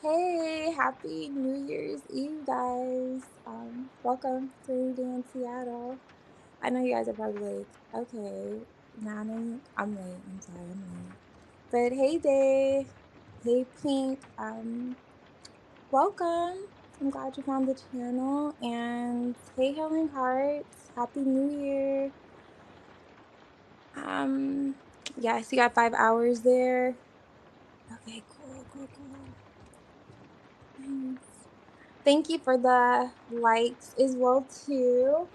Hey, happy New Year's Eve, guys. Welcome to Rainy Day in Seattle. I know you guys are probably like, okay, Nana, I'm late. I'm sorry, I'm late. But hey, Day. Hey, Pink. Welcome. I'm glad you found the channel. And hey, Healing Hearts. Happy New Year. Um, yes, you got 5 hours there. Okay, cool, cool, cool. Nice. Thank you for the likes as well too.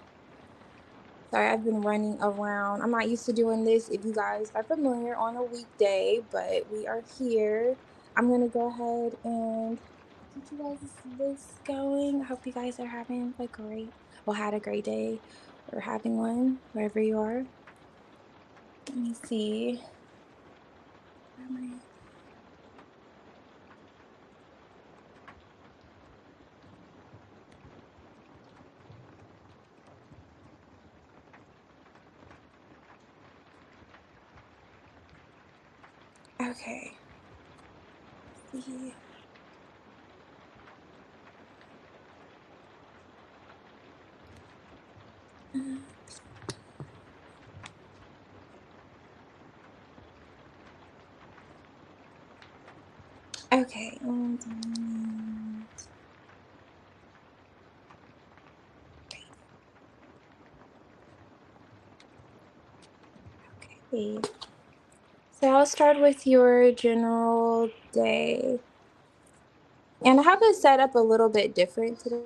Sorry, I've been running around. I'm not used to doing this if you guys are familiar on a weekday, but we are here. I'm gonna go ahead and get you guys this list going. I hope you guys are having a great, well, had a great day or having one wherever you are. Let me see. Where am I? Okay. Let's see. Uh, Okay. Okay. So I'll start with your general day. And I have it set up a little bit different today.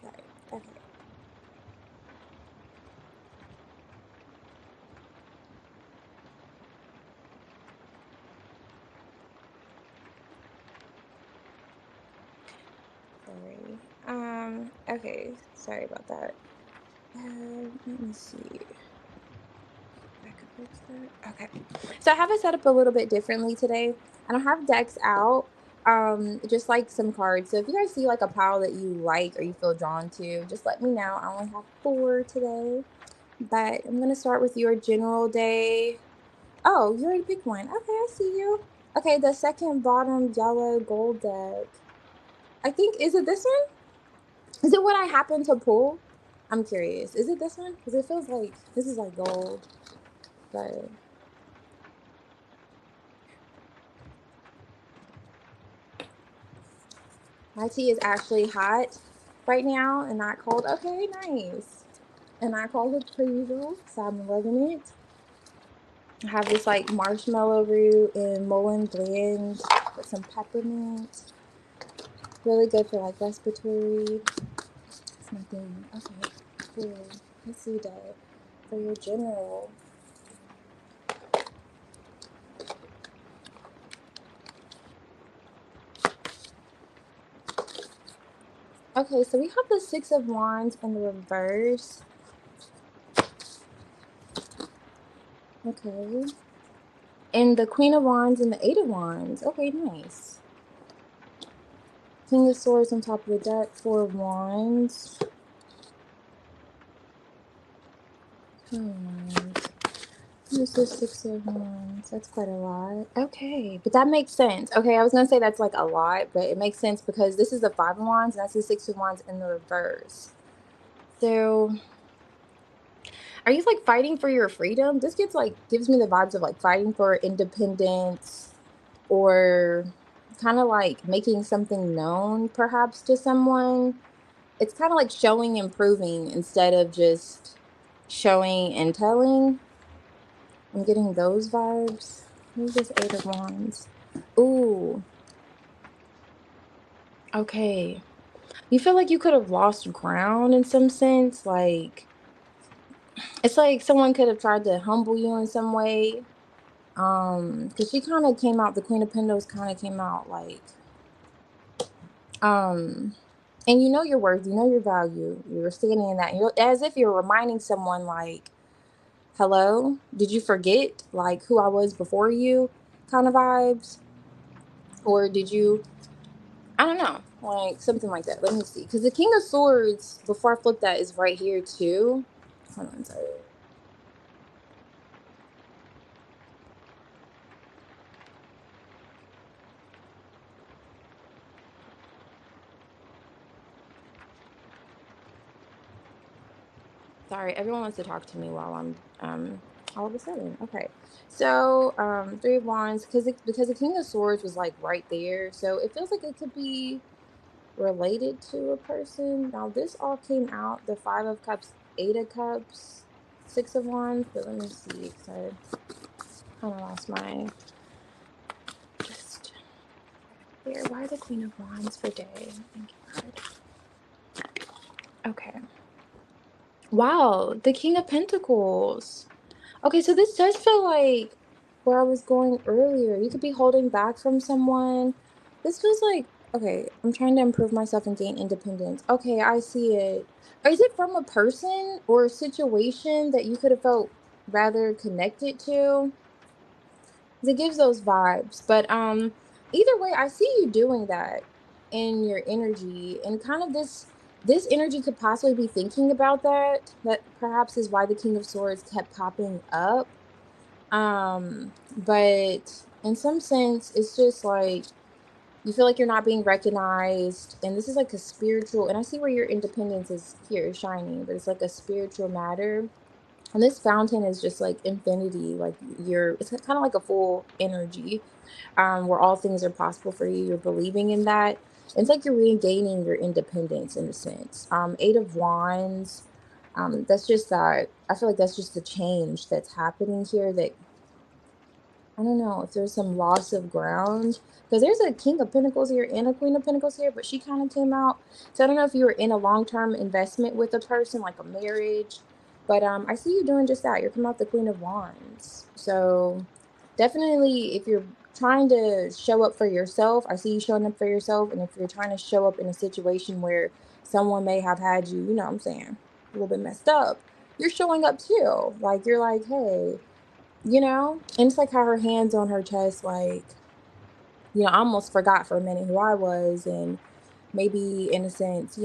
Sorry. Okay. Sorry. Okay. Sorry about that. Let me see. I could fix that. Okay. So I have it set up a little bit differently today. I don't have decks out. Just like some cards. So if you guys see like a pile that you like or you feel drawn to, just let me know. I only have 4 today. But I'm gonna start with your general day. Oh, you already picked one. Okay, I see you. Okay, the second bottom yellow gold deck. I think, is it this one? Is it what I happen to pull? I'm curious. Is it this one? Because it feels like this is like gold. But my tea is actually hot right now and not cold. Okay, nice. And not cold as per usual. So I'm loving it. I have this like marshmallow root and mullein blend with some peppermint. Really good for like respiratory. That's my thing. Okay, cool. Let's see that for your general. Okay, so we have the Six of Wands in the reverse. Okay. And the Queen of Wands and the Eight of Wands. Okay, nice. King of Swords on top of the deck. Four of Wands. Wands. This is Six of Wands. That's quite a lot. Okay, but that makes sense. Okay, I was gonna say that's like a lot, but it makes sense because this is the Five of Wands and that's the Six of Wands in the reverse. So, are you like fighting for your freedom? This gets like gives me the vibes of like fighting for independence or kind of like making something known perhaps to someone. It's kind of like showing and proving instead of just showing and telling. I'm getting those vibes. Who's this Eight of Wands? Ooh, okay. You feel like you could have lost ground in some sense. Like, it's like someone could have tried to humble you in some way. Because she kind of came out, the Queen of Pentacles kind of came out like, um, and you know your worth, you know your value. You're standing in that. You're as if you're reminding someone like, hello, did you forget like who I was before you kind of vibes? Or did you, I don't know, like something like that. Let me see. Because the King of Swords, before I flip that, is right here too. Hold on, sorry. Sorry, everyone wants to talk to me while I'm all of a sudden. Okay. So, Three of Wands, because the King of Swords was like right there. So it feels like it could be related to a person. Now this all came out, the Five of Cups, Eight of Cups, Six of Wands, but let me see, because I kind of lost my just there. Why the Queen of Wands for day? Thank you, God. Okay. Wow, the King of Pentacles. Okay, so this does feel like where I was going earlier. You could be holding back from someone. This feels like, okay, I'm trying to improve myself and gain independence. Okay, I see it. Or is it from a person or a situation that you could have felt rather connected to? 'Cause it gives those vibes. But either way, I see you doing that in your energy, and kind of this energy could possibly be thinking about that. That perhaps is why the King of Swords kept popping up. But in some sense, it's just like you feel like you're not being recognized, and this is like a spiritual, and I see where your independence is here shining, but it's like a spiritual matter. And this fountain is just like infinity, like you're it's kind of like a full energy, where all things are possible for you. You're believing in that. It's like you're regaining your independence in a sense. Eight of Wands. That's just that. I feel like that's just the change that's happening here. That I don't know if there's some loss of ground, because there's a King of Pentacles here and a Queen of Pentacles here, but she kind of came out. So I don't know if you were in a long-term investment with a person, like a marriage, but I see you doing just that. You're coming out the Queen of Wands. So definitely, if you're trying to show up for yourself, I see you showing up for yourself. And if you're trying to show up in a situation where someone may have had you, you know what I'm saying, a little bit messed up, you're showing up too. Like you're like, hey, and it's like how her hands on her chest, like, I almost forgot for a minute who I was, and maybe in a sense,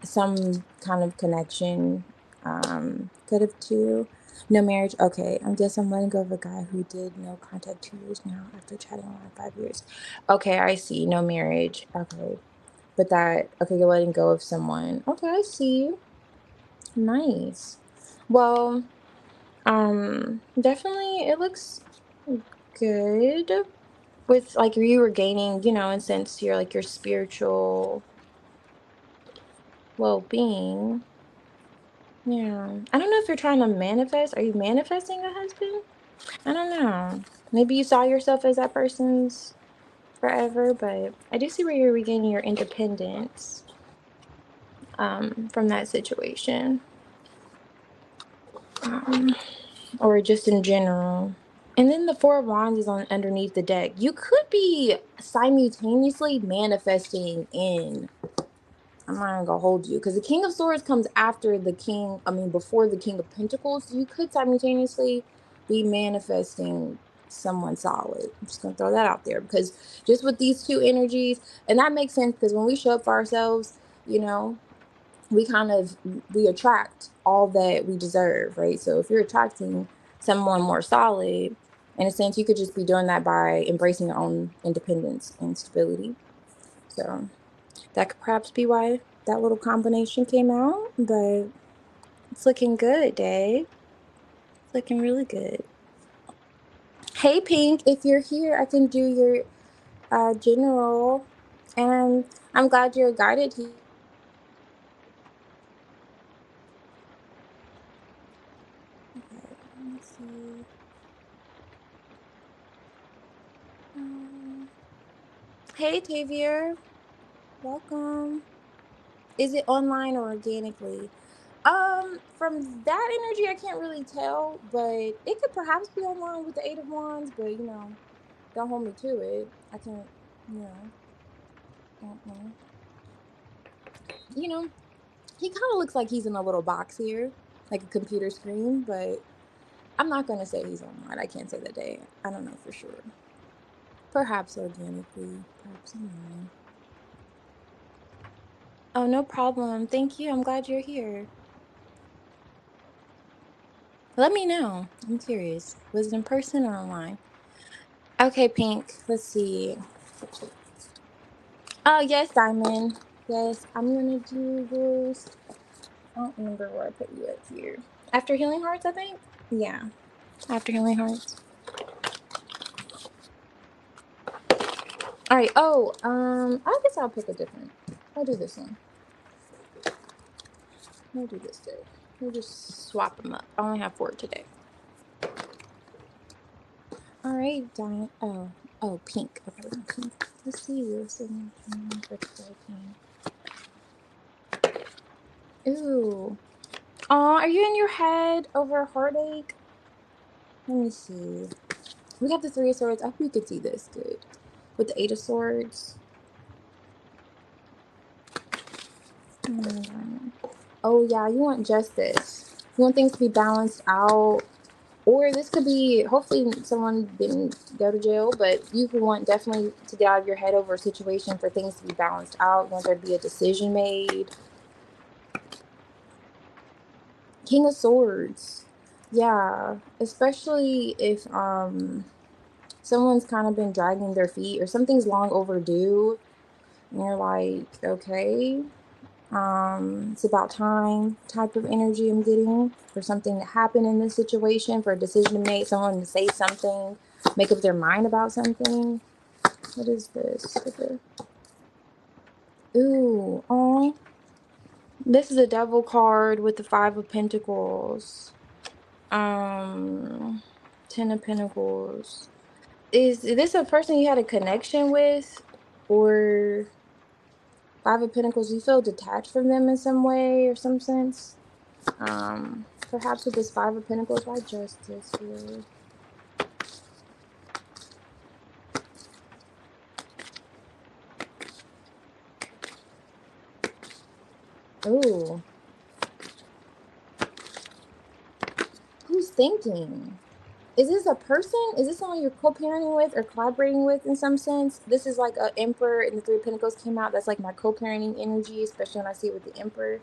some kind of connection, could have too. No marriage. Okay, I guess I'm letting go of a guy who did no contact 2 years now after chatting online 5 years. Okay, I see. No marriage. Okay, but okay, you're letting go of someone. Okay, I see you. Nice. Well, definitely it looks good with like you were gaining, in sense your like your spiritual well-being. Yeah. I don't know if you're trying to manifest. Are you manifesting a husband? I don't know. Maybe you saw yourself as that person's forever, but I do see where you're regaining your independence from that situation. Um or just in general. And then the Four of Wands is on underneath the deck. You could be simultaneously manifesting in. I'm not gonna hold you because the King of Swords comes after the King. I mean, before the King of Pentacles. You could simultaneously be manifesting someone solid. I'm just gonna throw that out there because just with these two energies, and that makes sense because when we show up for ourselves, you know, we kind of we attract all that we deserve, right? So if you're attracting someone more solid, in a sense, you could just be doing that by embracing your own independence and stability. So that could perhaps be why that little combination came out, but it's looking good, Dave. It's looking really good. Hey, Pink, if you're here, I can do your general, and I'm glad you're guided here. Okay, let me see. Um, hey, Tavier, welcome. Is it online or organically? From that energy, I can't really tell, but it could perhaps be online with the Eight of Wands, but don't hold me to it. I can't, you know, uh-uh. You know, he kind of looks like he's in a little box here, like a computer screen, but I'm not gonna say he's online. I can't say that day. I don't know for sure. Perhaps organically, perhaps online. Oh, no problem. Thank you. I'm glad you're here. Let me know. I'm curious. Was it in person or online? Okay, Pink. Let's see. Oh, yes, Diamond. Yes, I'm gonna do this. I don't remember where I put you at here. After Healing Hearts, I think. Yeah, after Healing Hearts. All right. Oh, I guess I'll pick a different. I'll do this one. We'll do this day. We'll just swap them up. I only have 4 today. All right, Diane. Oh, pink. Okay, we're gonna pink. Let's see. What's the name for pink? Ooh. Aw, are you in your head over a heartache? Let me see. We got the 3 of Swords. I hope you could see this good. With the 8 of Swords. Hmm. Oh, yeah, you want justice. You want things to be balanced out. Or this could be, hopefully someone didn't go to jail, but you could want definitely to get out of your head over a situation for things to be balanced out. You want there to be a decision made. King of Swords. Yeah, especially if someone's kind of been dragging their feet or something's long overdue and you're like, okay, it's about time type of energy I'm getting for something to happen in this situation, for a decision to make, someone to say something, make up their mind about something. What is this? Ooh, oh, this is a devil card with the 5 of Pentacles. Um, 10 of Pentacles. Is this a person you had a connection with, or 5 of Pentacles? You feel detached from them in some way or some sense? Perhaps with this 5 of Pentacles, why justice here? Ooh, who's thinking? Is this a person? Is this someone you're co-parenting with or collaborating with in some sense? This is like an Emperor and the 3 of Pentacles came out. That's like my co-parenting energy, especially when I see it with the Emperor.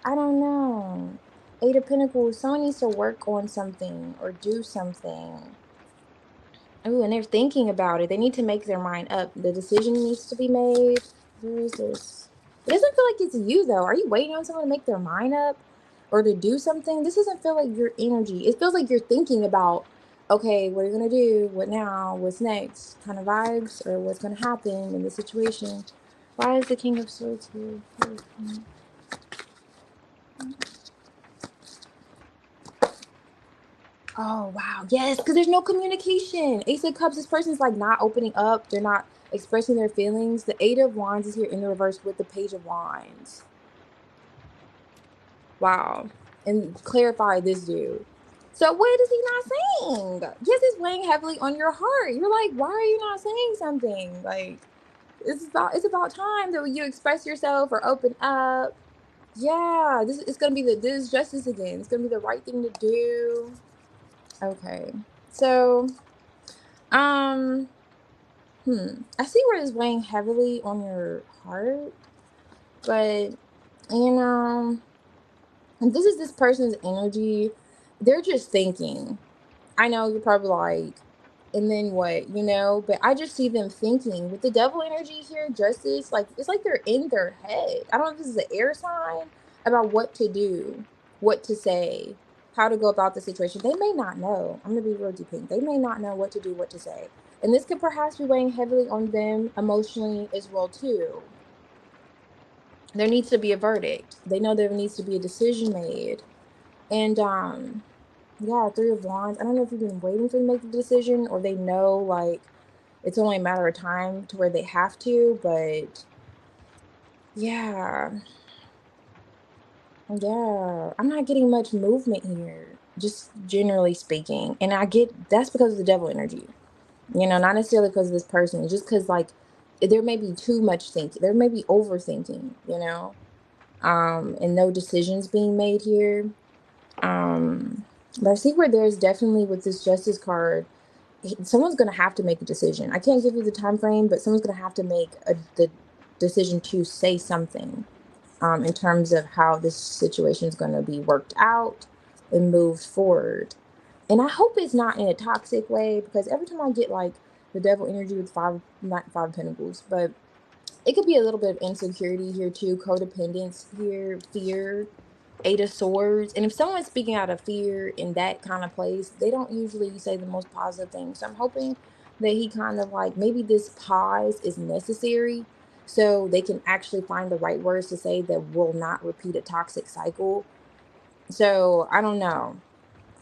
I don't know. 8 of Pentacles, someone needs to work on something or do something. Ooh, and they're thinking about it. They need to make their mind up. The decision needs to be made. Where is this? It doesn't feel like it's you, though. Are you waiting on someone to make their mind up or to do something? This doesn't feel like your energy. It feels like you're thinking about, okay, what are you going to do? What now? What's next? Kind of vibes or what's going to happen in the situation. Why is the King of Swords here? Oh, wow. Yes, because there's no communication. Ace of Cups, this person's like not opening up. They're not expressing their feelings. The 8 of Wands is here in the reverse with the Page of Wands. Wow. And clarify this dude. So what is he not saying? Yes, it's weighing heavily on your heart. You're like, why are you not saying something? Like, it's about time that you express yourself or open up. Yeah, this is gonna be this is justice again. It's gonna be the right thing to do. Okay. So Um, I see where it's weighing heavily on your heart, but you know, and this is this person's energy. They're just thinking. I know you're probably like, and then what, but I just see them thinking with the devil energy here, justice, like it's like they're in their head. I don't know if this is an air sign about what to do, what to say, how to go about the situation. They may not know. I'm gonna be real deep pink. They may not know what to do, what to say. And this could perhaps be weighing heavily on them emotionally as well too. There needs to be a verdict. They know there needs to be a decision made. And yeah, 3 of Wands. I don't know if you've been waiting for them to make the decision or they know like it's only a matter of time to where they have to, but yeah, yeah. I'm not getting much movement here, just generally speaking. And I get that's because of the devil energy, not necessarily because of this person, just because like there may be too much thinking, there may be overthinking, and no decisions being made here. Um, but I see where there's definitely with this justice card, someone's going to have to make a decision. I can't give you the time frame, but someone's going to have to make the decision to say something in terms of how this situation is going to be worked out and moved forward. And I hope it's not in a toxic way, because every time I get like the devil energy with not 5 pentacles, but it could be a little bit of insecurity here too, codependence here, fear. Eight of Swords. And if someone's speaking out of fear in that kind of place, they don't usually say the most positive things. So I'm hoping that he kind of like maybe this pause is necessary so they can actually find the right words to say that will not repeat a toxic cycle. So I don't know.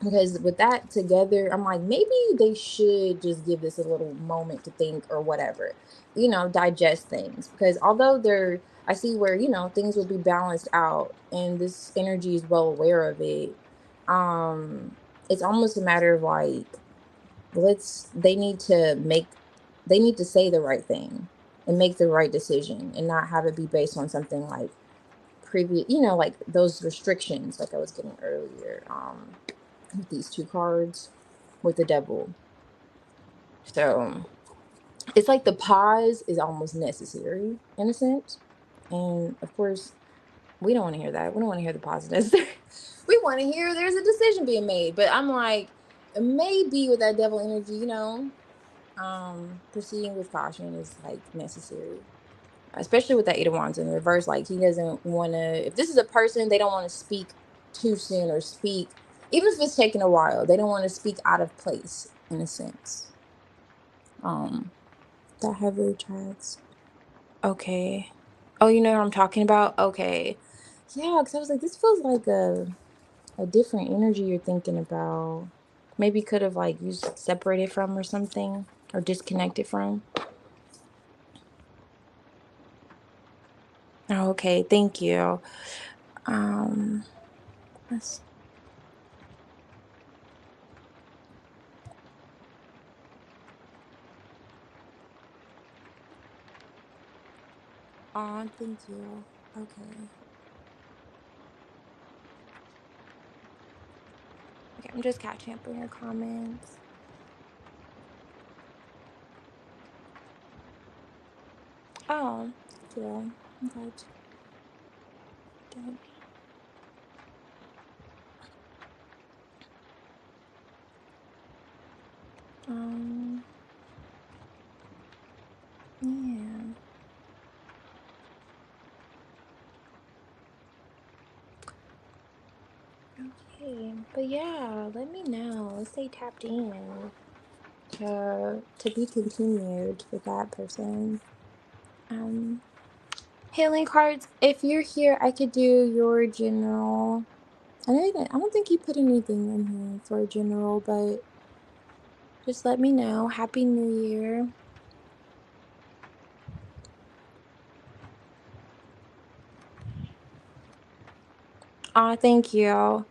Because with that together, I'm like, maybe they should just give this a little moment to think or whatever, digest things. Because although I see where, things will be balanced out and this energy is well aware of it. Um, it's almost a matter of like, they need to say the right thing and make the right decision and not have it be based on something like previous, like those restrictions, like I was getting earlier. With these two cards with the devil. So it's like the pause is almost necessary in a sense. And of course, we don't want to hear that. We don't want to hear the positiveness. We want to hear there's a decision being made. But I'm like, maybe with that devil energy, proceeding with caution is like necessary. Especially with that Eight of Wands in reverse. Like he doesn't want to, if this is a person, they don't want to speak too soon or speak, even if it's taking a while, they don't want to speak out of place in a sense. Um, that heavily tracks. Okay. Oh, you know what I'm talking about? Okay. Yeah, because I was like, this feels like a different energy you're thinking about. Maybe could have like you separated from or something or disconnected from. Oh, okay, thank you. Um, let's, thank you. Okay. Okay, I'm just catching up on your comments. Oh, thank you. I'm glad you did. Um, yeah. Okay, but yeah, let me know. Let's stay tapped in to be continued with that person. Um, Healing cards. If you're here, I could do your general. I don't think you put anything in here for a general, but just let me know. Happy New Year. Thank you.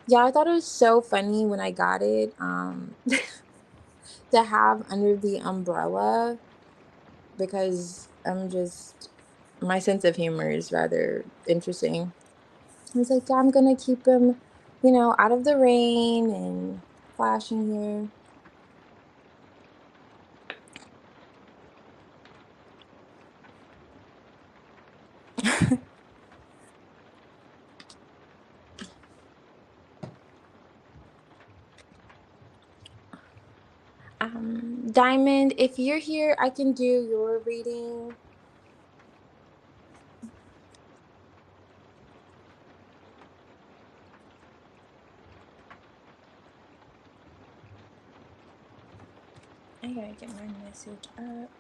Yeah, I thought it was so funny when I got it. To have under the umbrella because my sense of humor is rather interesting. I was like, "Yeah, I'm gonna keep him, out of the rain and flashing here." Diamond, if you're here, I can do your reading. I gotta get my message up.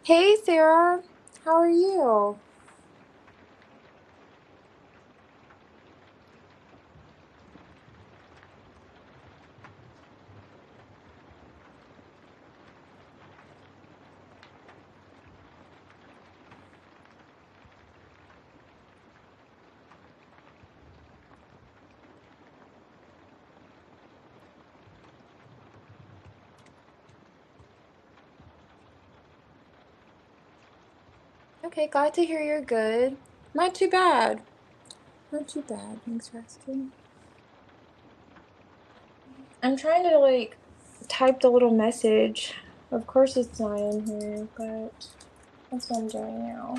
Hey, Sarah. How are you? Okay, glad to hear you're good. Not too bad. Not too bad. Thanks for asking. I'm trying to type the little message. Of course it's not in here, but that's what I'm doing now.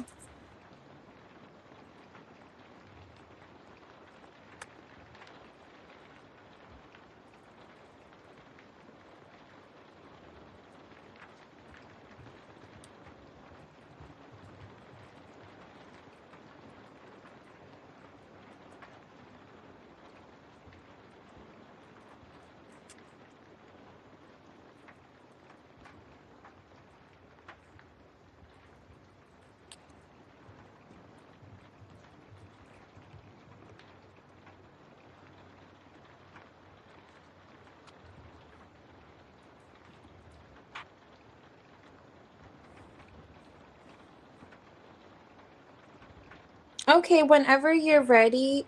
Okay, whenever you're ready,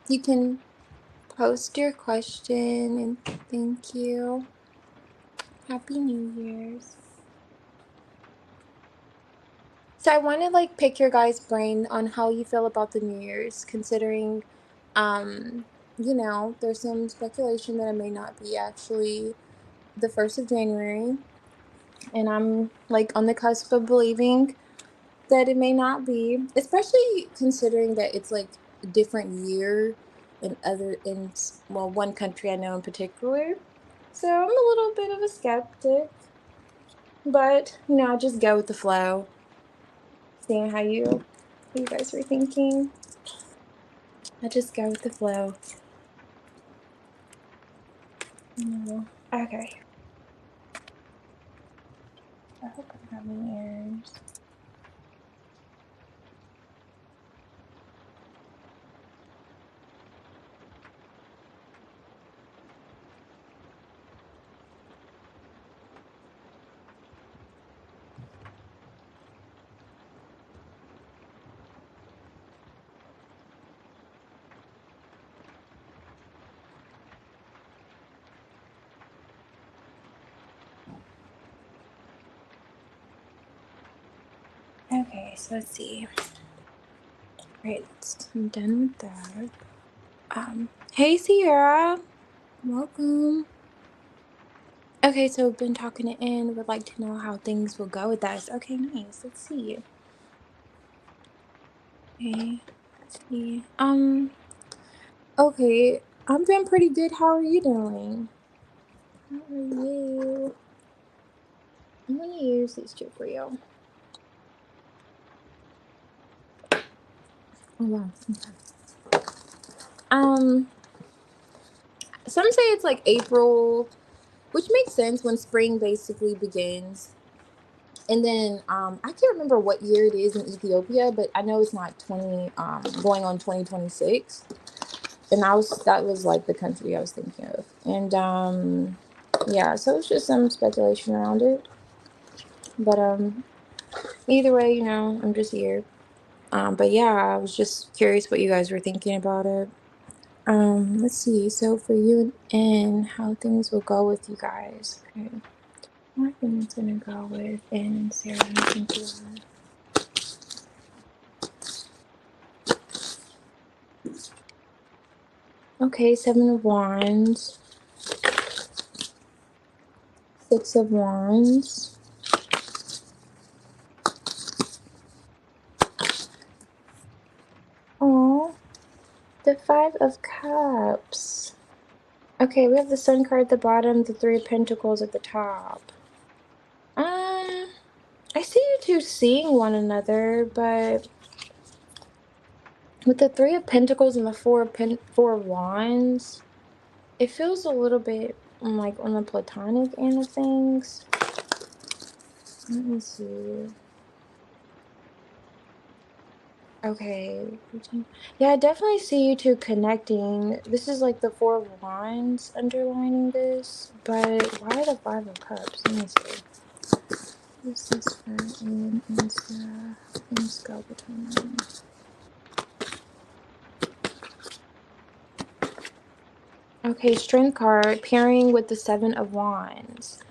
you can post your question and thank you. Happy New Year's. So I want to pick your guys' brain on how you feel about the New Year's, considering, um, there's some speculation that it may not be actually the 1st of January, and I'm on the cusp of believing that it may not be, especially considering that it's a different year well, one country I know in particular. So I'm a little bit of a skeptic, but I just go with the flow, seeing how you guys were thinking. I just go with the flow. Okay. I hope I don't have any errors. Okay, so let's see. Great, I'm done with that. Hey Sierra, welcome. Okay, so been talking to Ann. Would like to know how things will go with us. Okay, nice. Let's see. Okay, let's see. Okay, I'm doing pretty good. How are you doing? How are you? I'm gonna use these two for you. Oh wow. Okay. Um, some say it's April, which makes sense when spring basically begins. And then I can't remember what year it is in Ethiopia, but I know it's not going on 2026. And that was the country I was thinking of. And yeah, so it's just some speculation around it. But either way, I'm just here. But yeah, I was just curious what you guys were thinking about it. Let's see. So for you and how things will go with you guys. Okay. I think it's gonna go with Ann and Sarah. I think you are. Okay, Seven of Wands, Six of Wands. Oh, the Five of Cups. Okay, we have the Sun card at the bottom, the Three of Pentacles at the top. I see you two seeing one another, but with the Three of Pentacles and the Four of Wands, it feels a little bit on the platonic end of things. Let me see. Okay. Yeah, I definitely see you two connecting. This is like the Four of Wands underlining this, but why the Five of Cups? Let me see. This is for in scale between them. Okay, Strength card pairing with the Seven of Wands.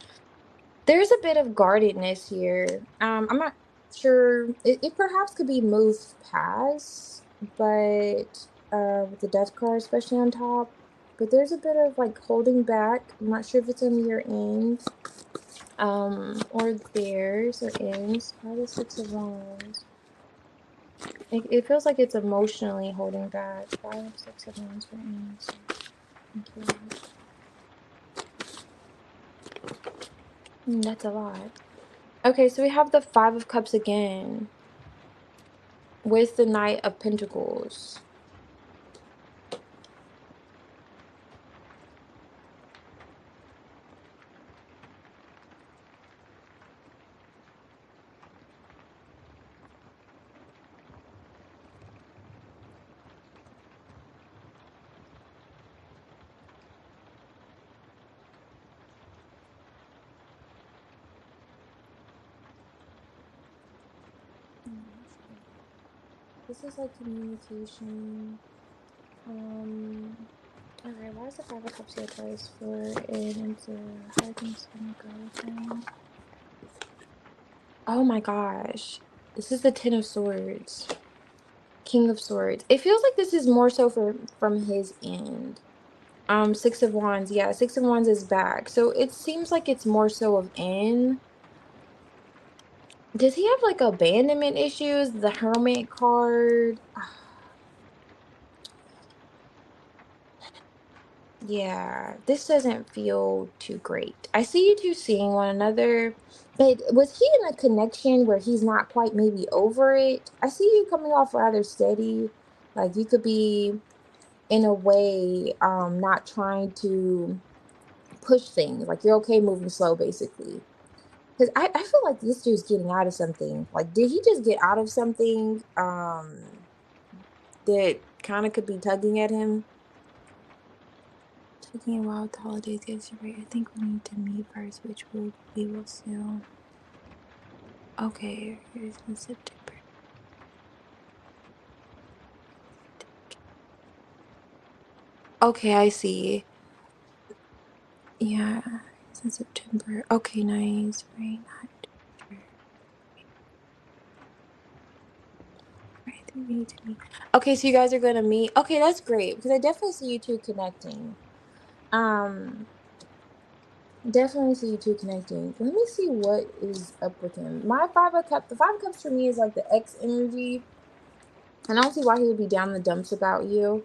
There's a bit of guardedness here. I'm not sure. It perhaps could be moved past, but with the Death card, especially on top. But there's a bit of like holding back. I'm not sure if it's on your end, or theirs or ends. Why the Six of Wands? It feels like it's emotionally holding back. Why the Six of Wands for ends? Thank you. That's a lot. Okay, so we have the Five of Cups again with the Knight of Pentacles. This is like communication. Okay, why is the Five of Cups here twice for and how are things gonna go with them? Oh my gosh. This is the Ten of Swords. King of Swords. It feels like this is more so from his end. Six of Wands. Yeah, Six of Wands is back. So it seems like it's more so of in. Does he have like abandonment issues? The Hermit card. Yeah, this doesn't feel too great. I see you two seeing one another, but was he in a connection where he's not quite maybe over it? I see you coming off rather steady. Like you could be in a way not trying to push things. Like you're okay moving slow basically. Because I feel like this dude's getting out of something. Like did he just get out of something that kind of could be tugging at him? Taking a while with the holidays, yes, you're right. I think we need to meet first, which we will soon. Okay, here's in September. Okay, I see. Yeah, it's in September. Okay, nice. Right, not sure. Right, I think we need to meet. Okay, so you guys are gonna meet. Okay, that's great because I definitely see you two connecting. Um, Definitely see you two connecting. Let me see what is up with him. My Five of Cups. The Five of Cups for me is like the X energy, and I don't see why he would be down in the dumps about you.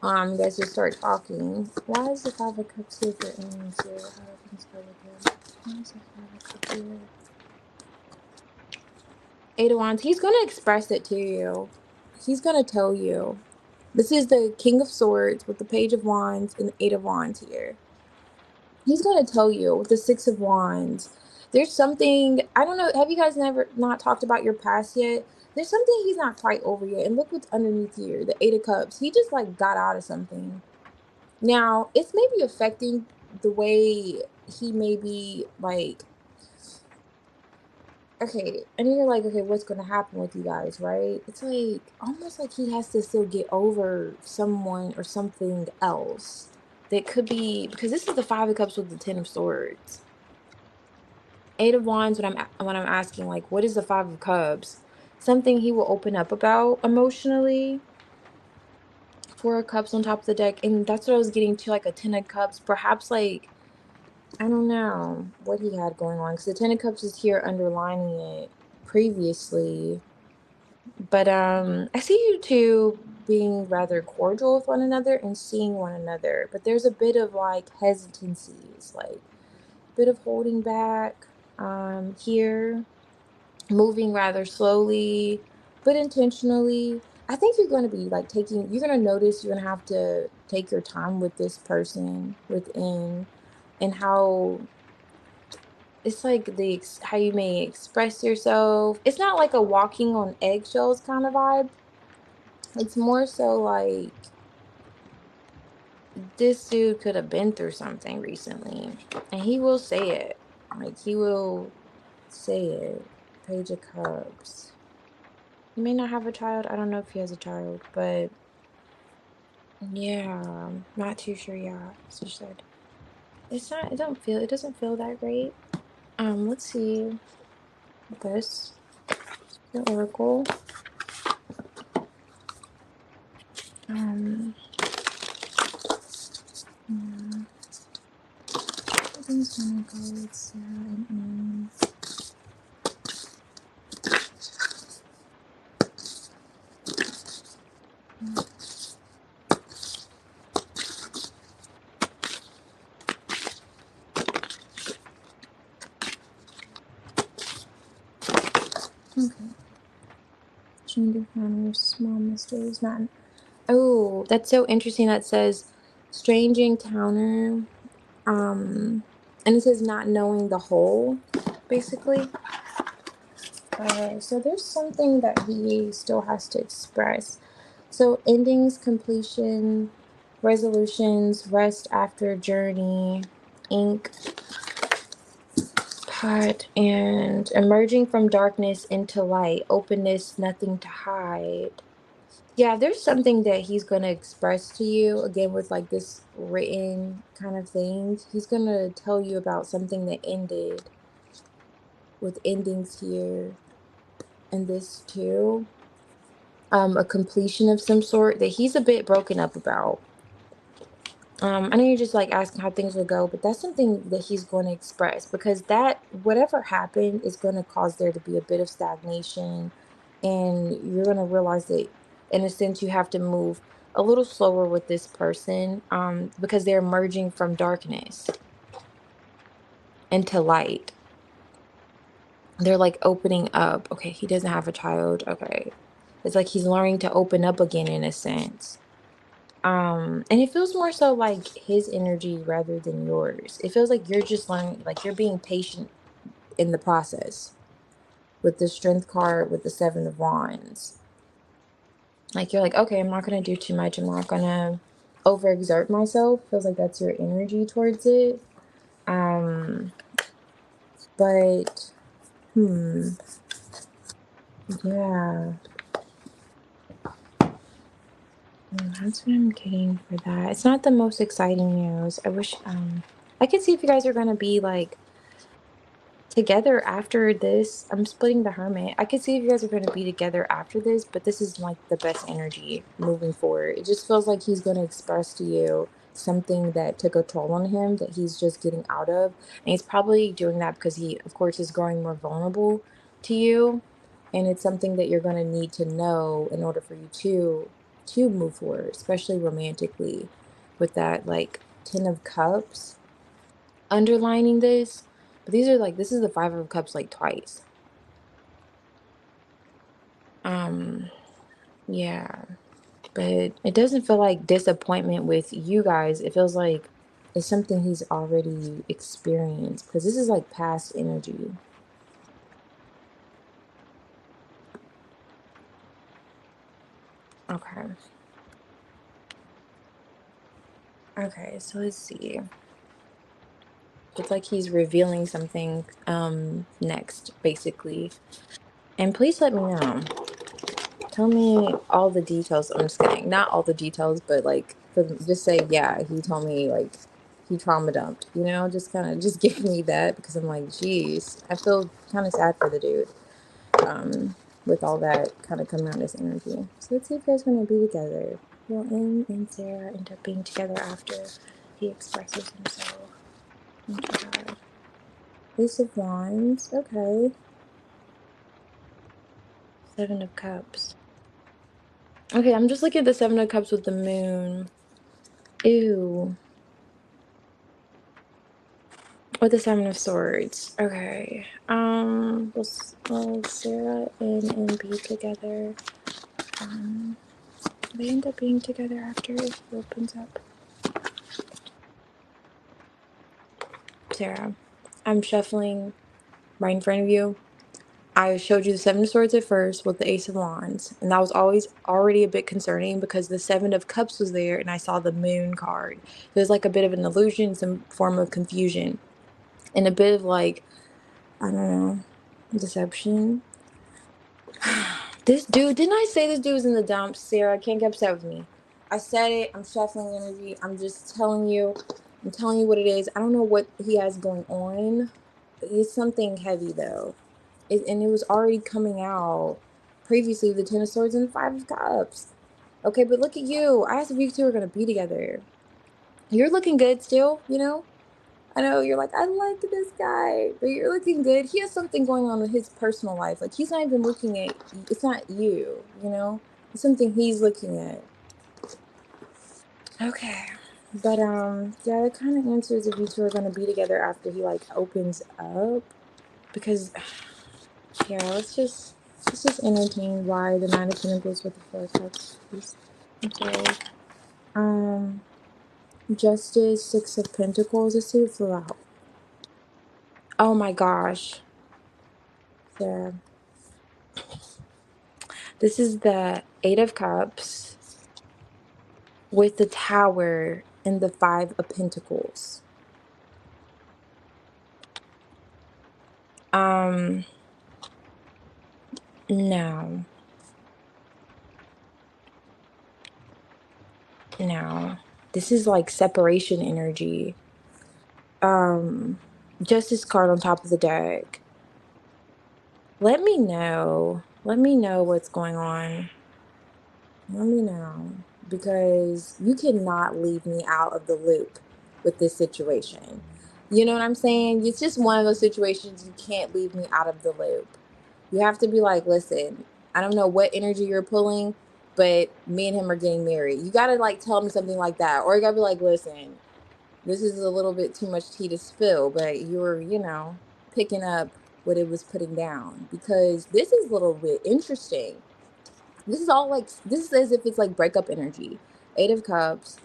You guys just start talking. Why is the Five of Cups here for Aaron's here? How do things go with him? Why is the Five of Cups here? Eight of Wands. He's gonna express it to you. He's gonna tell you. This is the King of Swords with the Page of Wands and the Eight of Wands here. He's gonna tell you with the Six of Wands. There's something, I don't know, have you guys never not talked about your past yet? There's something he's not quite over yet. And look what's underneath here, the Eight of Cups. He just like got out of something. Now, it's maybe affecting the way he may be like, okay, and you're like, okay, what's going to happen with you guys, right? It's like almost like he has to still get over someone or something else that could be because this is the Five of Cups with the Ten of Swords. Eight of Wands, when I'm asking, like, what is the Five of Cups? Something he will open up about emotionally. Four of Cups on top of the deck, and that's what I was getting to, like a Ten of Cups, perhaps like I don't know what he had going on because the Ten of Cups is here underlining it previously. But I see you two being rather cordial with one another and seeing one another. But there's a bit of like hesitancies, like a bit of holding back here, moving rather slowly, but intentionally. I think you're going to be like you're going to notice you're going to have to take your time with this person within and how it's like how you may express yourself. It's not like a walking on eggshells kind of vibe. It's more so like this dude could have been through something recently, and he will say it. Like he will say it. Page of Cups. He may not have a child. I don't know if he has a child, but yeah, I'm not too sure. Yeah, so she said it's not. It doesn't feel that great. Let's see this. The Oracle. Um, yeah, everything's gonna go with Sarah and okay. Change encounters, small mysteries, not. Oh, that's so interesting. That says strange encounter. Um, and it says not knowing the whole, basically. So there's something that he still has to express. So endings, completion, resolutions, rest after journey, ink, pot, and emerging from darkness into light, openness, nothing to hide. Yeah, there's something that he's going to express to you again with like this written kind of thing. He's going to tell you about something that ended with endings here and this too. A completion of some sort that he's a bit broken up about. I know you're just like asking how things will go, but that's something that he's going to express because that whatever happened is going to cause there to be a bit of stagnation, and you're going to realize that in a sense you have to move a little slower with this person, because they're emerging from darkness into light. They're like opening up. Okay, he doesn't have a child. Okay, it's like he's learning to open up again in a sense. And it feels more so like his energy rather than yours. It feels like you're just learning, like you're being patient in the process with the strength card with the 7 of Wands. Like you're like, okay, I'm not gonna do too much. I'm not gonna overexert myself. Feels like that's your energy towards it. Um, but yeah, that's what I'm getting for that. It's not the most exciting news. I wish I could see if you guys are gonna be like together after this. I'm splitting the Hermit. I could see if you guys are going to be together after this, but this is like the best energy moving forward. It just feels like he's going to express to you something that took a toll on him that he's just getting out of. And he's probably doing that because he, of course, is growing more vulnerable to you. And it's something that you're going to need to know in order for you to move forward, especially romantically with that like 10 of Cups underlining this, but these are like this is the 5 of Cups like twice. Um, yeah, but it doesn't feel like disappointment with you guys. It feels like it's something he's already experienced because this is like past energy. Okay. Okay, so let's see. It's like he's revealing something next, basically. And please let me know. Tell me all the details. I'm just kidding. Not all the details, but like, just say, yeah, he told me like he trauma dumped, just kind of just give me that because I'm like, geez, I feel kind of sad for the dude with all that kind of coming out of this energy. So let's see if you guys going to be together. Will Em and Sarah end up being together after he expresses himself? Oh my God. Ace of Wands. Okay. 7 of Cups. Okay, I'm just looking at the 7 of Cups with the moon. Ew. With the 7 of Swords. Okay. Will Sarah and be together? Um, they end up being together after it opens up. Sarah. I'm shuffling right in front of you. I showed you the Seven of Swords at first with the Ace of Wands, and that was always already a bit concerning because the Seven of Cups was there, and I saw the Moon card. There's like a bit of an illusion, some form of confusion, and a bit of like, I don't know, deception. This dude, didn't I say this dude was in the dumps? Sarah, can't get upset with me. I said it. I'm shuffling energy. I'm just telling you. I'm telling you what it is. I don't know what he has going on. It's something heavy though. And it was already coming out previously with the Ten of Swords and the Five of Cups. Okay, but look at you. I asked if you two are gonna be together. You're looking good still, you know? I know you're like, I like this guy, but you're looking good. He has something going on with his personal life. Like he's not even looking at it's not you, you know? It's something he's looking at. Okay. But yeah, that kind of answers if you two are gonna be together after he like opens up. Because yeah, let's just entertain why the Nine of Pentacles with the Four of Cups, please. Okay. Um Justice, Six of Pentacles. Let's see what flew out. Oh my gosh. Sarah. This is the Eight of Cups with the Tower and the Five of Pentacles. Um, no, no. This is like separation energy. Um, Justice card on top of the deck. Let me know. Let me know what's going on. Let me know. Because you cannot leave me out of the loop with this situation. You know what I'm saying? It's just one of those situations you can't leave me out of the loop. You have to be like, listen, I don't know what energy you're pulling, but me and him are getting married. You gotta like tell me something like that. Or you gotta be like, listen, this is a little bit too much tea to spill, but you're, picking up what it was putting down. Because this is a little bit interesting. This is all like this is as if it's like breakup energy. Eight of Cups.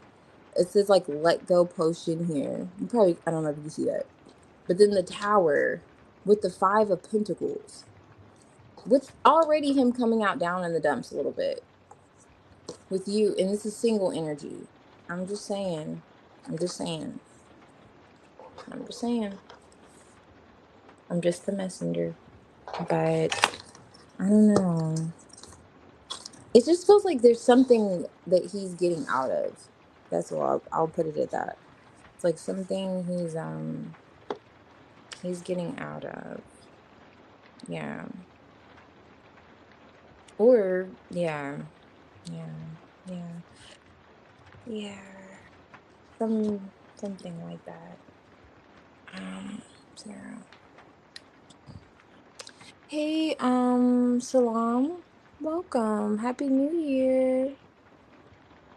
It says like let go potion here. You probably I don't know if you can see that. But then the Tower with the Five of Pentacles. With already him coming out down in the dumps a little bit. With you, and this is single energy. I'm just saying. I'm just saying. I'm just saying. I'm just the messenger. But I don't know. It just feels like there's something that he's getting out of. That's all. I'll put it at that. It's like something he's getting out of. Yeah. Or yeah. Yeah. Yeah. Yeah. Something like that. Sarah. Hey, Salam. Welcome. Happy New Year.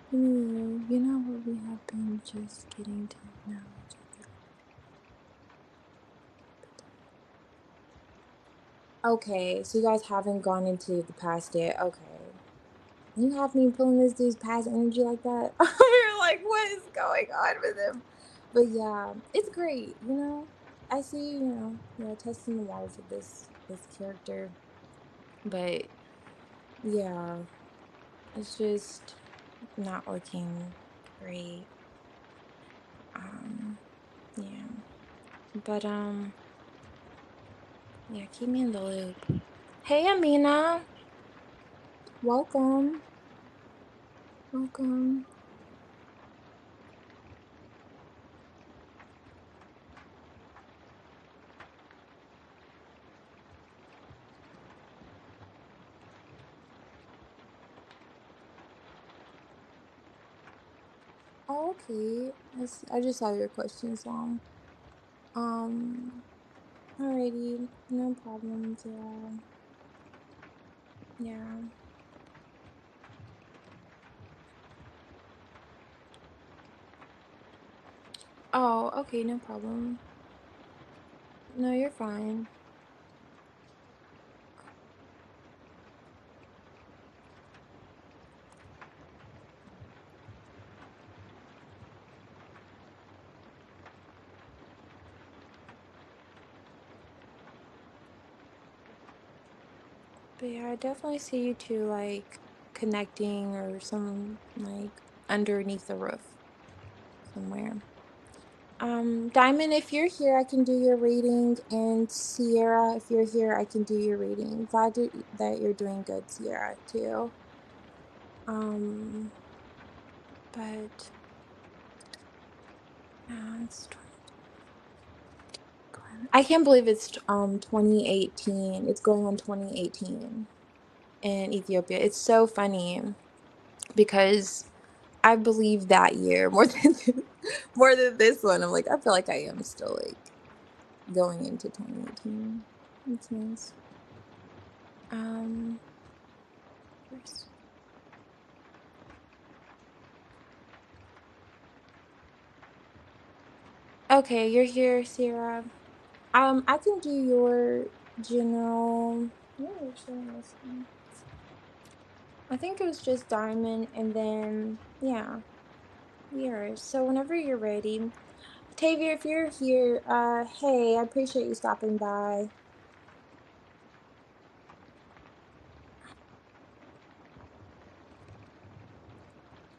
Happy New Year. You know what we have been just getting to know each other. Okay, so you guys haven't gone into the past yet. Okay. You have me pulling this dude's past energy like that. You're like, what is going on with him? But yeah, it's great, you know. I see, testing the waters with this character. But yeah, it's just not looking great. Um, yeah. But yeah, keep me in the loop. Hey Amina, welcome. Welcome. Oh, okay. I just saw your question, Islam. Um, alrighty, no problems. Yeah, yeah. Oh, okay, no problem. No, you're fine. But yeah, I definitely see you two like connecting or some like underneath the roof somewhere. Diamond, if you're here, I can do your reading, and Sierra, if you're here, I can do your reading. That you're doing good, Sierra, too. Um, but it's I can't believe it's 2018. It's going on 2018 in Ethiopia. It's so funny because I believe that year more than more than this one. I'm like, I feel like I am still like going into 2018. It's nice. Um, where's- okay, you're here, Sierra. I can do your general. What are you showing this one? I think it was just diamond, and then yeah, yours. So whenever you're ready, Tavia, if you're here, hey, I appreciate you stopping by.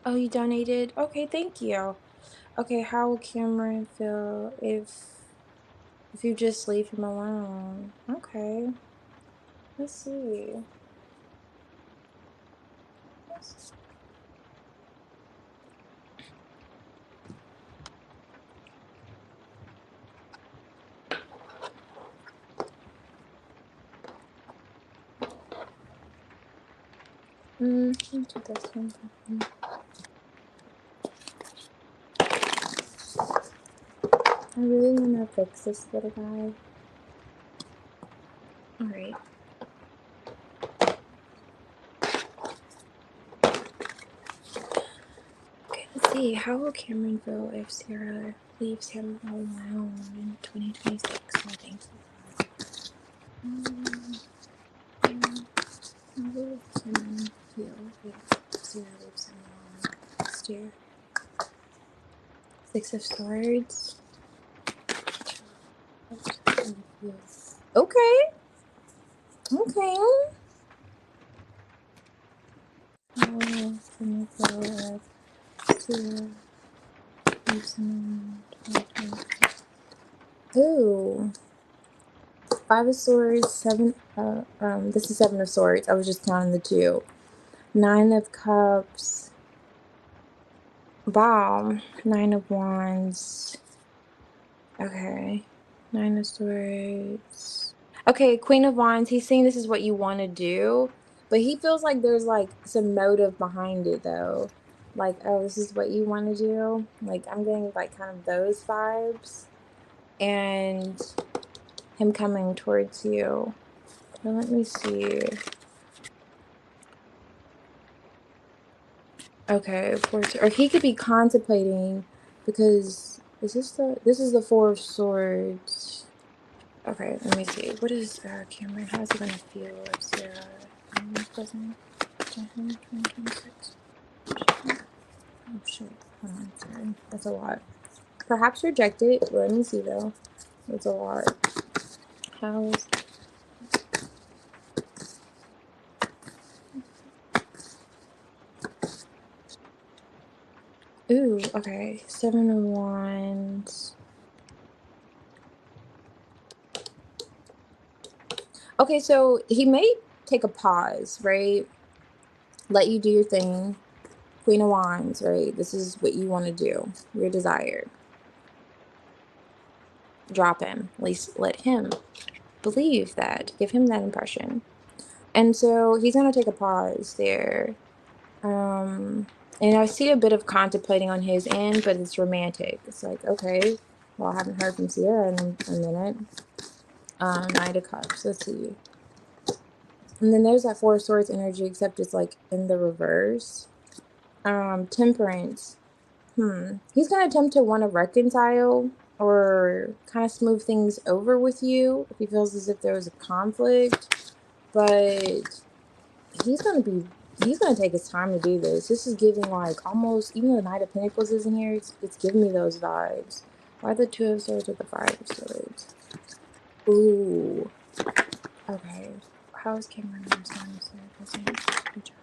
Oh, you donated? Okay, thank you. Okay, how will Cameron feel if you just leave him alone? Okay, let's see. Let's do this one. I really want to fix this little guy. All right. Okay, let's see. How will Cameron feel if Sarah leaves him alone in 2026? I think so. Um, how will Cameron feel if Sarah leaves him alone next year? Six of Swords. Okay. Okay. How will Cameron feel if Sarah leaves him alone in 2026? Ooh. Five of Swords, this is Seven of Swords. I was just counting the two. Nine of Cups. Wow. Nine of Wands. Okay. Nine of Swords. Okay, Queen of Wands. He's saying this is what you want to do, but he feels like there's like some motive behind it though. Like, oh, this is what you want to do. Like, I'm getting like kind of those vibes. And him coming towards you. Now let me see. Okay, or he could be contemplating because this is the Four of Swords. Okay, let me see. What is Cameron? How's he gonna feel if Sarah present to him 2026? Oh shit. Hold on, sorry. That's a lot. Perhaps reject it. Let me see though. That's a lot. How's Ooh, okay. Seven of Wands. Okay, so he may take a pause, right? Let you do your thing. Queen of Wands, right? This is what you want to do. Your desire. Drop him. At least let him believe that. Give him that impression. And so he's going to take a pause there. And I see a bit of contemplating on his end, but it's romantic. It's like, okay, well, I haven't heard from Sierra in a minute. Knight of Cups. Let's see. And then there's that Four of Swords energy, except it's like in the reverse. Temperance. He's going to attempt to want to reconcile or kind of smooth things over with you if he feels as if there was a conflict. But he's going to take his time to do this. This is giving like almost, even though the Knight of Pentacles is in here, it's giving me those vibes. Why the Two of Swords with the Five of Swords? Ooh. Okay. How's Cameron? Good job.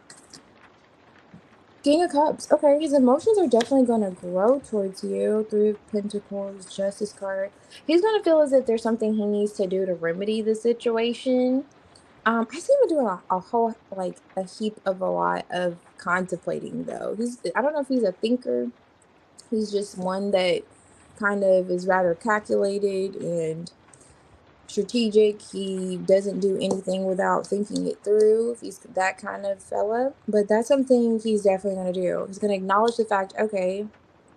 King of Cups. Okay, his emotions are definitely going to grow towards you. Three of Pentacles, Justice card. He's going to feel as if there's something he needs to do to remedy the situation. I see him doing a whole, like, a heap of a lot of contemplating, though. I don't know if he's a thinker. He's just one that kind of is rather calculated and strategic. He doesn't do anything without thinking it through. If he's that kind of fella, but that's something he's definitely going to do. He's going to acknowledge the fact, okay,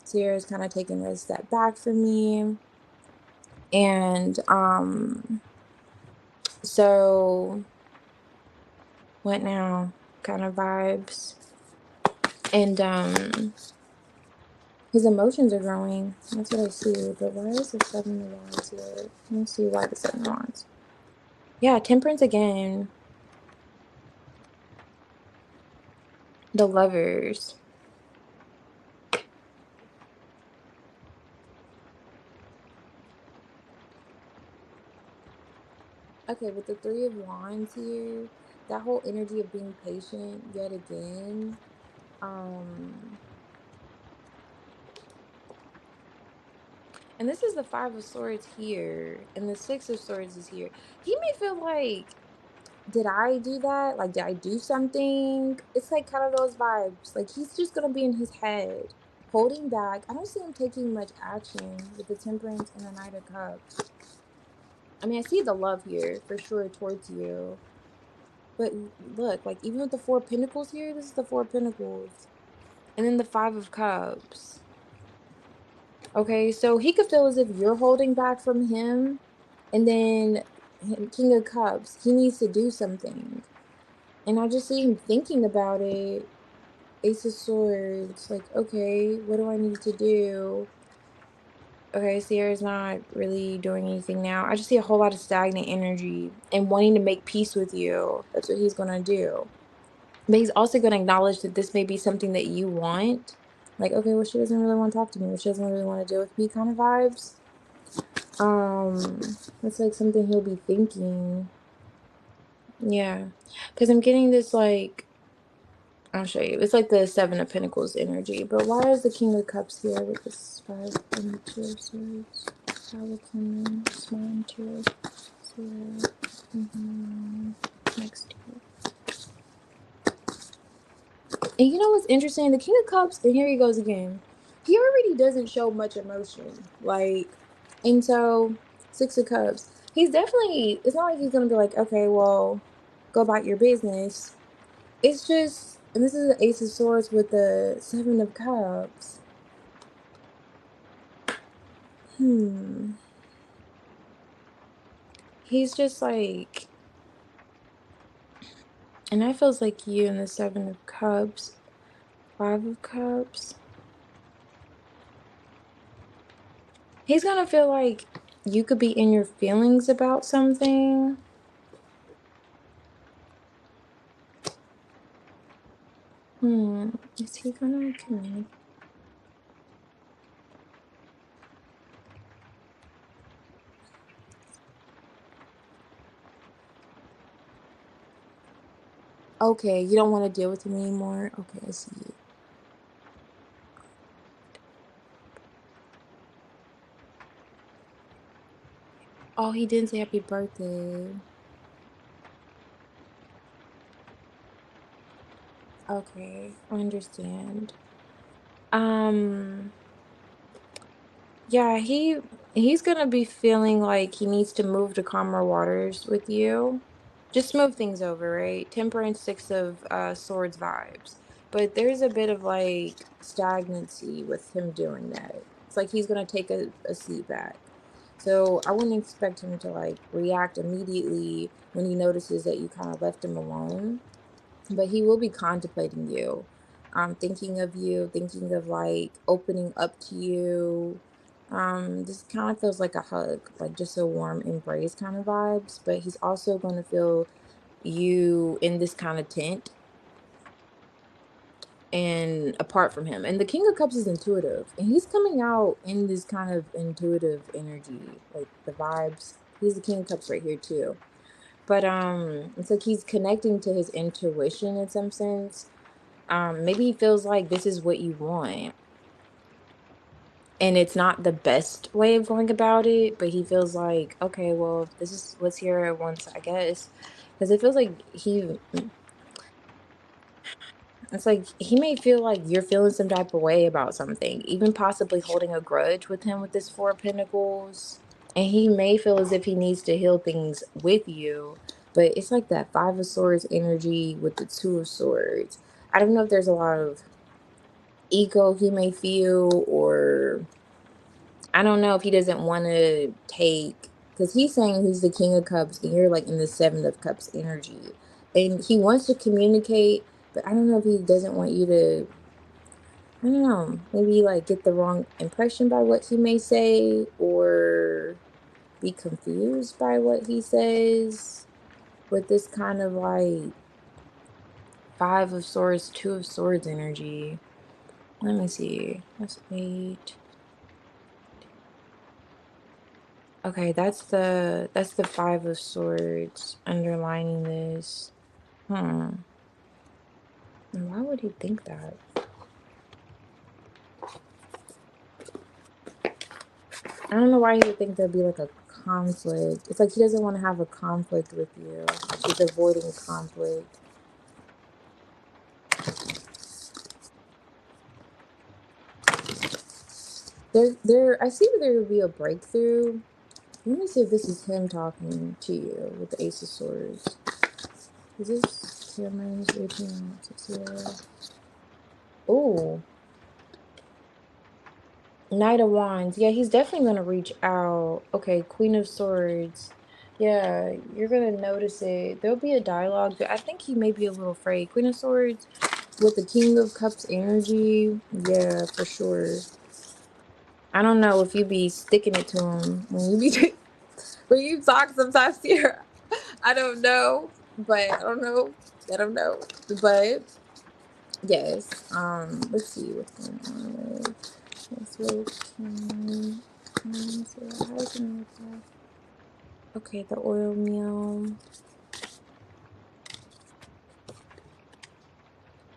Sierra's kind of taking a step back from me. And so what now kind of vibes. And his emotions are growing. That's what I see. But why is the 7 of Wands here? Let me see why the 7 of Wands. Yeah, Temperance again. The Lovers. Okay, with the 3 of Wands here, that whole energy of being patient yet again. And this is the 5 of Swords here, and the 6 of Swords is here. He may feel like, did I do that? Like, did I do something? It's like kind of those vibes. Like, he's just gonna be in his head, holding back. I don't see him taking much action with the Temperance and the Knight of Cups. I mean, I see the love here for sure towards you. But look, like, even with the 4 of Pentacles here, this is the 4 of Pentacles. And then the 5 of Cups. Okay, so he could feel as if you're holding back from him. And then King of Cups, he needs to do something. And I just see him thinking about it. Ace of Swords, like, okay, what do I need to do? Okay, Sierra's not really doing anything now. I just see a whole lot of stagnant energy and wanting to make peace with you. That's what he's gonna do. But he's also gonna acknowledge that this may be something that you want. Like, okay, well, she doesn't really want to talk to me. Well, she doesn't really want to deal with me kind of vibes. That's like something he'll be thinking. Yeah. Because I'm getting this, like, I'll show you. It's like the 7 of Pentacles energy. But why is the King of Cups here with this 5 and 2 of Swords? Kingdom, Smile, 2 of next to it. And you know what's interesting? The King of Cups, and here he goes again. He already doesn't show much emotion. Like, and so 6 of Cups. He's definitely, it's not like he's going to be like, okay, well, go about your business. It's just, and this is the Ace of Swords with the 7 of Cups. He's just like, and that feels like you in the 7 of Cups, 5 of Cups. He's gonna feel like you could be in your feelings about something. Is he gonna communicate? Okay, you don't want to deal with him anymore? Okay, I see. Oh, he didn't say happy birthday. Okay, I understand. Um, yeah, he's gonna be feeling like he needs to move to calmer waters with you. Just smooth things over, right? Temperance, 6 of Swords vibes. But there's a bit of like stagnancy with him doing that. It's like he's gonna take a seat back. So I wouldn't expect him to like react immediately when he notices that you kind of left him alone. But he will be contemplating you, thinking of you, thinking of like opening up to you. This kind of feels like a hug, like just a warm embrace kind of vibes. But he's also going to feel you in this kind of tent and apart from him. And the King of Cups is intuitive, and he's coming out in this kind of intuitive energy, like the vibes. He's the King of Cups right here too. But it's like he's connecting to his intuition in some sense. Maybe he feels like this is what you want, and it's not the best way of going about it, but he feels like, okay, well, if this is what's here at once, I guess. Because it feels like it's like he may feel like you're feeling some type of way about something, even possibly holding a grudge with him with this Four of Pentacles. And he may feel as if he needs to heal things with you, but it's like that Five of Swords energy with the Two of Swords. I don't know if there's a lot of ego he may feel, or I don't know if he doesn't want to take, because he's saying he's the King of Cups and you're like in the Seven of Cups energy. And he wants to communicate, but I don't know if he doesn't want you to, I don't know, maybe like get the wrong impression by what he may say, or be confused by what he says with this kind of like Five of Swords, Two of Swords energy. Let me see. That's 8. Okay, that's the Five of Swords underlining this. Hmm. And why would he think that? I don't know why he would think there'd be like a conflict. It's like he doesn't want to have a conflict with you. Like he's avoiding conflict. I see that there would be a breakthrough. Let me see if this is him talking to you with the Ace of Swords. Is this Cameron's 18? Oh, Knight of Wands. Yeah, he's definitely going to reach out. Okay, Queen of Swords. Yeah, you're going to notice it. There'll be a dialogue. I think he may be a little afraid. Queen of Swords with the King of Cups energy. Yeah, for sure. I don't know if you be sticking it to him when you be when you talk sometimes here. I don't know, but I don't know. I don't know. But yes. Let's see what's going on with this with okay, the oil meal.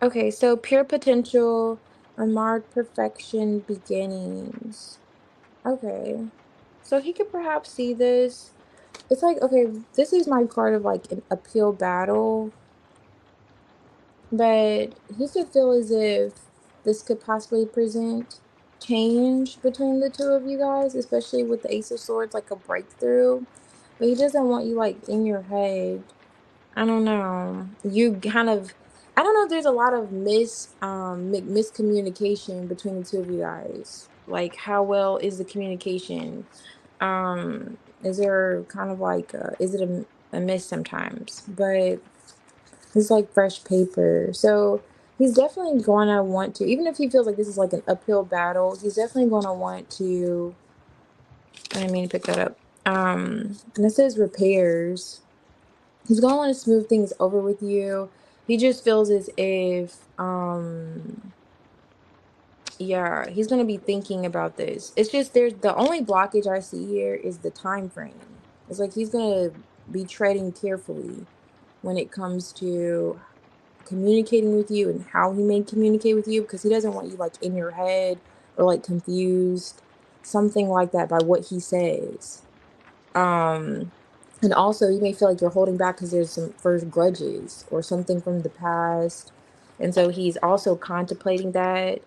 Okay, so pure potential, unmarked perfection, beginnings. Okay. So he could perhaps see this. It's like, okay, this is my card of like an uphill battle, but he could feel as if this could possibly present change between the two of you guys, especially with the Ace of Swords, like a breakthrough. But he doesn't want you like in your head. I don't know. You kind of, I don't know if there's a lot of miscommunication between the two of you guys. Like, how well is the communication? Is there kind of like, is it a miss sometimes? But it's like fresh paper. So he's definitely going to want to, even if he feels like this is like an uphill battle, he's definitely going to want to, I didn't mean to pick that up. And it says repairs. He's going to want to smooth things over with you. He just feels as if, yeah, he's going to be thinking about this. It's just there's the only blockage I see here is the time frame. It's like he's going to be treading carefully when it comes to communicating with you and how he may communicate with you, because he doesn't want you like in your head or like confused, something like that, by what he says. Um, and also you may feel like you're holding back because there's some first grudges or something from the past. And so he's also contemplating that.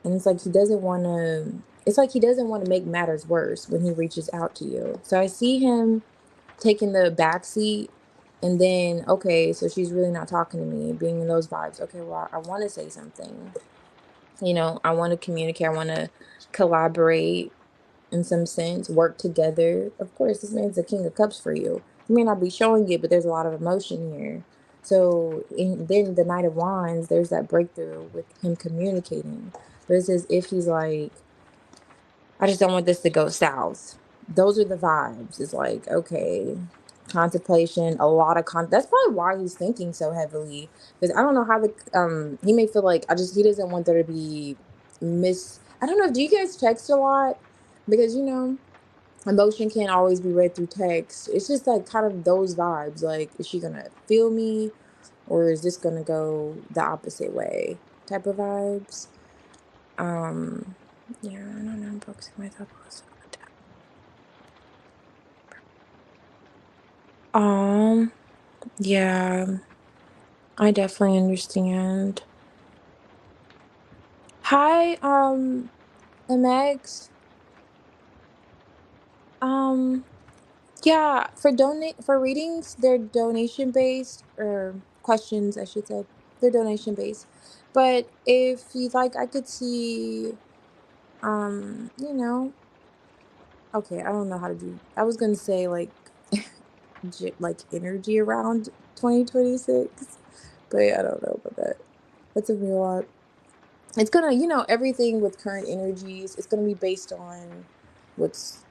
And it's like he doesn't want to, it's like he doesn't want to make matters worse when he reaches out to you. So I see him taking the back seat, and then, okay, so she's really not talking to me, being in those vibes. Okay, well, I want to say something. I want to communicate. I want to collaborate in some sense, work together. Of course, this man's the King of Cups for you. He may not be showing it, but there's a lot of emotion here. So, then the Knight of Wands, there's that breakthrough with him communicating. But it's as if he's like, I just don't want this to go south. Those are the vibes. It's like, okay, contemplation, a lot of that's probably why he's thinking so heavily. Because I don't know how he may feel like he doesn't want there to be I don't know, do you guys text a lot? Because Emotion can't always be read through text. It's just like kind of those vibes. Like, is she gonna feel me, or is this gonna go the opposite way? Type of vibes. Um, yeah, I don't know. I'm focusing my thought process on the yeah, I definitely understand. Hi, MX. Um, yeah, for readings, they're donation based, or questions, I should say. They're donation based. But if you'd like, I could see, you know, okay, I don't know how to do. I was gonna say like, like energy around 2026, but I don't know about that. That's a real lot. It's gonna, everything with current energies, it's gonna be based on what's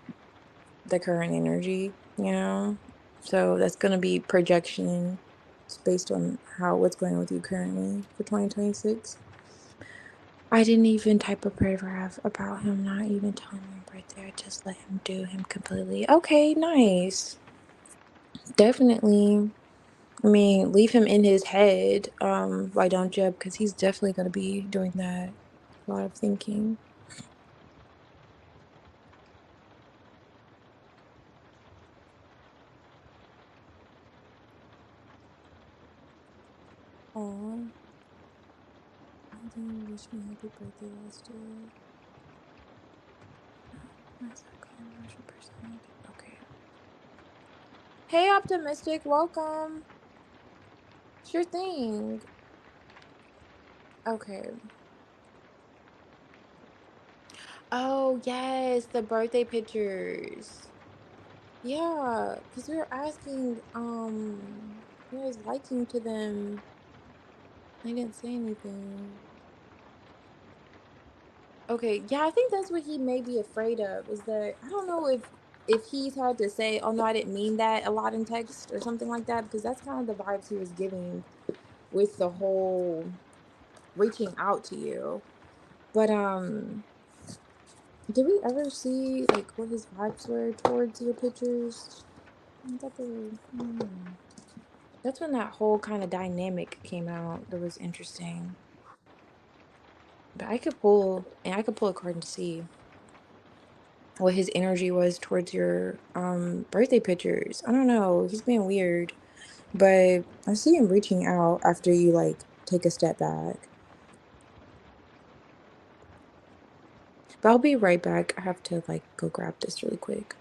the current energy, you know? So that's gonna be projection. It's based on how what's going on with you currently for 2026. I didn't even type a paragraph about him not even telling me my birthday. I just let him do him completely. Okay, nice. Definitely. I mean, leave him in his head. Why don't you? Because he's definitely gonna be doing that. A lot of thinking. Aw, I didn't wish me happy birthday last year. My psychological personality. Okay. Hey, optimistic. Welcome. Sure thing. Okay. Oh, yes, the birthday pictures. Yeah, because we were asking, you guys liking to them. I didn't say anything. Okay, yeah, I think that's what he may be afraid of, is that I don't know if he's had to say, "Oh no, I didn't mean that" a lot in text or something like that, because that's kind of the vibes he was giving with the whole reaching out to you. But did we ever see like what his vibes were towards your pictures? I thought they were. I don't know. That's when that whole kind of dynamic came out. That was interesting. But I could pull a card and see what his energy was towards your birthday pictures. I don't know. He's being weird, but I see him reaching out after you like take a step back. But I'll be right back. I have to like go grab this really quick.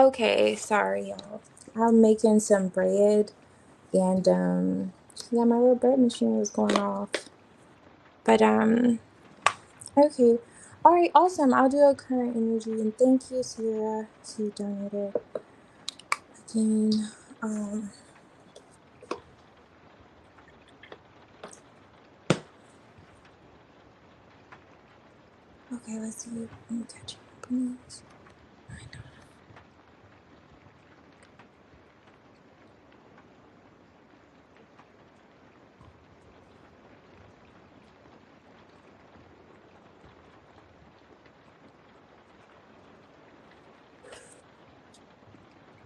Okay, sorry, y'all. I'm making some bread, and yeah, my little bread machine was going off. But okay. All right, awesome. I'll do a current energy, and thank you, Sierra. She donated again. Um, okay, let's see. Let me catch up on these.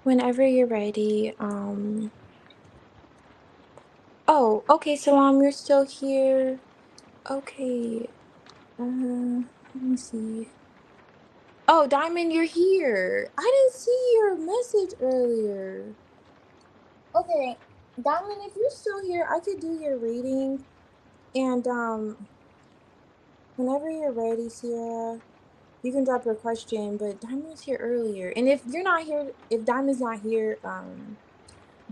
Whenever you're ready. Oh, okay, Salam, you're still here. Okay. Let me see. Oh, Diamond, you're here. I didn't see your message earlier. Okay, Diamond, if you're still here, I could do your reading. And whenever you're ready, Sierra, you can drop your question. But Diamond was here earlier, and if you're not here, if Diamond's not here,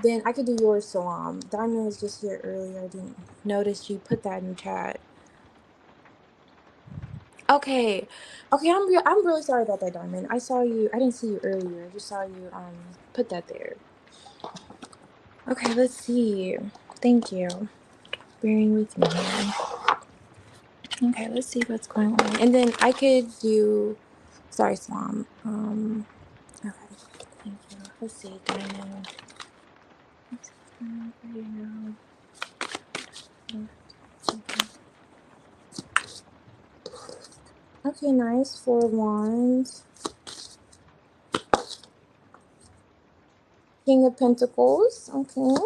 then I could do yours, Salam. Diamond was just here earlier. I didn't notice you put that in the chat. Okay, okay, I'm really sorry about that, Diamond. I saw you. I didn't see you earlier. I just saw you put that there. Okay, let's see. Thank you. Bearing with me here. Okay, let's see what's going on. And then I could do sorry, Slom. Okay, thank you. Let's see, Diamond. What's going on for you now? Okay, nice. 4 of Wands. King of Pentacles. Okay.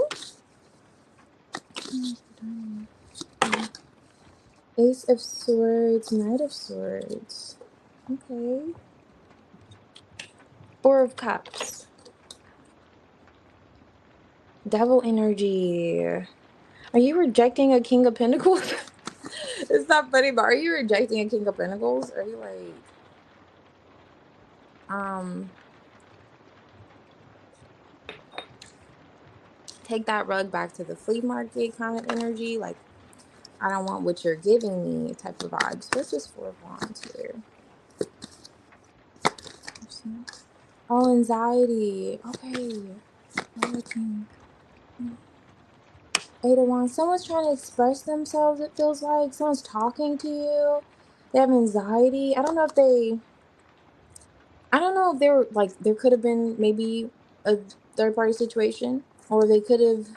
Ace of Swords, Knight of Swords. Okay. Four of Cups. Devil energy. Are you rejecting a King of Pentacles? It's not funny, but are you rejecting a King of Pentacles? Are you like, take that rug back to the flea market kind of energy? Like, I don't want what you're giving me type of vibes. What's this 4 of Wands here? Oh, anxiety. Okay. 8 of Wands. Someone's trying to express themselves, it feels like. Someone's talking to you. They have anxiety. I don't know if they were like, there could have been maybe a third party situation, or they could have,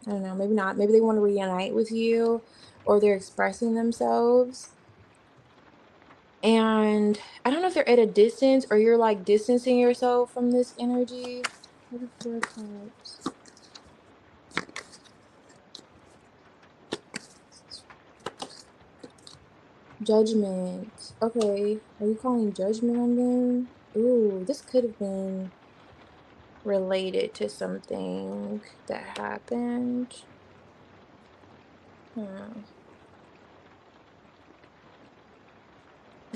I don't know, maybe not. Maybe they want to reunite with you, or they're expressing themselves. And I don't know if they're at a distance or you're like distancing yourself from this energy. What are 4 cards? Judgment. Okay. Are you calling judgment on them? Ooh, this could have been related to something that happened. Hmm.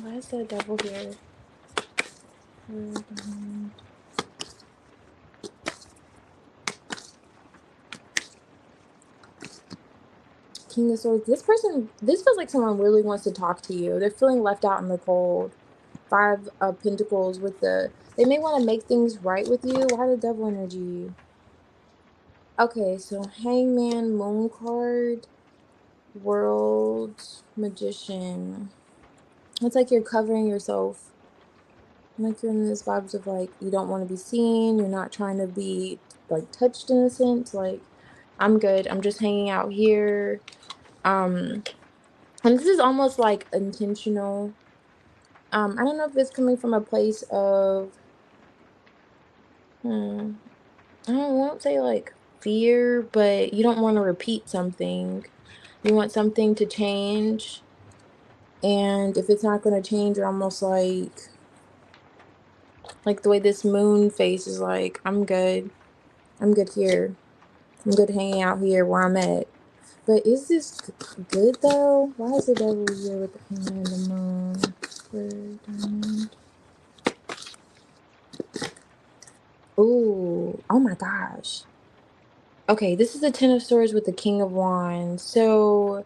Why is the devil here? King of Swords. This feels like someone really wants to talk to you. They're feeling left out in the cold. 5 of Pentacles with they may want to make things right with you. Why the devil energy? Okay, so Hangman, Moon card, World, Magician. It's like you're covering yourself. Like you're in this vibes of like you don't want to be seen. You're not trying to be like touched in a sense. Like, I'm good. I'm just hanging out here. And this is almost like intentional. I don't know if it's coming from a place of I won't say like fear, but you don't want to repeat something. You want something to change. And if it's not going to change, you're almost like the way this moon face is like, I'm good. I'm good here. I'm good hanging out here where I'm at. But is this good though? Why is the devil here with the hangman and the moon? For diamond. my gosh. Okay, this is the Ten of Swords with the King of Wands. So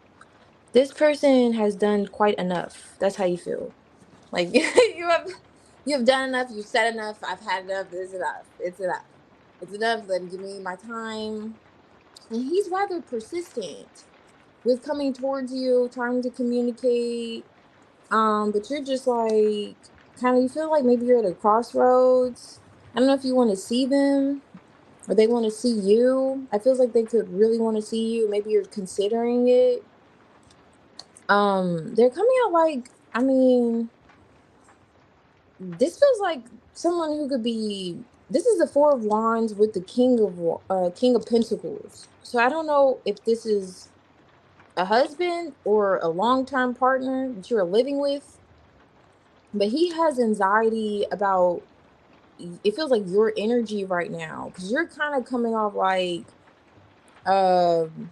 this person has done quite enough. That's how you feel. Like you have done enough, you've said enough, I've had enough, this is enough. It's enough. It's enough. Let him give me my time. And he's rather persistent with coming towards you, trying to communicate. But you're just like kind of you feel like maybe you're at a crossroads. I don't know if you want to see them or they want to see you. I feels like they could really want to see you. Maybe you're considering it. They're coming out like, I mean, this feels like someone who could be. This is the Four of Wands with the King of Pentacles. So I don't know if this is a husband or a long-term partner that you're living with, but he has anxiety about. It feels like your energy right now because you're kind of coming off like um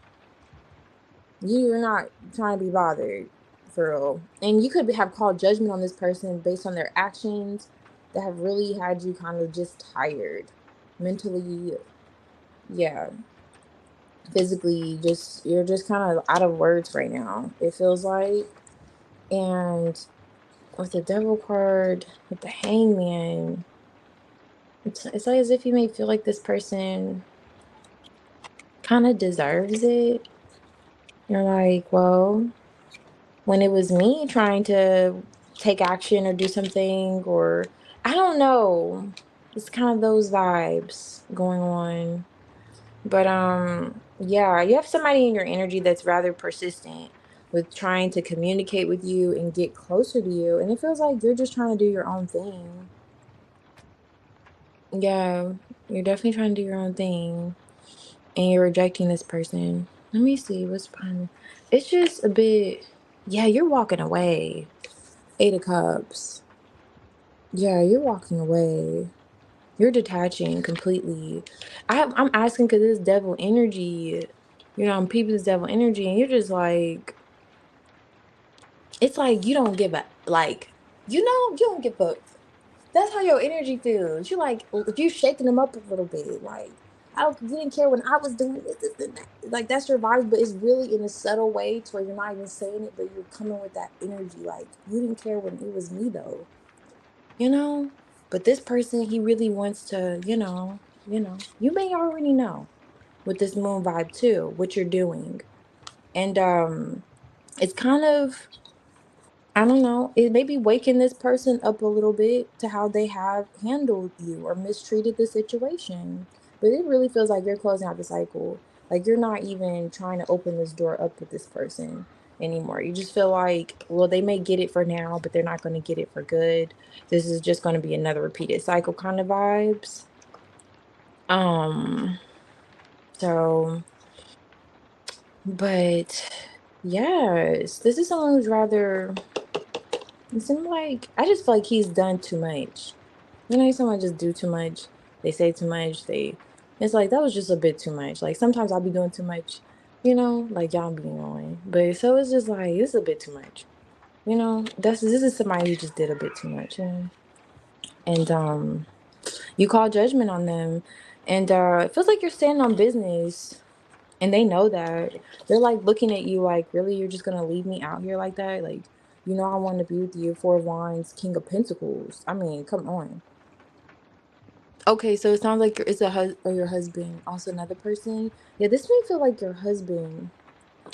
you're not trying to be bothered for real, and you could have called judgment on this person based on their actions that have really had you kind of just tired mentally, yeah, physically, just you're just kind of out of words right now, it feels like. And with the Devil card with the Hangman, it's like as if you may feel like this person kind of deserves it. You're like, well, when it was me trying to take action or do something, or I don't know, it's kind of those vibes going on. But yeah, you have somebody in your energy that's rather persistent with trying to communicate with you and get closer to you, and it feels like you're just trying to do your own thing. Yeah, you're definitely trying to do your own thing and you're rejecting this person. Let me see what's behind. It's just a bit, yeah, you're walking away. Eight of Cups. Yeah, you're walking away. You're detaching completely. I'm asking because this devil energy, I'm peeping this devil energy, and you're just like, it's like you don't give a like, you don't give a. That's how your energy feels. You're like, if you're shaking them up a little bit, like, I don't, you didn't care when I was doing this and that. Like, that's your vibe, but it's really in a subtle way to where you're not even saying it, but you're coming with that energy. Like, you didn't care when it was me, though, you know? But this person, he really wants to, you may already know with this moon vibe, too, what you're doing. And, it's kind of, I don't know. It may be waking this person up a little bit to how they have handled you or mistreated the situation. But it really feels like you're closing out the cycle. Like you're not even trying to open this door up with this person anymore. You just feel like, well, they may get it for now, but they're not going to get it for good. This is just going to be another repeated cycle kind of vibes. Um, so, but yes, this is someone who's rather, it seems like, I just feel like he's done too much. Someone just do too much. They say too much. It's like that was just a bit too much. Like sometimes I'll be doing too much, like y'all be annoying. But so it's just like this is a bit too much. This is somebody who just did a bit too much, and you call judgment on them, and it feels like you're standing on business, and they know that. They're like looking at you like, really, you're just gonna leave me out here like that? Like, I want to be with you. Four of Wands, King of Pentacles. I mean, come on. Okay, so it sounds like it's or your husband, also another person. Yeah, this may feel like your husband.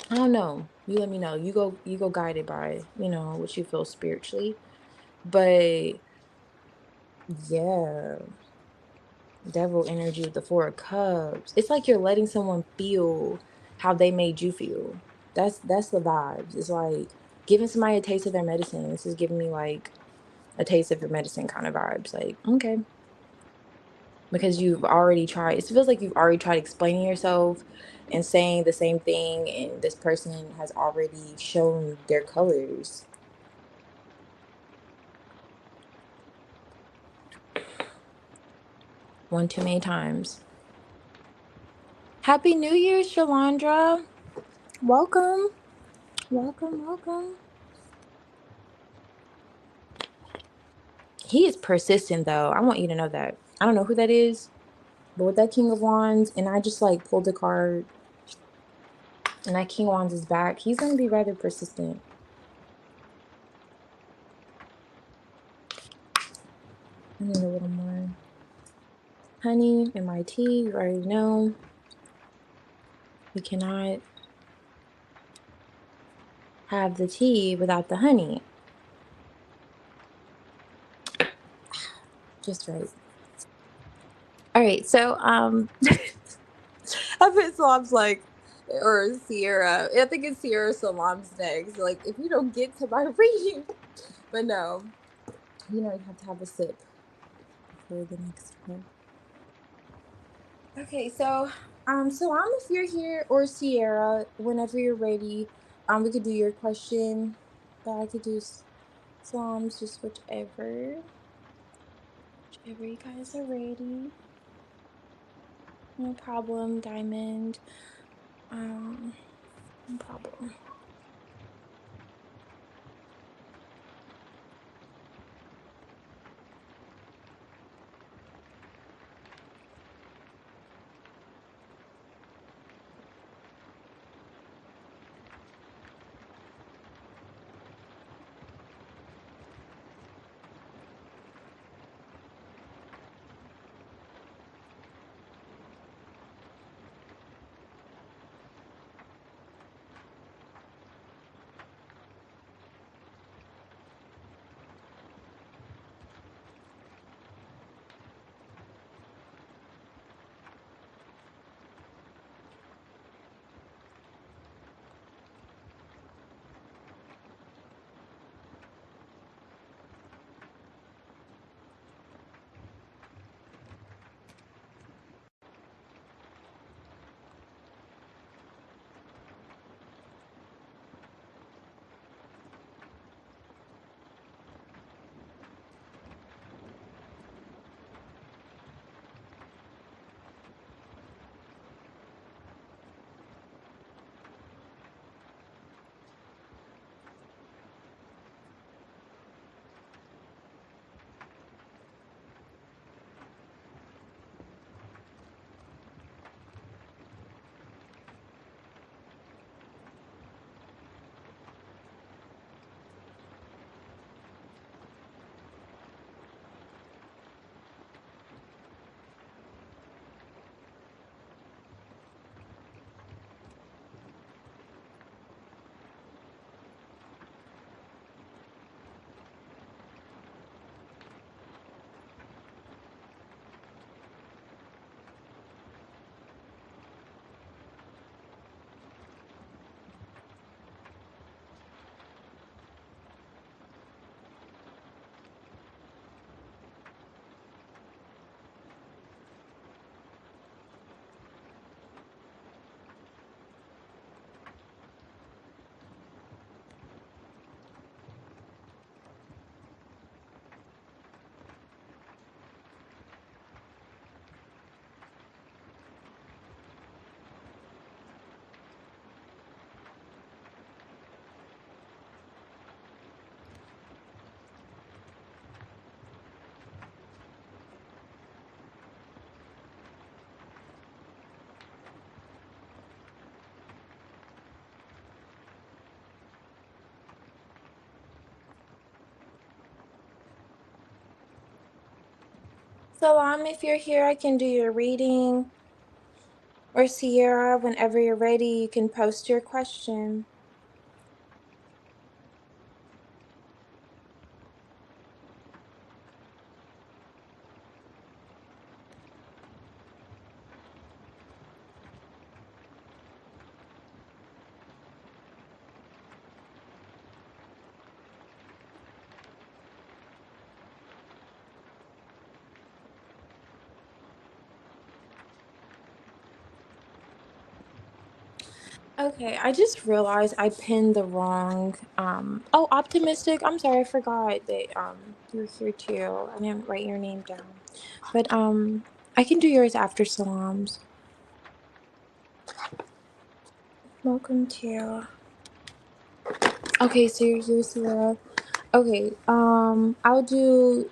I don't know. You let me know. You go guided by, what you feel spiritually. But yeah, devil energy with the Four of Cups. It's like you're letting someone feel how they made you feel. That's the vibes. It's like giving somebody a taste of their medicine. This is giving me like a taste of your medicine kind of vibes. Like, okay, because you've already tried. It feels like you've already tried explaining yourself and saying the same thing, and this person has already shown their colors one too many times. Happy New Year, Shalandra. Welcome. Welcome, welcome. He is persistent though. I want you to know that. I don't know who that is, But with that King of Wands, and I just like pulled the card, and that King of Wands is back, he's gonna be rather persistent. I need a little more honey in my tea. You already know you cannot have the tea without the honey. Just right. All right, so I put Salam's like or Sierra. I think it's Sierra Salam's next. Like if you don't get to my reading, but no, you have to have a sip for the next one. Okay, so Salam, if you're here, or Sierra, whenever you're ready, we could do your question, but I could do Salam's, just whichever you guys are ready. No problem, Diamond. Um, no problem. Salam, if you're here, I can do your reading. Or Sierra, whenever you're ready, you can post your question. Okay, I just realized I pinned the wrong oh, optimistic. I'm sorry, I forgot that you're here too. I didn't write your name down. But I can do yours after Salam's. Welcome to. Okay, so you're here, Sierra. Okay, I'll do.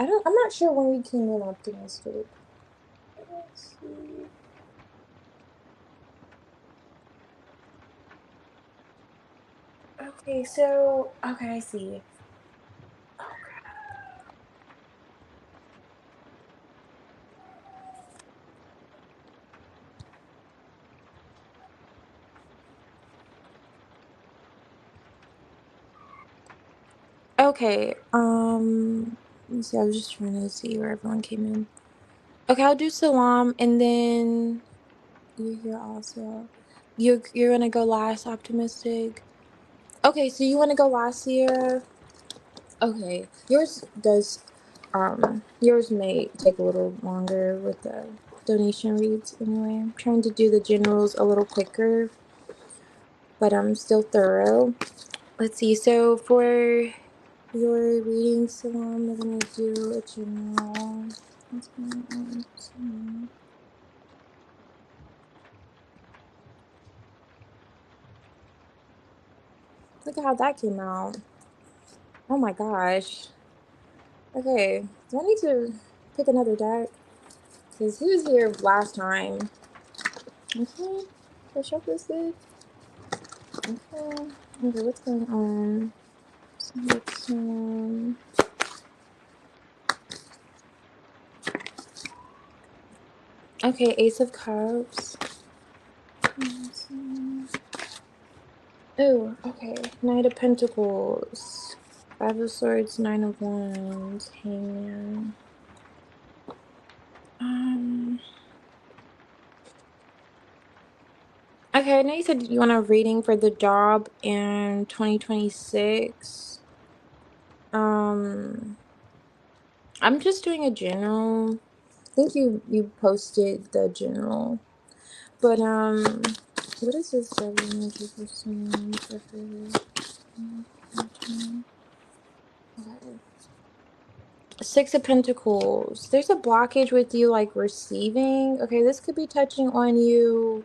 I'm not sure when we came in optimistic. Okay, so okay, I see. Oh crap. Okay, let me see. I was just trying to see where everyone came in. Okay, I'll do Salam, and then you're here also. You're gonna go last, optimistic. Okay, so you wanna go last, Sierra? Okay, yours may take a little longer with the donation reads anyway. I'm trying to do the generals a little quicker, but I'm still thorough. Let's see. So for your reading, Salam, we're gonna do a general. What's going on? Salam. Look at how that came out. Oh my gosh. Okay, do I need to pick another deck? Because he was here last time. Okay, Cashapp is good. Okay, okay, what's going on? So let's, okay, Ace of Cups. Oh, okay, Knight of Pentacles. Five of Swords, Nine of Wands, Hangman. Um, okay, I know you said you want a reading for the job in 2026. Um, I'm just doing a general. I think you posted the general, but what is this devil energy for someone? Okay. Six of Pentacles. There's a blockage with you like receiving. Okay, this could be touching on you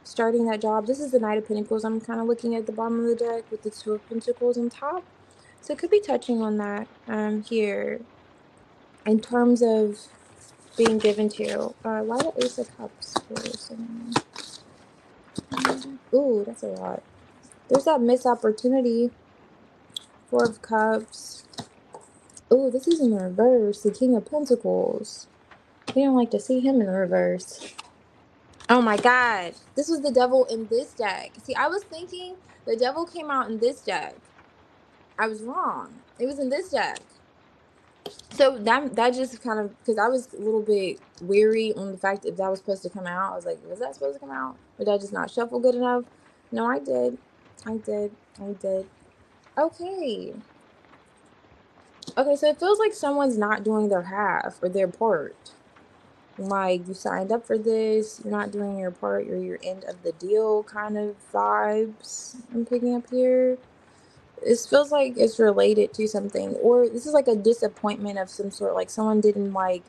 starting that job. This is the Knight of Pentacles. I'm kind of looking at the bottom of the deck with the Two of Pentacles on top. So it could be touching on that here in terms of being given to you. Why the Ace of Cups for someone? Ooh, that's a lot. There's that missed opportunity. Four of Cups. Ooh, this is in reverse. The King of Pentacles. We don't like to see him in reverse. Oh my god. This was the devil in this deck. See, I was thinking the devil came out in this deck. I was wrong. It was in this deck. So that just kind of, because I was a little bit weary on the fact if that was supposed to come out. I was like, was that supposed to come out? Or did I just not shuffle good enough? No, I did. I did. I did. Okay. Okay, so it feels like someone's not doing their half or their part. Like you signed up for this, you're not doing your part, you're your end of the deal kind of vibes I'm picking up here. This feels like it's related to something, or this is like a disappointment of some sort, like someone didn't like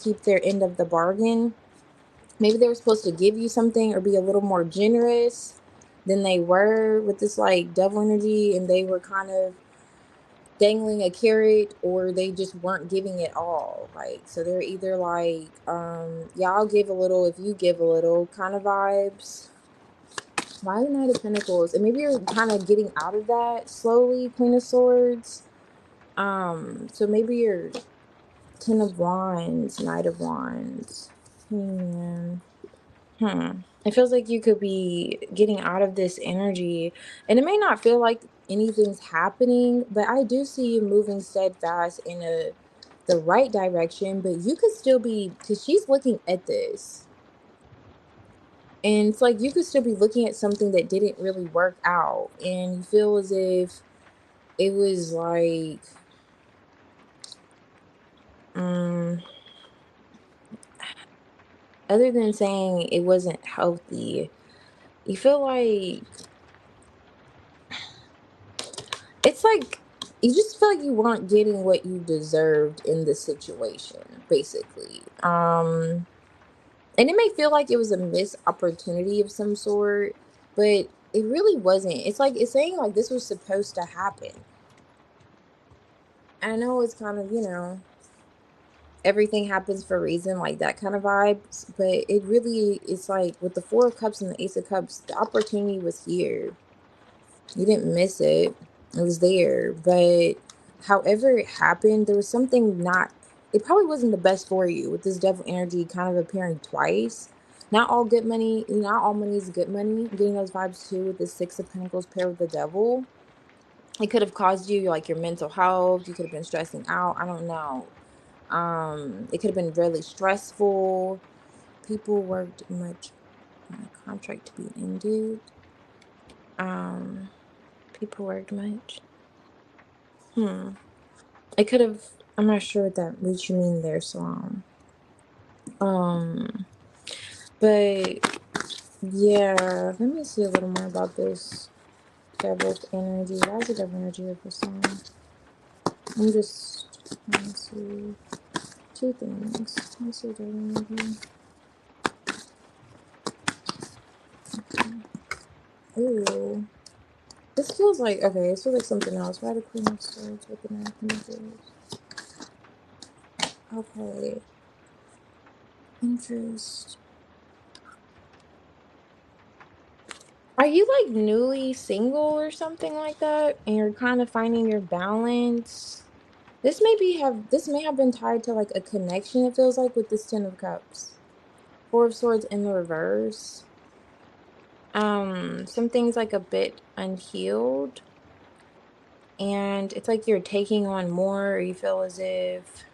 keep their end of the bargain. Maybe they were supposed to give you something or be a little more generous than they were with this like devil energy, and they were kind of dangling a carrot, or they just weren't giving it all. Like, so they're either like yeah, I'll give a little if you give a little kind of vibes. Why the Knight of Pentacles? And maybe you're kind of getting out of that slowly. Queen of Swords. So maybe you're Ten of Wands, Knight of Wands. It feels like you could be getting out of this energy, and it may not feel like anything's happening, but I do see you moving steadfast in the right direction. But you could still be, because she's looking at this, and it's like you could still be looking at something that didn't really work out, and you feel as if it was like, um, other than saying it wasn't healthy, you feel like it's like you just feel like you weren't getting what you deserved in the situation, basically. And it may feel like it was a missed opportunity of some sort, but it really wasn't. It's like it's saying like this was supposed to happen. I know it's kind of, everything happens for a reason, like that kind of vibes, but it really it's like with the Four of Cups and the Ace of Cups, the opportunity was here. You didn't miss it. It was there. But however it happened, there was something not, it probably wasn't the best for you with this devil energy kind of appearing twice. Not all good money, not all money is good money. I'm getting those vibes too with the Six of Pentacles paired with the devil. It could have caused you like your mental health. You could have been stressing out. I don't know. It could have been really stressful. People worked much on a contract to be ended. Um, People worked much. Hmm. It could have. I'm not sure what you mean there, Salam. Um, but yeah, let me see a little more about this devil's energy. Why is the devil energy here for some? I'm just let me see two things. Let me see devil energy. Ooh, this feels like okay. This feels like something else. Why the Queen of Swords with the Knight of Pentacles? Okay, interest. Are you like newly single or something like that? And you're kind of finding your balance? This may have been tied to like a connection, it feels like, with this Ten of Cups. Four of Swords in the reverse. Some things like a bit unhealed. And it's like you're taking on more, or you feel as if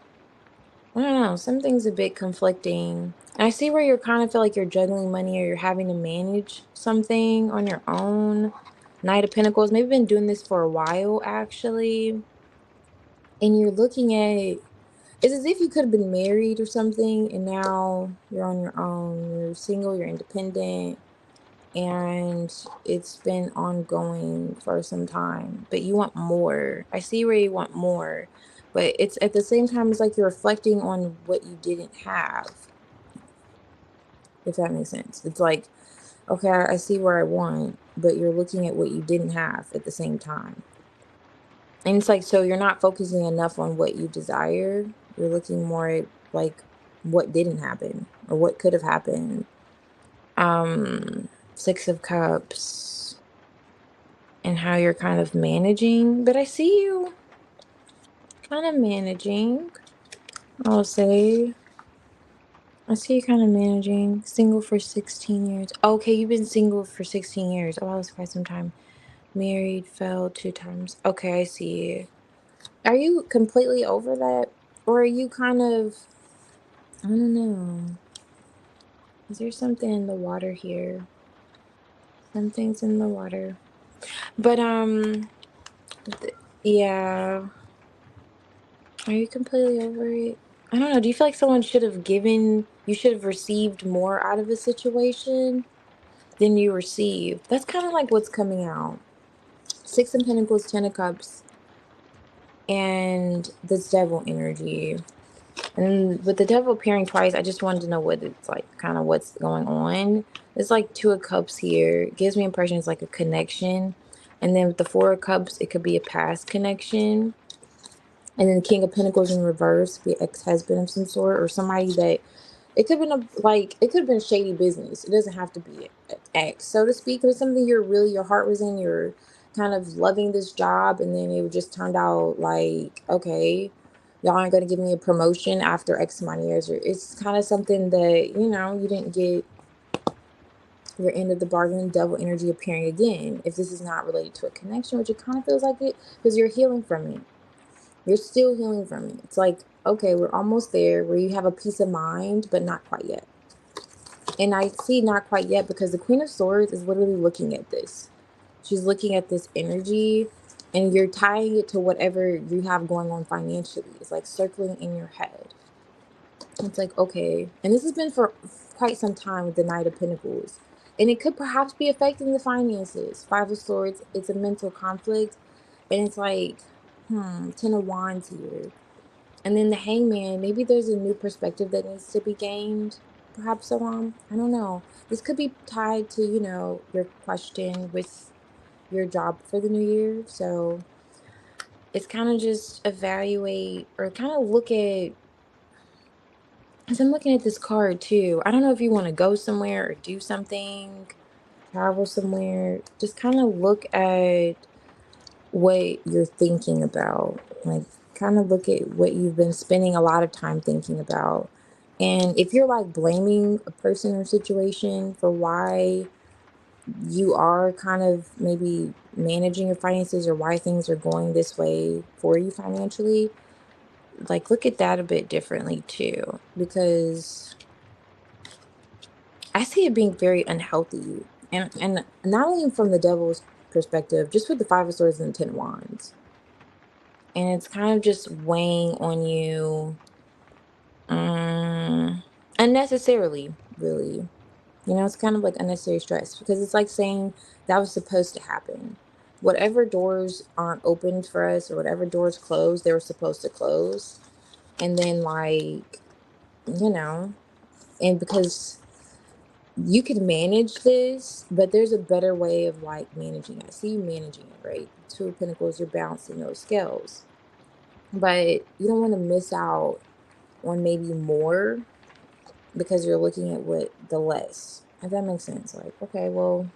I don't know, something's a bit conflicting. And I see where you're kind of feel like you're juggling money or you're having to manage something on your own. Knight of Pentacles, maybe been doing this for a while actually. And you're looking at it's as if you could have been married or something and now you're on your own. You're single, you're independent, and it's been ongoing for some time. But you want more. I see where you want more. But it's at the same time it's like you're reflecting on what you didn't have. If that makes sense. It's like, okay, I see where I want, but you're looking at what you didn't have at the same time. And it's like, so you're not focusing enough on what you desire. You're looking more at like what didn't happen or what could have happened. Six of Cups and how you're kind of managing. But I see you kind of managing, I'll say. I see you kind of managing. Single for 16 years. Okay, you've been single for 16 years. Oh, that was quite some time. Married, fell 2 times. Okay, I see. Are you completely over that? Or are you kind of, I don't know. Is there something in the water here? Something's in the water. But, yeah. Are you completely over it? I don't know. Do you feel like someone you should have received more out of a situation than you received? That's kind of like what's coming out. Six of Pentacles, Ten of Cups, and this devil energy. And with the devil appearing twice, I just wanted to know what it's like, kind of what's going on. It's like Two of Cups here. It gives me impression it's like a connection. And then with the Four of Cups, it could be a past connection. And then the King of Pentacles in reverse, be ex-husband of some sort, or somebody that it could have been it could have been shady business. It doesn't have to be an ex, so to speak. It was something your heart was in, you're kind of loving this job, and then it just turned out like, okay, y'all aren't gonna give me a promotion after X amount of years. Or it's kind of something that, you didn't get your end of the bargain, devil energy appearing again. If this is not related to a connection, which it kind of feels like it, because you're healing from it. You're still healing from it. It's like, okay, we're almost there where you have a peace of mind, but not quite yet. And I see not quite yet because the Queen of Swords is literally looking at this. She's looking at this energy and you're tying it to whatever you have going on financially. It's like circling in your head. It's like, okay. And this has been for quite some time with the Knight of Pentacles. And it could perhaps be affecting the finances. Five of Swords, it's a mental conflict. And it's like, Ten of Wands here. And then the Hangman, maybe there's a new perspective that needs to be gained. Perhaps so on. I don't know. This could be tied to, your question with your job for the new year. So it's kind of just evaluate or kind of look at, as I'm looking at this card too. I don't know if you want to go somewhere or do something. travel somewhere, just kind of look at what you're thinking about. Like, kind of look at what you've been spending a lot of time thinking about. And if you're like blaming a person or situation for why you are kind of maybe managing your finances or why things are going this way for you financially, like look at that a bit differently too. Because I see it being very unhealthy. And not only from the devil's perspective, just with the five of swords and the ten of wands. And it's kind of just weighing on you um, unnecessarily, really. You know, it's kind of like unnecessary stress because it's like saying that was supposed to happen. Whatever doors aren't opened for us or whatever doors closed, they were supposed to close. And then, like, you know, and because you can manage this, but there's a better way of like managing it. I see you managing it, right? Two of Pentacles, you're balancing those scales, but you don't want to miss out on maybe more because you're looking at what the less. If that makes sense. Like, okay, well,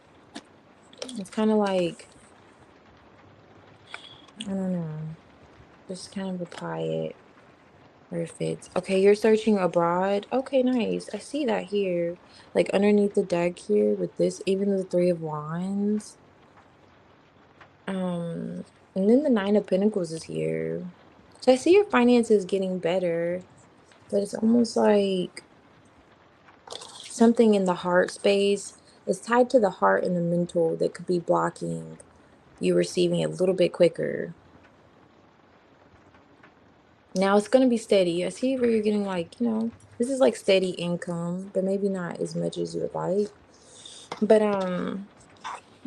it's kind of like, I don't know, just kind of apply it where it fits. Okay, you're searching abroad. Okay, nice. I see that here. Like underneath the deck here with this, even the Three of Wands. Um, and then the Nine of Pentacles is here. So I see your finances getting better, but it's almost like something in the heart space is tied to the heart and the mental that could be blocking you receiving it a little bit quicker. Now it's gonna be steady. I see where you're getting like, this is like steady income, but maybe not as much as you would like. But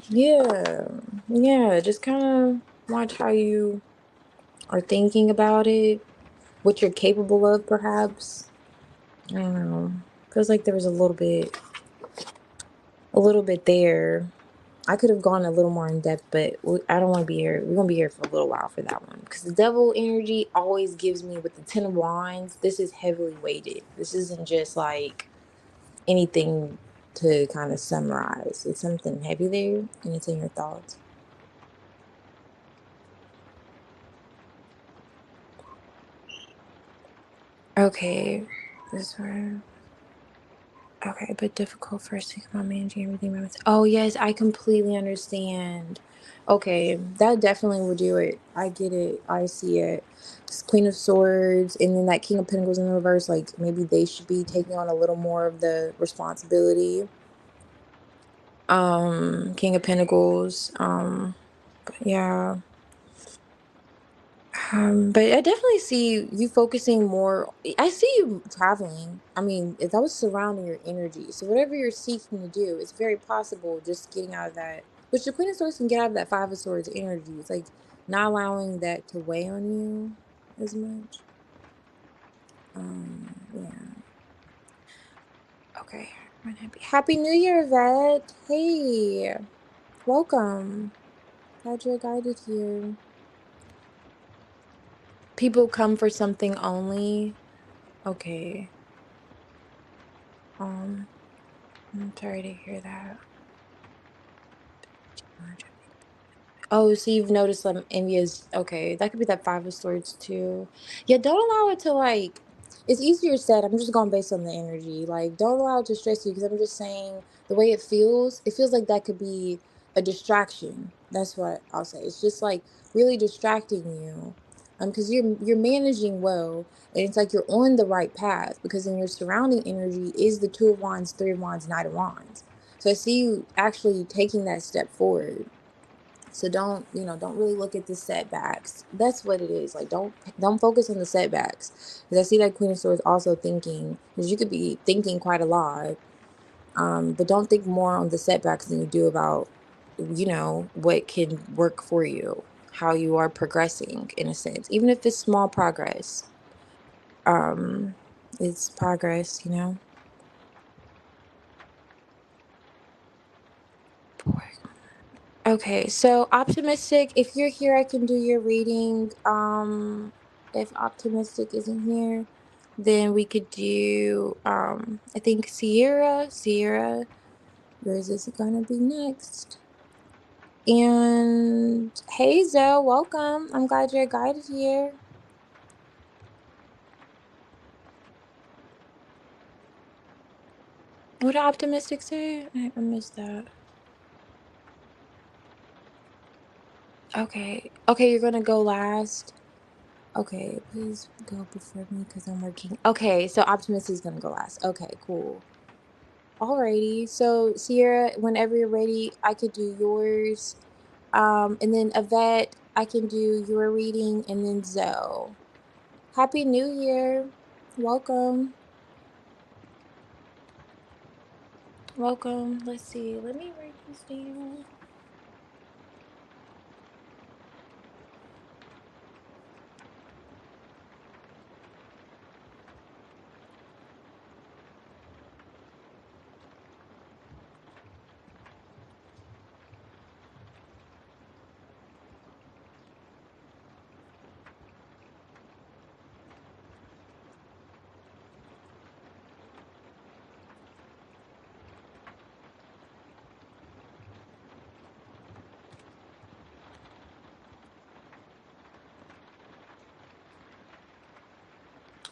yeah, yeah, just kind of watch how you are thinking about it, what you're capable of, perhaps. I don't know. Feels like there was a little bit there. I could have gone a little more in depth, but I don't want to be here. We're gonna be here for a little while for that one because the devil energy always gives me with the Ten of Wands. This is heavily weighted. This isn't just like anything to kind of summarize. It's something heavy there, and it's in your thoughts. Okay, this one. Okay, but difficult for us to come on managing everything by myself. Oh yes, I completely understand. Okay, that definitely will do it. I get it. I see it. It's Queen of Swords, and then that King of Pentacles in the reverse. Like maybe they should be taking on a little more of the responsibility. King of Pentacles. But yeah. But I definitely see you focusing more. I see you traveling. I mean, that was surrounding your energy. So whatever you're seeking to do, it's very possible just getting out of that. Which the Queen of Swords can get out of that Five of Swords energy. It's like not allowing that to weigh on you as much. Yeah. Okay. I'm Happy New Year, Vet. Hey, welcome. Glad you're guided here. People come for something only. Okay. Um. I'm sorry to hear that. Oh, so you've noticed some envious. Okay, that could be that Five of Swords too. Yeah, don't allow it to like. It's easier said. I'm just going based on the energy. Like, don't allow it to stress you because I'm just saying the way it feels. It feels like that could be a distraction. That's what I'll say. It's just like really distracting you, because you're managing well, and it's like you're on the right path because in your surrounding energy is the Two of Wands, Three of Wands, Knight of Wands. So I see you actually taking that step forward. So don't really look at the setbacks. That's what it is. Like don't focus on the setbacks. Because I see that Queen of Swords also thinking, because you could be thinking quite a lot. But don't think more on the setbacks than you do about, what can work for you, how you are progressing in a sense. Even if it's small progress. Um, it's progress. Okay, so optimistic, if you're here, I can do your reading. If optimistic isn't here, then we could do I think Sierra. Yours is gonna be next. And hey Zoe, welcome. I'm glad you're guided here. What did optimistic say? I missed that. Okay. Okay, you're gonna go last. Okay, please go before me because I'm working. Okay, so optimistic is gonna go last. Okay, cool. Alrighty. So Sierra, whenever you're ready, I could do yours. And then Yvette, I can do your reading, and then Zoe. Happy New Year. Welcome. Welcome. Let's see. Let me write this down.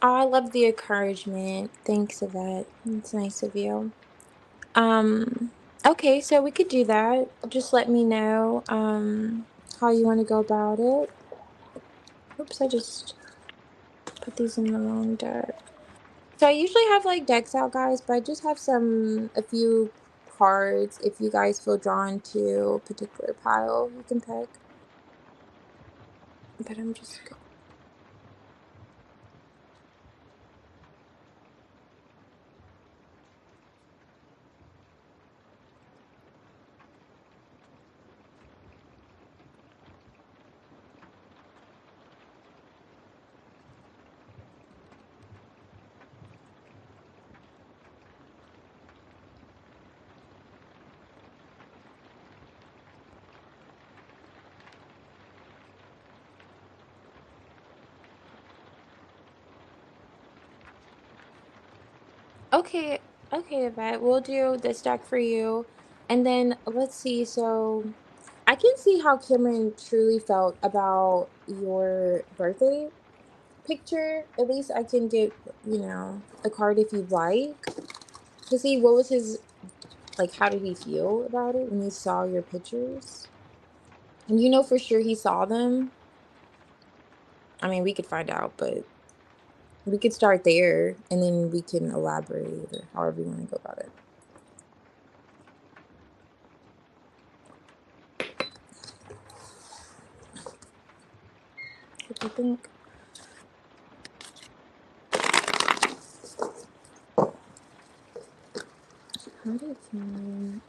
Oh, I love the encouragement. Thanks, Yvette. It's nice of you. Um, okay, so we could do that. Just let me know how you want to go about it. Oops, I just put these in the wrong deck. So I usually have like decks out, guys, but I just have a few cards. If you guys feel drawn to a particular pile, you can pick. But I'm just okay. Okay, Yvette, we'll do this deck for you. And then let's see. So I can see how Cameron truly felt about your birthday picture. At least I can get, a card if you'd like. To see what was his, like, how did he feel about it when he saw your pictures? And you know for sure he saw them. I mean, we could find out, but we could start there and then we can elaborate or however you want to go about it. What do you think? How did Cameron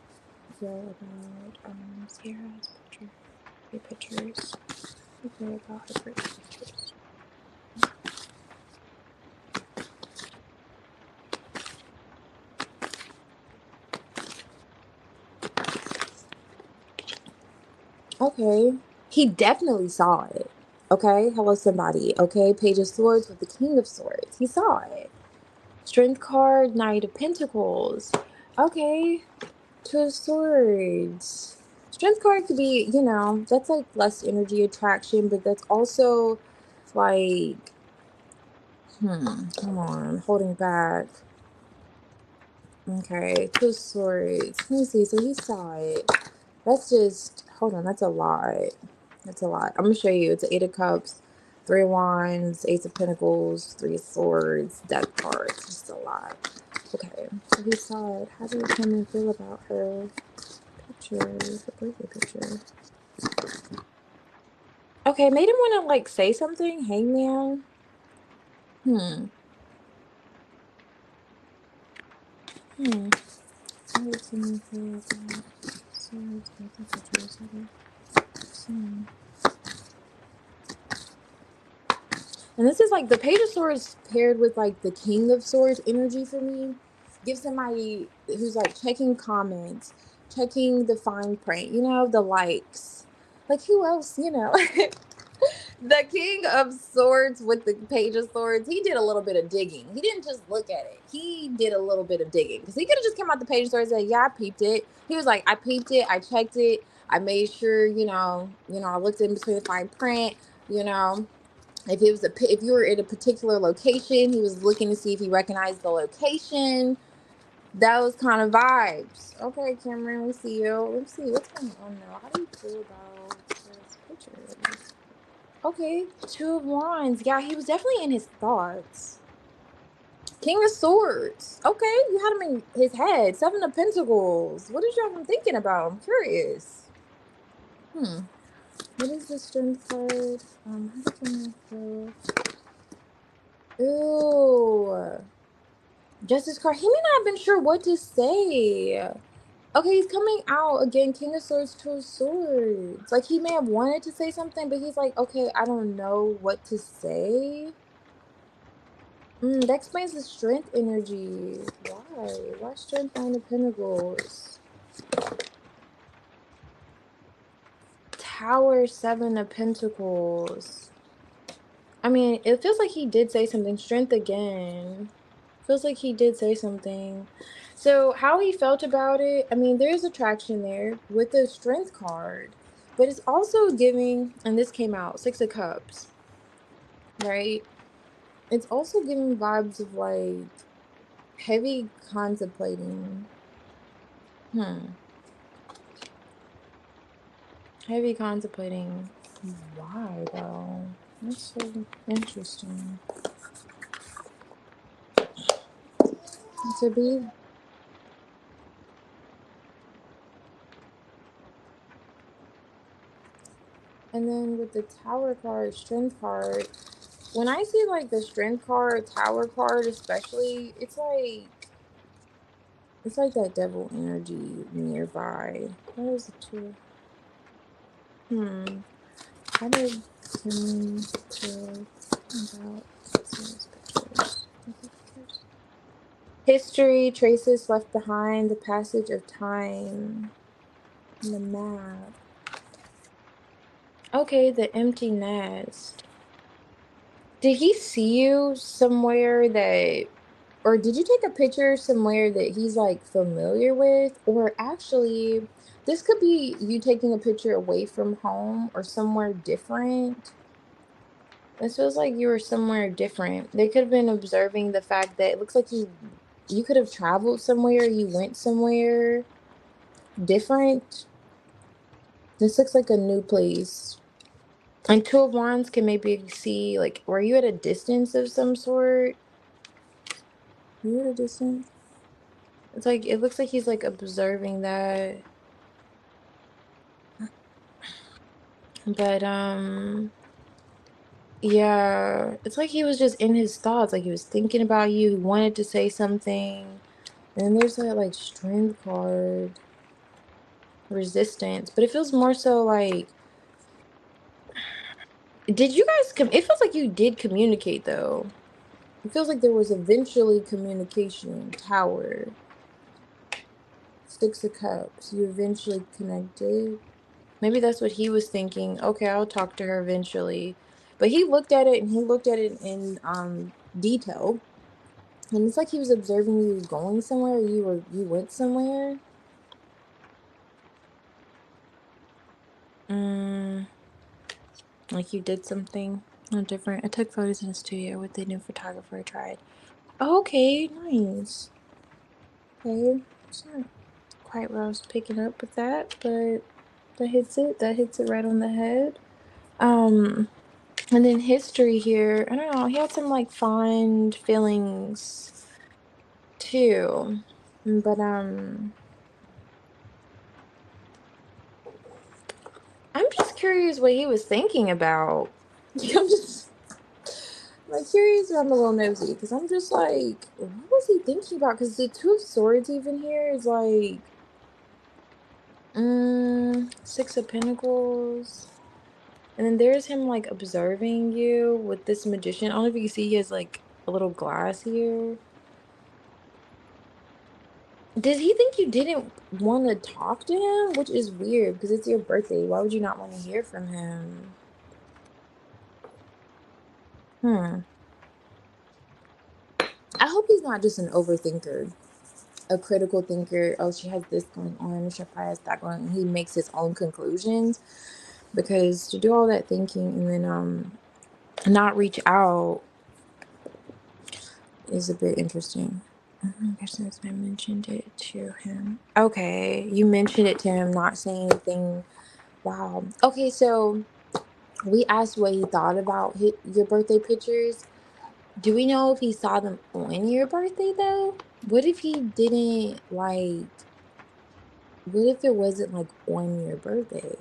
feel about Sierra's picture? Your pictures. Okay, about her birthday pictures. Okay. He definitely saw it. Okay. Hello, somebody. Okay. Page of Swords with the King of Swords. He saw it. Strength card, Knight of Pentacles. Okay. Two of Swords. Strength card could be, that's like less energy attraction, but that's also like, come on, I'm holding back. Okay, two of Swords. Let me see. So he saw it. That's just, hold on, that's a lot. That's a lot. I'm gonna show you. It's Eight of Cups, Three of Wands, Ace of Pentacles, Three of Swords, Death cards. It's just a lot. Okay, so he saw it. How did Cameron feel about her picture, her birthday picture? Okay, made him want to like say something. Hangman. Hmm. Hmm. How did Cameron feel about Swords, birthday pictures? Hmm. And this is like the Page of Swords paired with like the King of Swords energy for me. Give somebody who's like checking comments, checking the fine print, the likes. Like who else, The King of Swords with the Page of Swords, he did a little bit of digging. He didn't just look at it. He did a little bit of digging because he could have just come out the Page of Swords and said, "Yeah, I peeped it." He was like, "I peeped it. I checked it. I made sure, I looked in between the fine print. You know, if you were in a particular location, he was looking to see if he recognized the location. Those kind of vibes." Okay, Cameron, we see you. Let's see what's going on now. How do you feel about this picture? Okay, Two of Wands. Yeah, he was definitely in his thoughts. King of Swords. Okay, you had him in his head. Seven of Pentacles. What did you have him thinking about? I'm curious. Hmm. What is the Strength card? How can I feel? Ooh. Justice card. He may not have been sure what to say. Okay, he's coming out again. King of Swords, Two of Swords. Like he may have wanted to say something, but he's like, okay, I don't know what to say. That explains the strength energy. Why? Why strength Nine of Pentacles? Tower, Seven of Pentacles. I mean, it feels like he did say something. Strength again. Feels like he did say something. So how he felt about it, I mean, there's attraction there with the strength card. But it's also giving, and this came out, Six of Cups, right? It's also giving vibes of like heavy contemplating. Heavy contemplating. Why though? That's so interesting. To be, and then with the Tower card, Strength card. When I see like the Strength card, Tower card, especially, it's like that devil energy nearby. What is it to? How did Kim feel about these pictures? History, traces left behind, the passage of time, the map. Okay, the empty nest. Did he see you somewhere that, or did you take a picture somewhere that he's like familiar with? Or actually, this could be you taking a picture away from home or somewhere different. This feels like you were somewhere different. They could have been observing the fact that it looks like you could have traveled somewhere, you went somewhere different. This looks like a new place. And Two of Wands can maybe see, like, were you at a distance of some sort? You at a distance? It's like, it looks like he's, like, observing that. But, yeah. It's like he was just in his thoughts. Like, he was thinking about you. He wanted to say something. And then there's that, like, Strength card. Resistance. But it feels more so like, did you guys, it feels like you did communicate, though. It feels like there was eventually communication. Tower. Six of Cups. You eventually connected. Maybe that's what he was thinking. Okay, I'll talk to her eventually. But he looked at it and he looked at it in detail. And it's like he was observing you going somewhere, or you went somewhere. Like you did something different. I took photos in the studio with the new photographer I tried. Okay, nice. Okay. It's not quite what I was picking up with that, but that hits it. That hits it right on the head. And then history here, I don't know, he had some like fond feelings too. But I'm just curious what he was thinking about. I'm just like curious, I'm a little nosy because I'm just like, what was he thinking about? Because the Two of Swords even here is like Six of Pentacles. And then there's him like observing you with this magician. I don't know if you can see he has like a little glass here. Did he think you didn't want to talk to him? Which is weird because it's your birthday. Why would you not want to hear from him? Hmm. I hope he's not just an overthinker, a critical thinker. Oh, she has this going on. She probably has that going on. And he makes his own conclusions because to do all that thinking and then not reach out is a bit interesting. I guess since I mentioned it to him. Okay, you mentioned it to him, not saying anything. Wow. Okay, so we asked what he thought about your birthday pictures. Do we know if he saw them on your birthday though? What if he didn't like? What if it wasn't like on your birthday?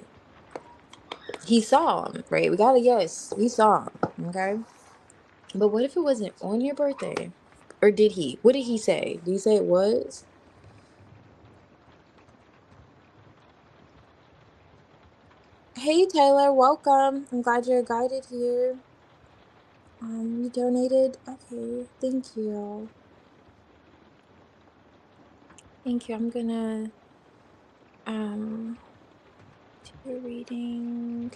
He saw them, right? We got a yes. He saw them. Okay. But what if it wasn't on your birthday? Or did he? What did he say? Did he say it was? Hey Taylor, welcome. I'm glad you're guided here. You donated? Okay, thank you. Thank you. I'm gonna do a reading.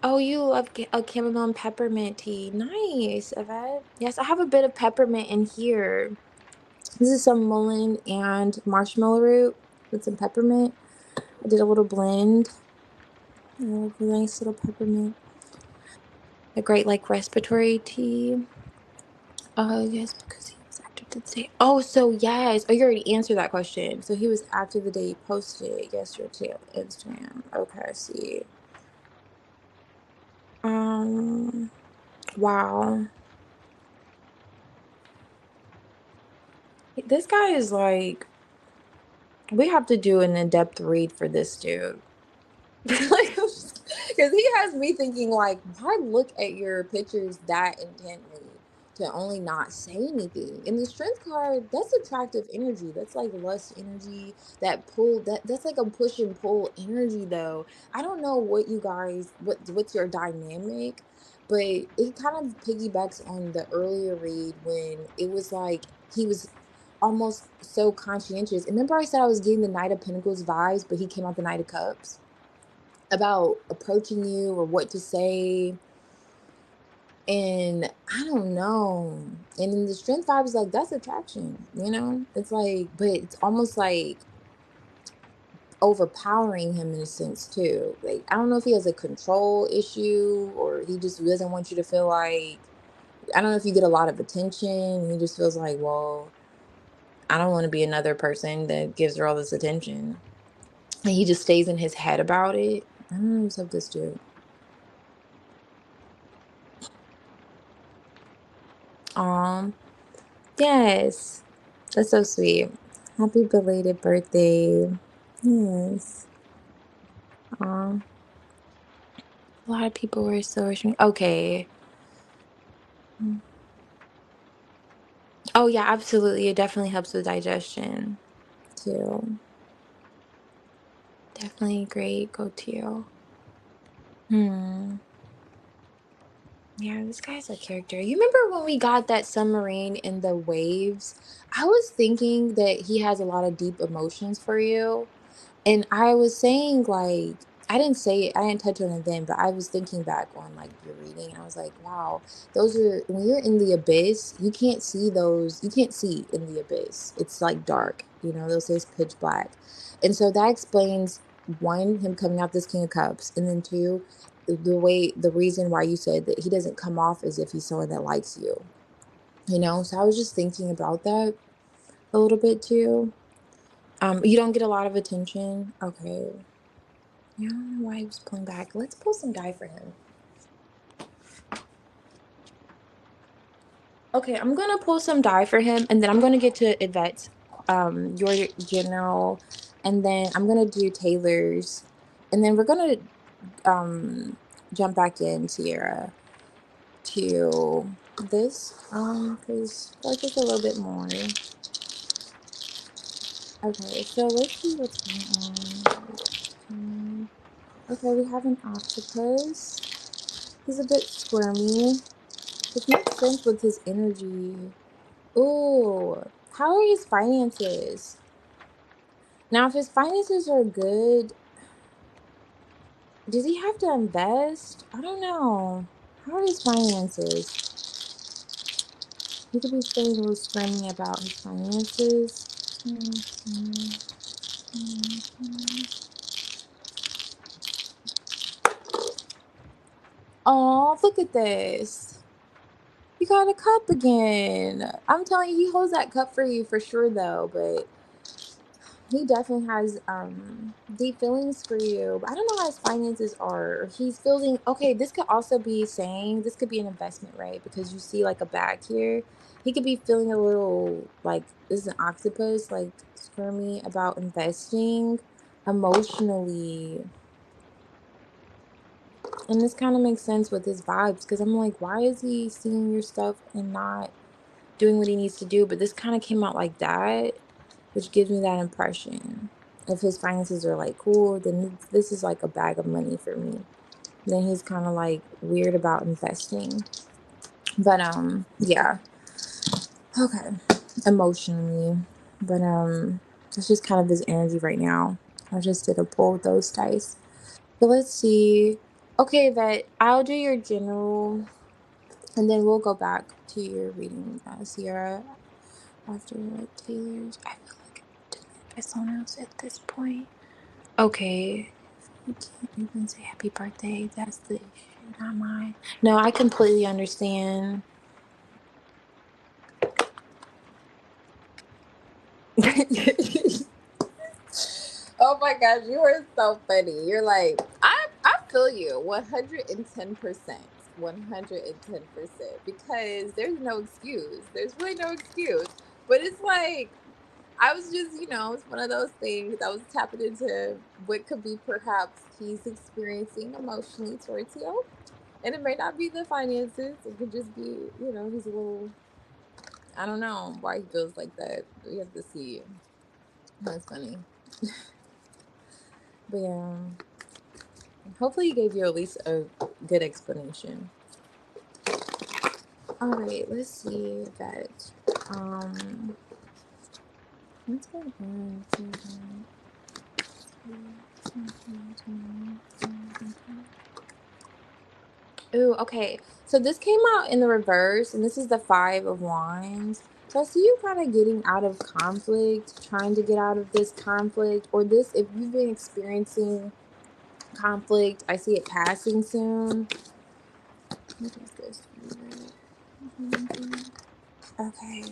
Oh, you love chamomile and peppermint tea. Nice, Yvette. Yes, I have a bit of peppermint in here. This is some mullein and marshmallow root with some peppermint. I did a little blend. A nice little peppermint. A great like respiratory tea. Oh yes, because he was active the day. Oh, so yes. Oh, you already answered that question. So he was active the day you posted it. Yes, your tail Instagram. Okay, I see. Um. Wow. This guy is like. We have to do an in-depth read for this dude. Like, because he has me thinking, like, why look at your pictures that intently to only not say anything? And the strength card, that's attractive energy. That's like lust energy, that pull, that's like a push and pull energy, though. I don't know what you guys, what's your dynamic, but it kind of piggybacks on the earlier read when it was like he was almost so conscientious. And remember, I said I was getting the Knight of Pentacles vibes, but he came out the Knight of Cups about approaching you or what to say. And I don't know. And in the strength vibe is like that's attraction, you know? It's like, but it's almost like overpowering him in a sense too. Like I don't know if he has a control issue or he just doesn't want you to feel like I don't know if you get a lot of attention. He just feels like, well, I don't want to be another person that gives her all this attention. And he just stays in his head about it. I don't know what's up with this dude. Um, yes. That's so sweet. Happy belated birthday. Yes. A lot of people were so wishing. Okay. Mm. Oh yeah, absolutely. It definitely helps with digestion too. Definitely a great go-to. Hmm. Yeah, this guy's a character. You remember when we got that submarine in the waves? I was thinking that he has a lot of deep emotions for you. And I was saying, like, I didn't say it, I didn't touch on it then, but I was thinking back on like your reading, and I was like, wow, those are when you're in the abyss, you can't see those, you can't see in the abyss. It's like dark, they'll say it's pitch black. And so that explains one, him coming out this King of Cups, and then two, the reason why you said that he doesn't come off as if he's someone that likes you. So I was just thinking about that a little bit too. You don't get a lot of attention. Okay. Yeah, I don't know why he was pulling back. Let's pull some die for him. Okay, I'm gonna pull some die for him, and then I'm gonna get to Yvette's, your general, and then I'm gonna do Taylor's, and then we're gonna um jump back in Sierra to this, because like just a little bit more. Okay, so let's see what's going on. Okay, we have an octopus. He's a bit squirmy. It makes sense with his energy. Ooh, how are his finances? Now, if his finances are good, does he have to invest? I don't know. How are his finances? He could be feeling a little scrummy about his finances. Oh, look at this. You got a cup again. I'm telling you, he holds that cup for you for sure though, but he definitely has deep feelings for you. But I don't know how his finances are. He's feeling okay. This could also be saying this could be an investment, right? Because you see like a bag here. He could be feeling a little like this is an octopus, like squirmy about investing emotionally. And this kind of makes sense with his vibes because I'm like, why is he seeing your stuff and not doing what he needs to do? But this kind of came out like that, which gives me that impression. If his finances are like cool, then this is like a bag of money for me. Then he's kind of like weird about investing. But yeah. Okay. Emotionally. But that's just kind of his energy right now. I just did a pull with those dice. But let's see. Okay, Vet, I'll do your general and then we'll go back to your reading, Sierra, after like Taylor's. I feel like I'm doing it by someone else at this point. Okay. You can't even say happy birthday. That's the issue, not mine. No, I completely understand. Oh my gosh, you are so funny. You're like, I feel you 110%. 110%. Because there's no excuse. There's really no excuse. But it's like I was just, it's one of those things. I was tapping into what could be perhaps he's experiencing emotionally towards you. And it may not be the finances. It could just be, he's a little, I don't know why he feels like that. We have to see. That's funny. But yeah, hopefully he gave you at least a good explanation. All right, let's see that. What's going on? Ooh, okay. So this came out in the reverse, and this is the Five of Wands. So I see you kind of getting out of conflict, trying to get out of this conflict, or this, if you've been experiencing conflict, I see it passing soon. What is this? Okay.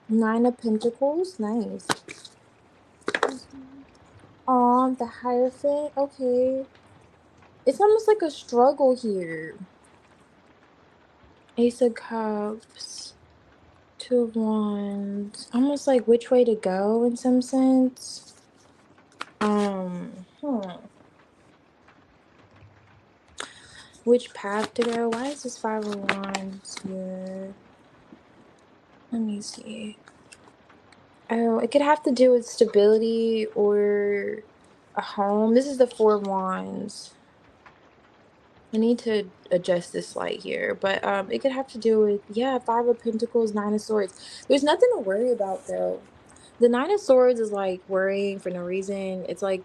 Nine of Pentacles. Nice. Oh, the Hierophant. Okay. It's almost like a struggle here. Ace of Cups. Two of Wands. Almost like which way to go in some sense. Hmm. Which path to go? Why is this Five of Wands here? Let me see. Oh, it could have to do with stability or a home. This is the Four of Wands. I need to adjust this light here, but it could have to do with Five of Pentacles, Nine of Swords. There's nothing to worry about though. The Nine of Swords is like worrying for no reason. It's like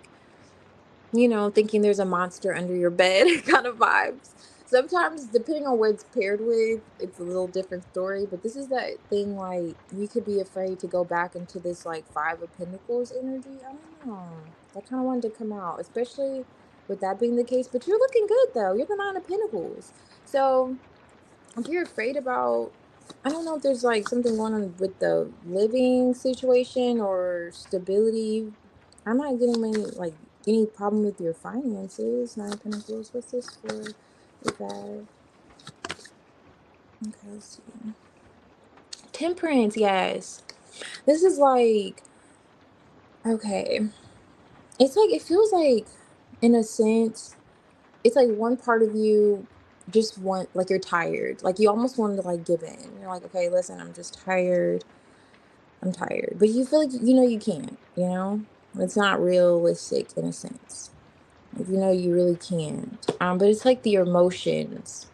thinking there's a monster under your bed kind of vibes. Sometimes, depending on what it's paired with, it's a little different story. But this is that thing like you could be afraid to go back into this like Five of Pentacles energy. I don't know. I kind of wanted to come out, especially with that being the case. But you're looking good though. You're the Nine of Pentacles. So if you're afraid about, I don't know if there's like something going on with the living situation or stability. I'm not getting any problem with your finances. Nine of Pentacles. What's this for? With that. Okay, let's see. Temperance, yes. This is like okay. It's like it feels like in a sense, it's like one part of you just want like you're tired. Like you almost want to like give in. You're like, okay, listen, I'm just tired. I'm tired. But you feel like you can't. It's not realistic in a sense. Like, you really can't. But it's like the emotions.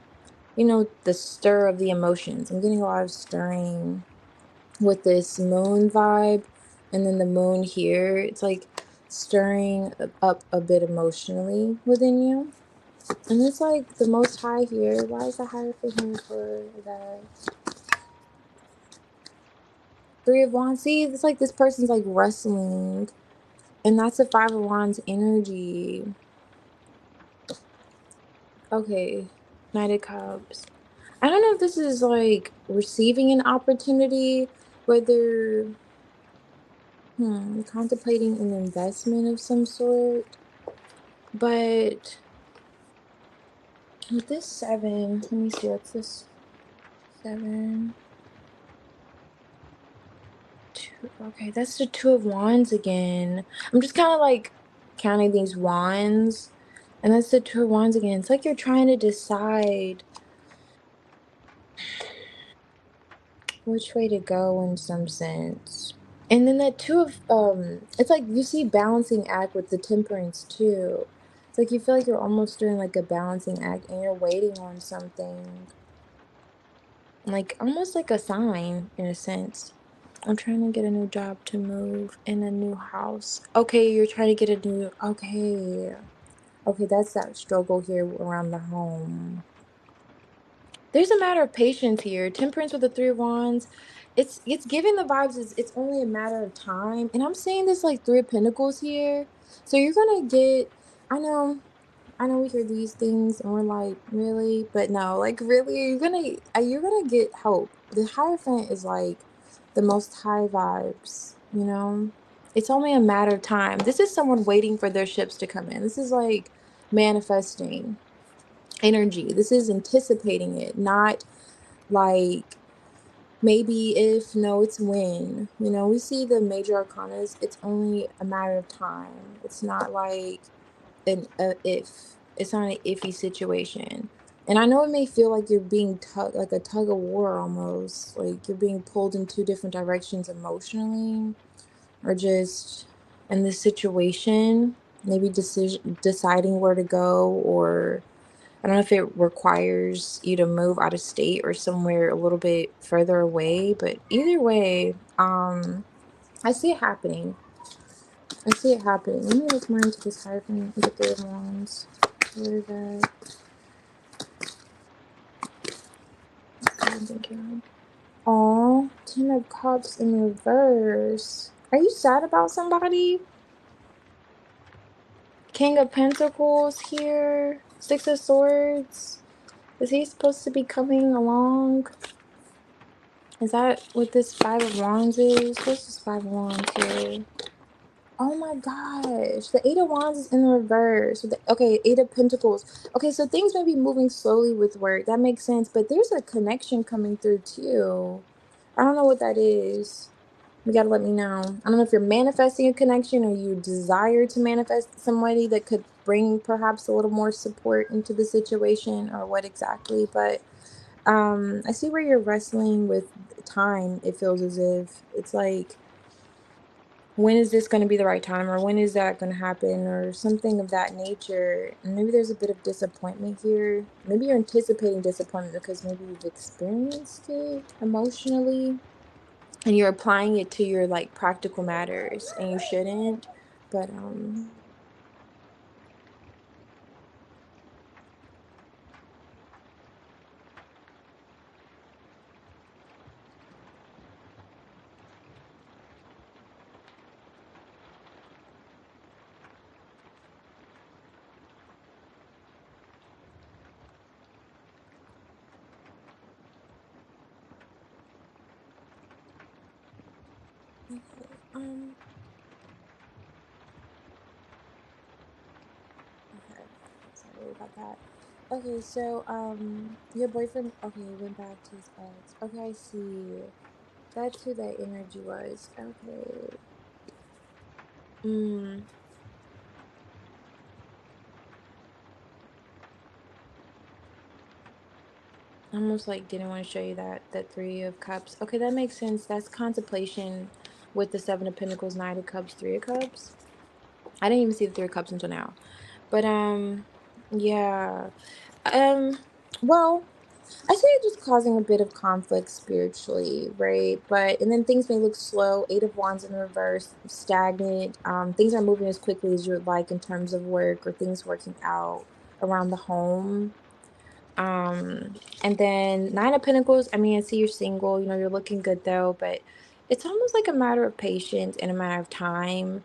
The stir of the emotions. I'm getting a lot of stirring with this moon vibe. And then the moon here. It's like stirring up a bit emotionally within you. And it's like the most high here. Why is the Hierophant here for the Three of Wands? See, it's like this person's like wrestling. And that's the Five of Wands energy. Okay. Knight of Cups. I don't know if this is like receiving an opportunity, whether contemplating an investment of some sort. But with this seven, let me see, what's this? Seven, two. Okay, that's the Two of Wands again. I'm just kind of like counting these wands, and that's the Two of Wands again. It's like you're trying to decide which way to go in some sense. And then that two of it's like you see balancing act with the temperance too. It's like you feel like you're almost doing like a balancing act and you're waiting on something. Like almost like a sign in a sense. I'm trying to get a new job to move in a new house. Okay, you're trying to get a new okay. Okay, that's that struggle here around the home. There's a matter of patience here. Temperance with the Three of Wands. It's giving the vibes is it's only a matter of time. And I'm seeing this like Three of Pentacles here. So you're gonna get I know I know we hear these things and we're like, really? But no, like really, you're gonna get hope. The Hierophant is like the most high vibes, you know? It's only a matter of time. This is someone waiting for their ships to come in. This is like manifesting energy. This is anticipating it, not like maybe if, no, it's when. You know, we see the major arcanas, it's only a matter of time. It's not like an if. It's not an iffy situation. And I know it may feel like you're being like a tug of war almost, like you're being pulled in two different directions emotionally, or just in this situation, maybe deciding where to go, or I don't know if it requires you to move out of state or somewhere a little bit further away, but either way, I see it happening. I see it happening. Let me look more into this Hierophant with the Three of Wands. Where is that? I'm thinking. Aw, Ten of Cups in reverse. Are you sad about somebody? King of Pentacles here. Six of Swords. Is he supposed to be coming along? Is that what this Five of Wands is? What's this Five of Wands here? Oh my gosh. The Eight of Wands is in reverse. Okay, Eight of Pentacles. Okay, so things may be moving slowly with work. That makes sense. But there's a connection coming through too. I don't know what that is. You gotta let me know. I don't know if you're manifesting a connection or you desire to manifest somebody that could bring perhaps a little more support into the situation or what exactly. But I see where you're wrestling with time. It feels as if it's like, when is this going to be the right time, or when is that going to happen, or something of that nature. And maybe there's a bit of disappointment here. Maybe you're anticipating disappointment because maybe you've experienced it emotionally and you're applying it to your like practical matters, and you shouldn't. But okay, okay, sorry about that. Okay, so your boyfriend, okay, went back to his ex. Okay, I see. That's who that energy was. Okay. Mm, I almost like didn't want to show you that Three of Cups. Okay, that makes sense. That's contemplation with the Seven of Pentacles, Nine of Cups, Three of Cups. I didn't even see the Three of Cups until now. But yeah. Um, well, I say it just causing a bit of conflict spiritually, right? But and then things may look slow. Eight of Wands in reverse, stagnant. Things are moving as quickly as you would like in terms of work or things working out. around the home. And then Nine of Pentacles, I mean, I see you're single, you're looking good though, but it's almost like a matter of patience and a matter of time,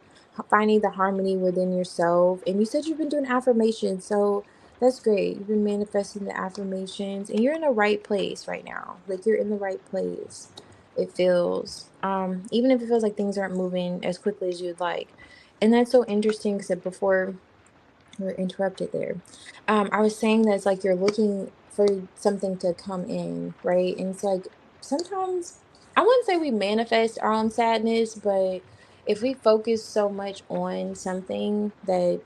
finding the harmony within yourself. And you said you've been doing affirmations, so that's great. You've been manifesting the affirmations and you're in the right place right now. Like you're in the right place. It feels, even if it feels like things aren't moving as quickly as you'd like. And that's so interesting because before we're interrupted there. I was saying that it's like you're looking for something to come in, right? And it's like sometimes I wouldn't say we manifest our own sadness, but if we focus so much on something that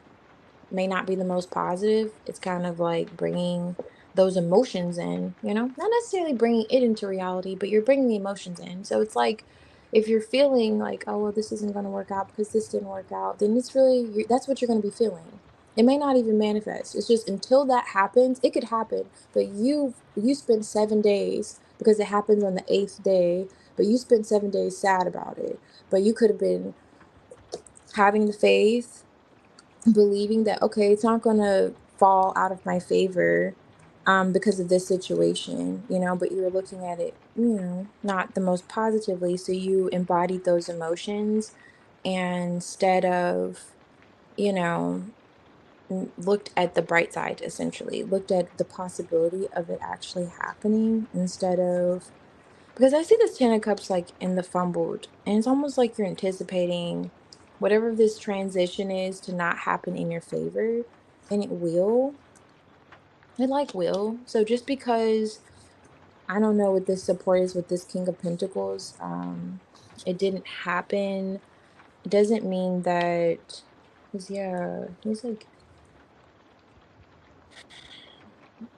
may not be the most positive, it's kind of like bringing those emotions in, not necessarily bringing it into reality, but you're bringing the emotions in. So it's like if you're feeling like, oh, well, this isn't going to work out because this didn't work out, then it's really, that's what you're going to be feeling. It may not even manifest. It's just until that happens, it could happen, but you spend 7 days because it happens on the eighth day, but you spent 7 days sad about it. But you could have been having the faith, believing that okay, it's not going to fall out of my favor because of this situation, but you were looking at it, not the most positively, so you embodied those emotions, and instead of, you know looked at the bright side, essentially looked at the possibility of it actually happening, instead of, because I see this Ten of Cups like in the fumbled, and it's almost like you're anticipating whatever this transition is to not happen in your favor, and it will. It like will. So just because I don't know what this support is with this King of Pentacles, it didn't happen. It doesn't mean that, because yeah, he's like,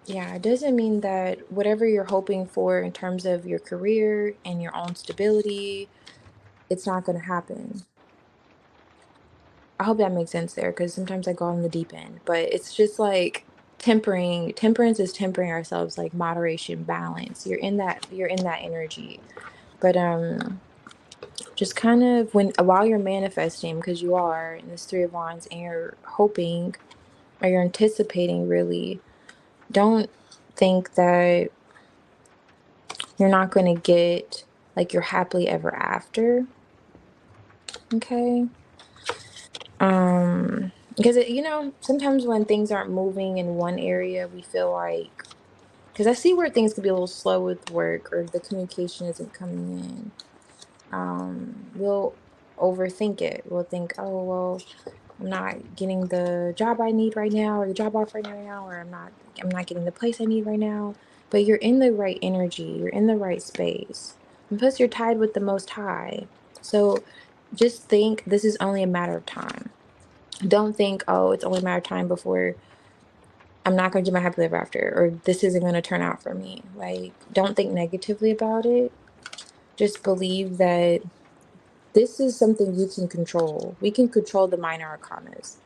yeah, it doesn't mean that whatever you're hoping for in terms of your career and your own stability, it's not going to happen. I hope that makes sense there because sometimes I go on the deep end, but it's just like temperance is tempering ourselves, like moderation, balance. You're in that energy. But just kind of when while you're manifesting, because you are in this Three of Wands and you're hoping or you're anticipating, really, don't think that you're not going to get like your happily ever after. Okay. Because sometimes when things aren't moving in one area, we feel like, because I see where things could be a little slow with work or the communication isn't coming in. We'll overthink it. We'll think, oh well, I'm not getting the job I need right now, or the job offer right now, or I'm not getting the place I need right now. But you're in the right energy, you're in the right space. And plus you're tied with the Most High. So just think this is only a matter of time. Don't think, oh, it's only a matter of time before I'm not going to do my happily ever after, or this isn't going to turn out for me. Like, don't think negatively about it. Just believe that this is something you can control. We can control the minor arcanas.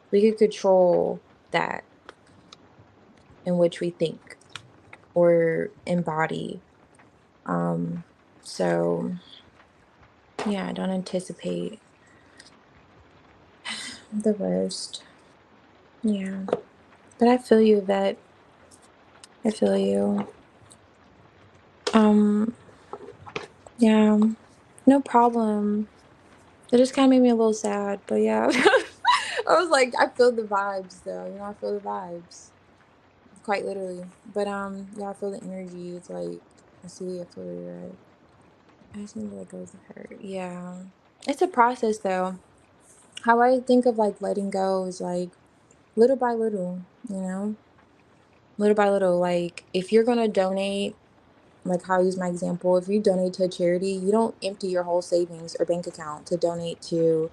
We can control that in which we think or embody. Um, so yeah, don't anticipate the worst. Yeah. But I feel you, Vet. I feel you. Um, yeah. No problem. It just kind of made me a little sad, but yeah. I was like, I feel the vibes though. I feel the vibes. Quite literally. But yeah, I feel the energy. It's like I feel you're right. I just need to let go of the hurt. Yeah. It's a process though. How I think of like letting go is like little by little, Little by little. Like if you're gonna donate, like how I use my example, if you donate to a charity, you don't empty your whole savings or bank account to donate to,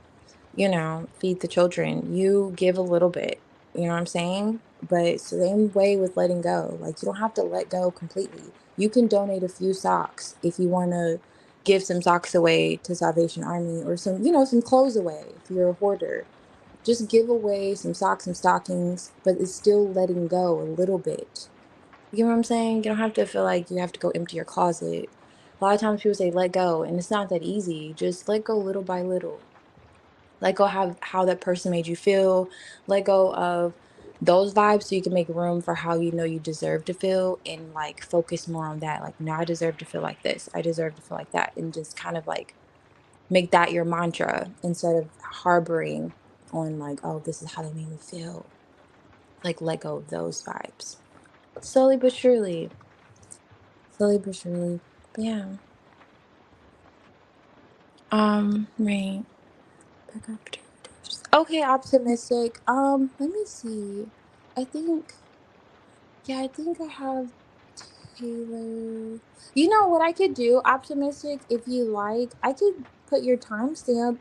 feed the children. You give a little bit, you know what I'm saying? But it's the same way with letting go. Like you don't have to let go completely. You can donate a few socks if you want to give some socks away to Salvation Army, or some clothes away if you're a hoarder. Just give away some socks and stockings, but it's still letting go a little bit. You know what I'm saying? You don't have to feel like you have to go empty your closet. A lot of times people say let go, and it's not that easy. Just let go little by little. Let go how that person made you feel. Let go of those vibes so you can make room for how you know you deserve to feel and like focus more on that. Like, no, I deserve to feel like this. I deserve to feel like that. And just kind of like make that your mantra instead of harboring on like, oh, this is how they made me feel. Like let go of those vibes. Slowly but surely. Slowly but surely. But yeah. Right. Back up to okay, optimistic. Let me see. I think yeah, I think I have Taylor. You know what I could do, optimistic, if you like, I could put your timestamp,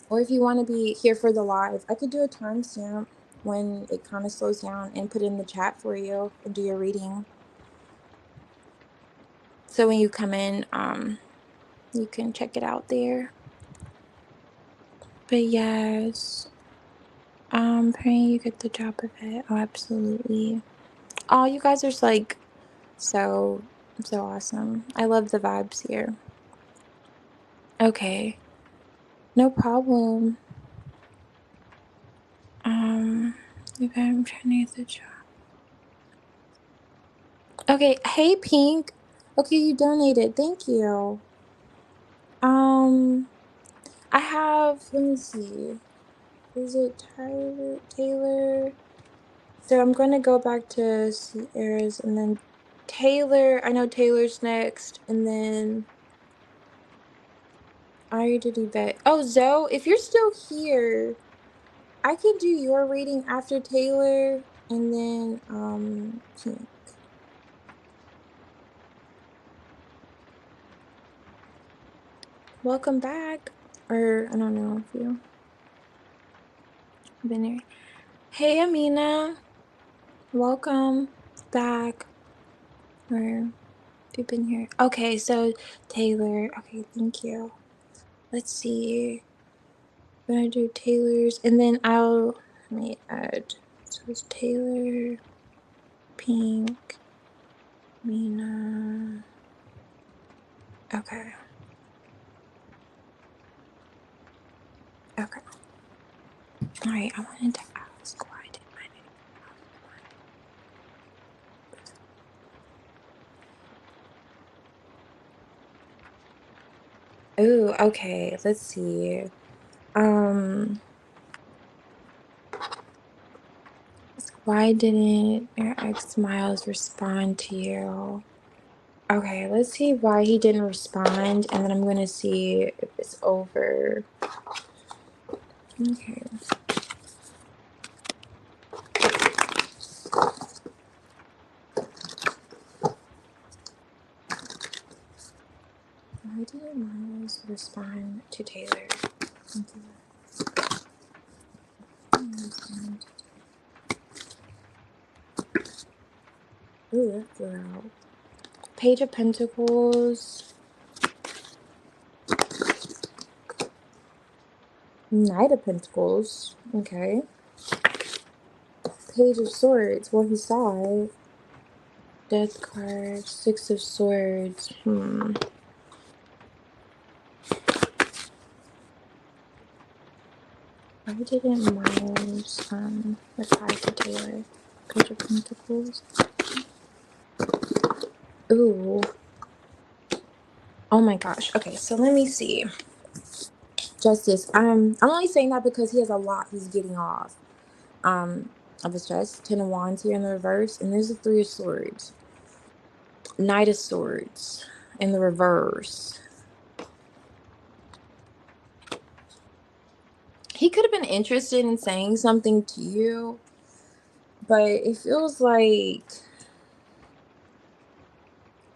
or if you want to be here for the live, I could do a timestamp when it kind of slows down and put in the chat for you and do your reading. So when you come in, you can check it out there. But yes, praying you get the job of it. Oh, absolutely. Oh, you guys are like so so awesome. I love the vibes here. Okay, no problem. Um, okay, I'm trying to get the job. Okay, hey Pink. Okay, you donated. Thank you. Um, I have. Let me see. Is it Taylor? So I'm gonna go back to Sierra's and then Taylor. I know Taylor's next, and then I already did Yvette. Oh, Zoe, if you're still here, I can do your reading after Taylor, and then Pink. Welcome back. Or I don't know if you've been here. Hey Amina, welcome back. Or if you've been here. Okay, so Taylor. Okay, thank you. Let's see. I'm gonna do Taylor's, and then let me add. So it's Taylor, Pink, Mina. Okay. Okay. All right. I wanted to ask why did my name? Ooh. Okay. Let's see. Um. Why didn't your ex Miles respond to you? Okay. Let's see why he didn't respond, and then I'm gonna see if it's over. Okay. Why didn't Miles respond to Taylor? Okay. Ooh, that's loud. Page of Pentacles. Knight of Pentacles. Okay. Page of Swords. Well, he saw it. Death card. Six of Swords. Why didn't Miles reply to Taylor? Page of Pentacles. Ooh. Oh my gosh. Okay, so let me see. Justice. I'm only saying that because he has a lot he's getting off. Of his chest. Ten of Wands here in the reverse, and there's the Three of Swords. Knight of Swords in the reverse. He could have been interested in saying something to you, but it feels like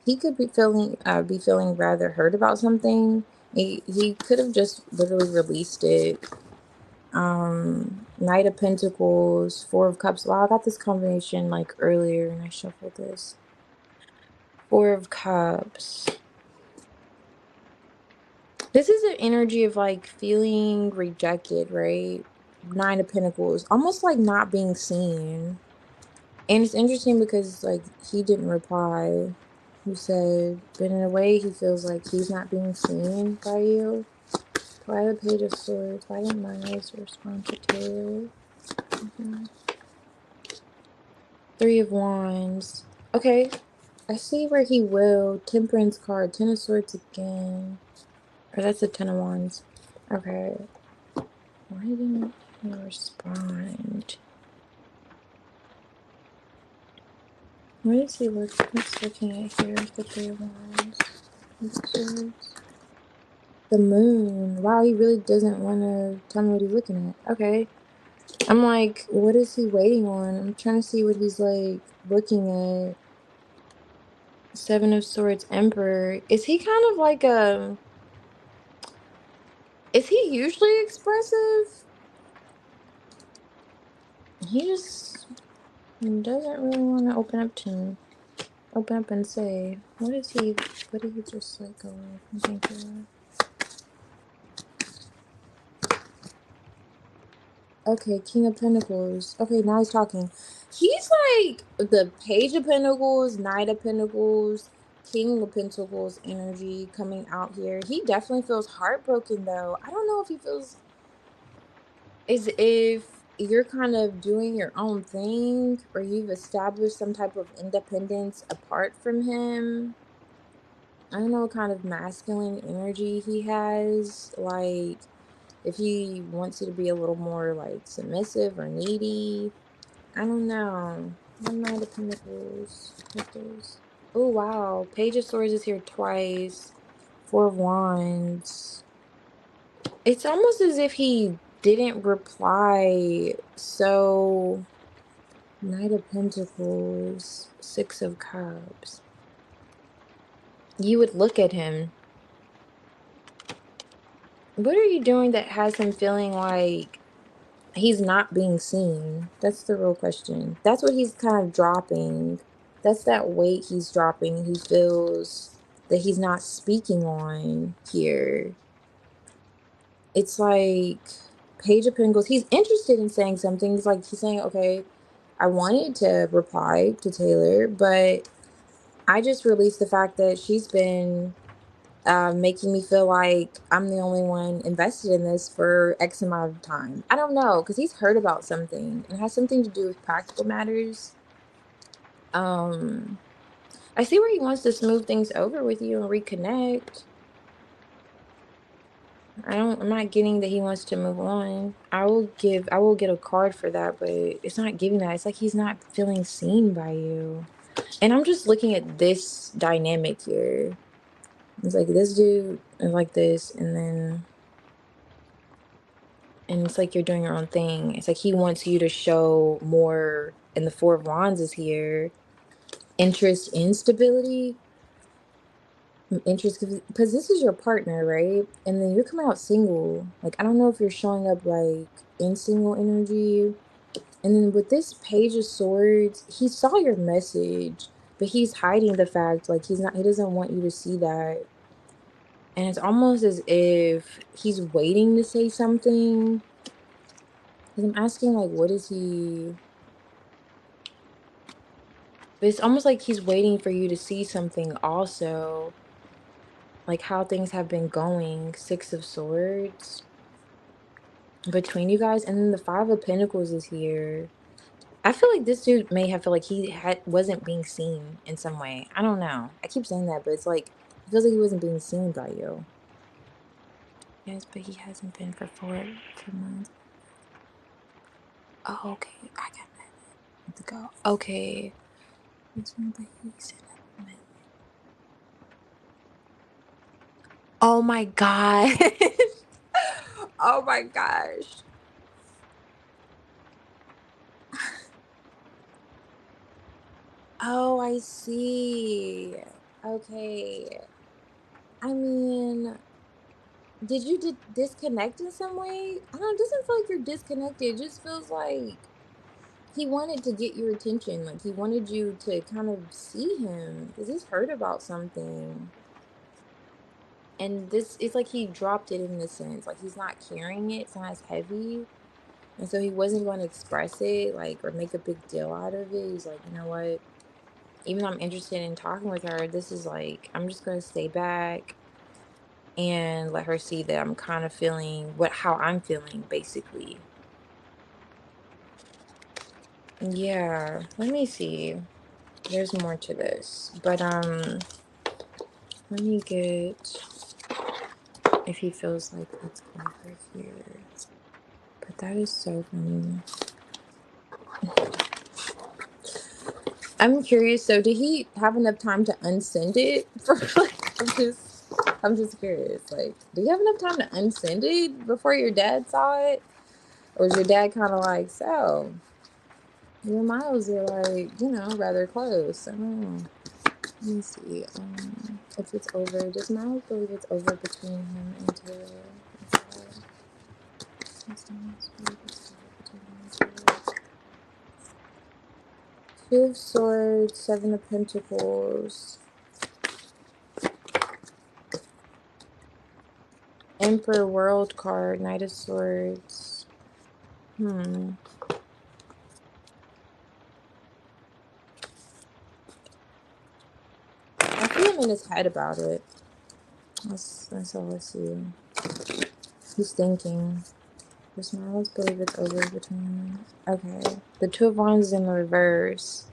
he could be feeling rather hurt about something. He could have just literally released it. Knight of Pentacles, Four of Cups. Wow, I got this combination like earlier and I shuffled this. Four of Cups. This is an energy of like feeling rejected, right? Nine of Pentacles, almost like not being seen. And it's interesting because like he didn't reply. He said, but in a way he feels like he's not being seen by you. Why the Page of Swords? Why didn't Miles respond to Taylor? Mhm. Three of Wands. Okay. I see where he will. Temperance card. Ten of Swords again. Or that's a Ten of Wands. Okay. Why didn't he respond? What is he what's looking at here? The Three of Wands. Swords. The Moon. Wow, he really doesn't want to tell me what he's looking at. Okay. I'm like, what is he waiting on? I'm trying to see what he's like looking at. Seven of Swords, Emperor. Is he kind of like a? Is he usually expressive? He just doesn't really want to open up and say. What is he? What did he just like go off and think of? Okay, King of Pentacles. Okay, now he's talking. He's like the Page of Pentacles, Knight of Pentacles, King of Pentacles energy coming out here. He definitely feels heartbroken though. I don't know if he feels as if you're kind of doing your own thing or you've established some type of independence apart from him. I don't know what kind of masculine energy he has. Like if he wants you to be a little more like submissive or needy. I don't know. One Knight of Pentacles. Pentacles. Oh wow. Page of Swords is here twice. Four of Wands. It's almost as if he didn't reply. So Knight of Pentacles. Six of Cups. You would look at him. What are you doing that has him feeling like he's not being seen? That's the real question. That's what he's kind of dropping. That's that weight he's dropping. He feels that he's not speaking on here. It's like Page of Pentacles. He's interested in saying something. He's like, he's saying, okay, I wanted to reply to Taylor, but I just released the fact that she's been making me feel like I'm the only one invested in this for X amount of time. I don't know, because he's heard about something and it has something to do with practical matters. I see where he wants to smooth things over with you and reconnect. I'm not getting that he wants to move on. I will get a card for that, but it's not giving that. It's like he's not feeling seen by you. And I'm just looking at this dynamic here. It's like this dude is like this, and it's like you're doing your own thing. It's like he wants you to show more, and the Four of Wands is here. Interest in stability. Interest, because this is your partner, right? And then you're coming out single. Like, I don't know if you're showing up like in single energy. And then with this Page of Swords, he saw your message, but he's hiding the fact, like he doesn't want you to see that. And it's almost as if he's waiting to say something. Because I'm asking, like, what is he? But it's almost like he's waiting for you to see something also, like how things have been going. Six of Swords between you guys, and then the Five of Pentacles is here. I feel like this dude may have felt like he wasn't being seen in some way. I don't know. I keep saying that, but it's like it feels like he wasn't being seen by you. Yes, but he hasn't been for 4 months. Oh, okay. I got that to go. Okay. But he said that. Oh my god. Oh my gosh. Oh, I see. Okay. I mean, did you disconnect in some way? I don't know, it doesn't feel like you're disconnected. It just feels like he wanted to get your attention. Like he wanted you to kind of see him because he's heard about something. And this it's like he dropped it in the sense. Like he's not carrying it, it's not as heavy. And so he wasn't going to express it, like, or make a big deal out of it. He's like, you know what? Even though I'm interested in talking with her, this is like, I'm just going to stay back and let her see that I'm kind of feeling how I'm feeling, basically. Yeah, let me see. There's more to this. But let me get if he feels like it's over here. But that is so funny. I'm curious, so did he have enough time to unsend it for like I'm just curious. Like, do you have enough time to unsend it before your dad saw it? Or was your dad kinda like, so your miles are like, rather close. I don't know. Let me see. If it's over, does Miles believe it's over between him and Taylor? Does Miles believe it's over between him and Taylor? Two of Swords, Seven of Pentacles, Emperor World card, Knight of Swords. I feel him in his head about it. That's all I see. He's thinking. Does Miles believe it's over between them? Okay. The Two of Wands is in the reverse.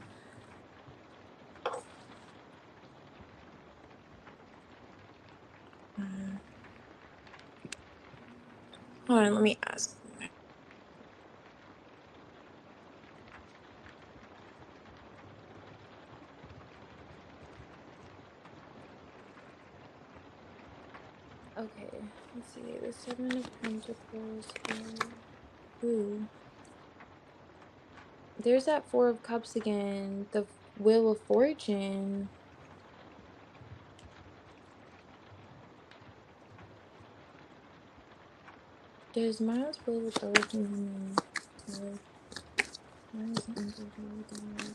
Hold on, let me ask. Okay, let's see. The Seven of Pentacles. Ooh. There's that Four of Cups again. The Wheel of Fortune. Does Miles believe it's over between Taylor? Why isn't Emperor?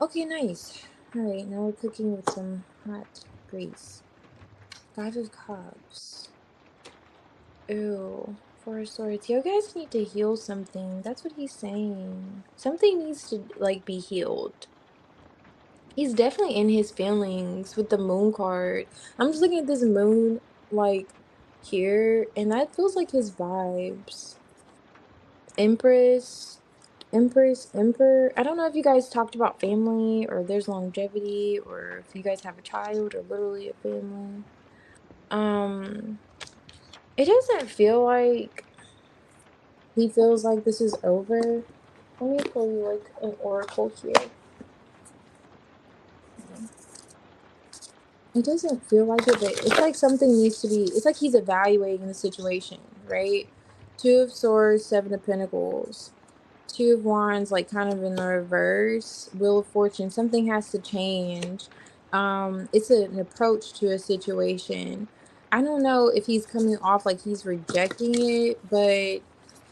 Okay, nice. Alright, now we're cooking with some hot grease. Five of Cups. Ew. Four of Swords. You guys need to heal something. That's what he's saying. Something needs to, like, be healed. He's definitely in his feelings with the moon card. I'm just looking at this moon, like, here, and that feels like his vibes. Empress, Emperor. I don't know if you guys talked about family or there's longevity or if you guys have a child or literally a family. Um, it doesn't feel like he feels like this is over. Let me pull you like an oracle here. It doesn't feel like it, but it's like something needs to be. It's like he's evaluating the situation, right? Two of Swords, Seven of Pentacles. Two of Wands, like kind of in the reverse. Wheel of Fortune. Something has to change. It's an approach to a situation. I don't know if he's coming off like he's rejecting it, but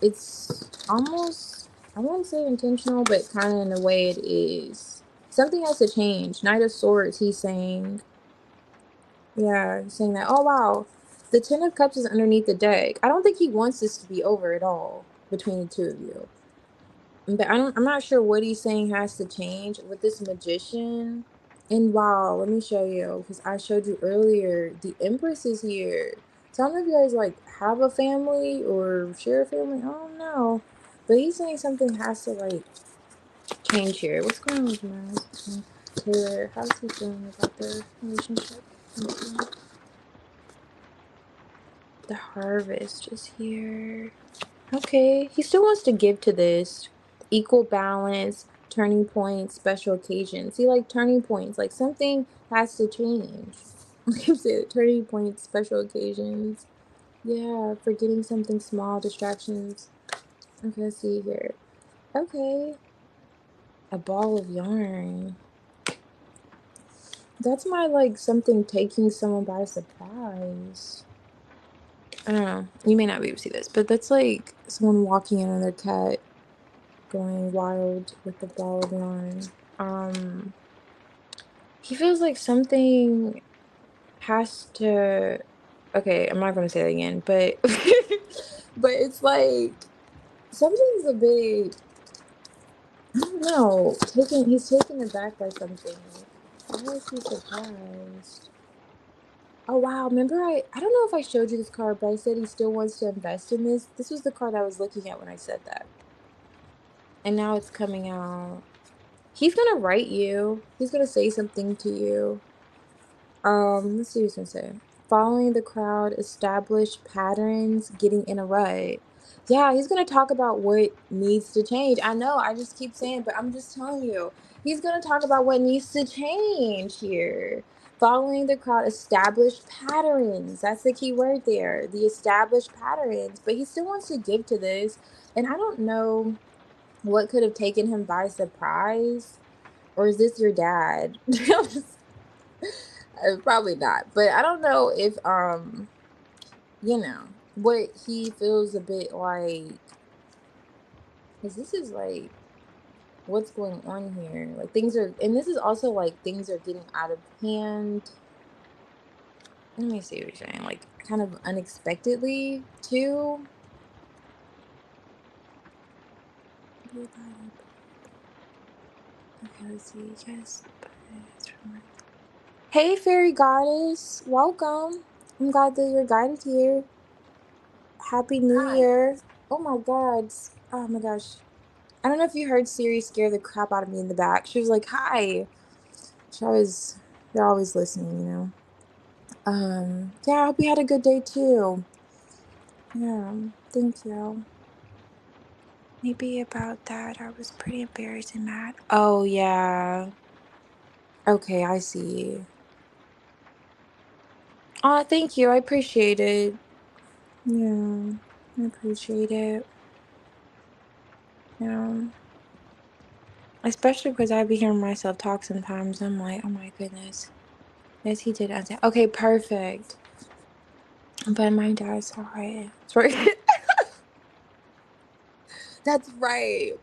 it's almost, I won't say intentional, but kind of in a way it is. Something has to change. Knight of Swords, he's saying. Yeah, he's saying that. Oh, wow. The Ten of Cups is underneath the deck. I don't think he wants this to be over at all between the two of you. But I'm not sure what he's saying has to change with this magician. And wow, let me show you, because I showed you earlier, the Empress is here. So I don't know if you guys like have a family or share a family. I don't know. But he's saying something has to like change here. What's going on with Miles and Taylor? How's he feeling about their relationship? The Harvest is here. Okay, he still wants to give to this. Equal balance, turning points, special occasions. See, like turning points, like something has to change. Like you said, turning points, special occasions. Yeah, forgetting something small, distractions. Okay, let's see here. Okay, a ball of yarn. That's my like something taking someone by surprise. I don't know. You may not be able to see this, but that's like someone walking in on their cat going wild with the ball of yarn. He feels like something has to. Okay, I'm not gonna say that again, but but it's like something's a bit. I don't know. He's taken aback by something. Why is he surprised? Oh wow! Remember, I don't know if I showed you this card, but I said he still wants to invest in this. This was the card I was looking at when I said that. and now it's coming out. He's gonna write you. He's gonna say something to you. Let's see what he's gonna say. Following the crowd, established patterns, getting in a rut. Yeah, he's gonna talk about what needs to change. I know, I just keep saying, but I'm just telling you, he's gonna talk about what needs to change here. Following the crowd, established patterns. That's the key word there. The established patterns. But he still wants to give to this. And I don't know what could have taken him by surprise. Or is this your dad? Probably not. But I don't know if what he feels a bit like, because this is like what's going on here. Like things are, and this is also like things are getting out of hand. Let me see what you're saying. Like kind of unexpectedly too. Okay, let's see. Yes. Hey, fairy goddess, welcome. I'm glad that you're guided here. Happy New Hi. Year. Oh my God. Oh my gosh. I don't know if you heard Siri scare the crap out of me in the back. She was like, "Hi." She always, they're always listening, you know. Yeah, I hope you had a good day too. Yeah, thank you. Maybe about that, I was pretty embarrassed and mad. Oh yeah. Okay, I see. Oh, thank you. I appreciate it. Yeah, I appreciate it. Yeah. Especially because I be hearing myself talk sometimes. I'm like, oh my goodness. Yes, he did answer. Okay, perfect. But my dad saw it. Sorry. That's right.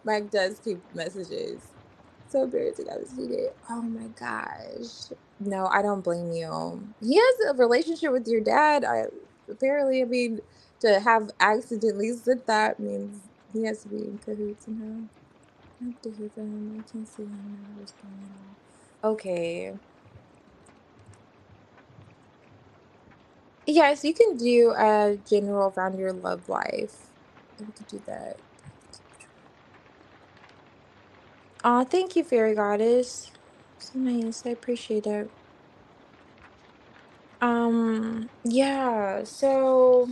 Mike does keep messages. So embarrassing. I was heated. Oh my gosh. No, I don't blame you. He has a relationship with your dad. I mean, to have accidentally said that means he has to be in cahoots somehow. I have to hear from him. I can't see him not responding at all. Okay. Yes, you can do a general around your love life. We could do that. Aw, thank you, fairy goddess. So nice. I appreciate it. Yeah, so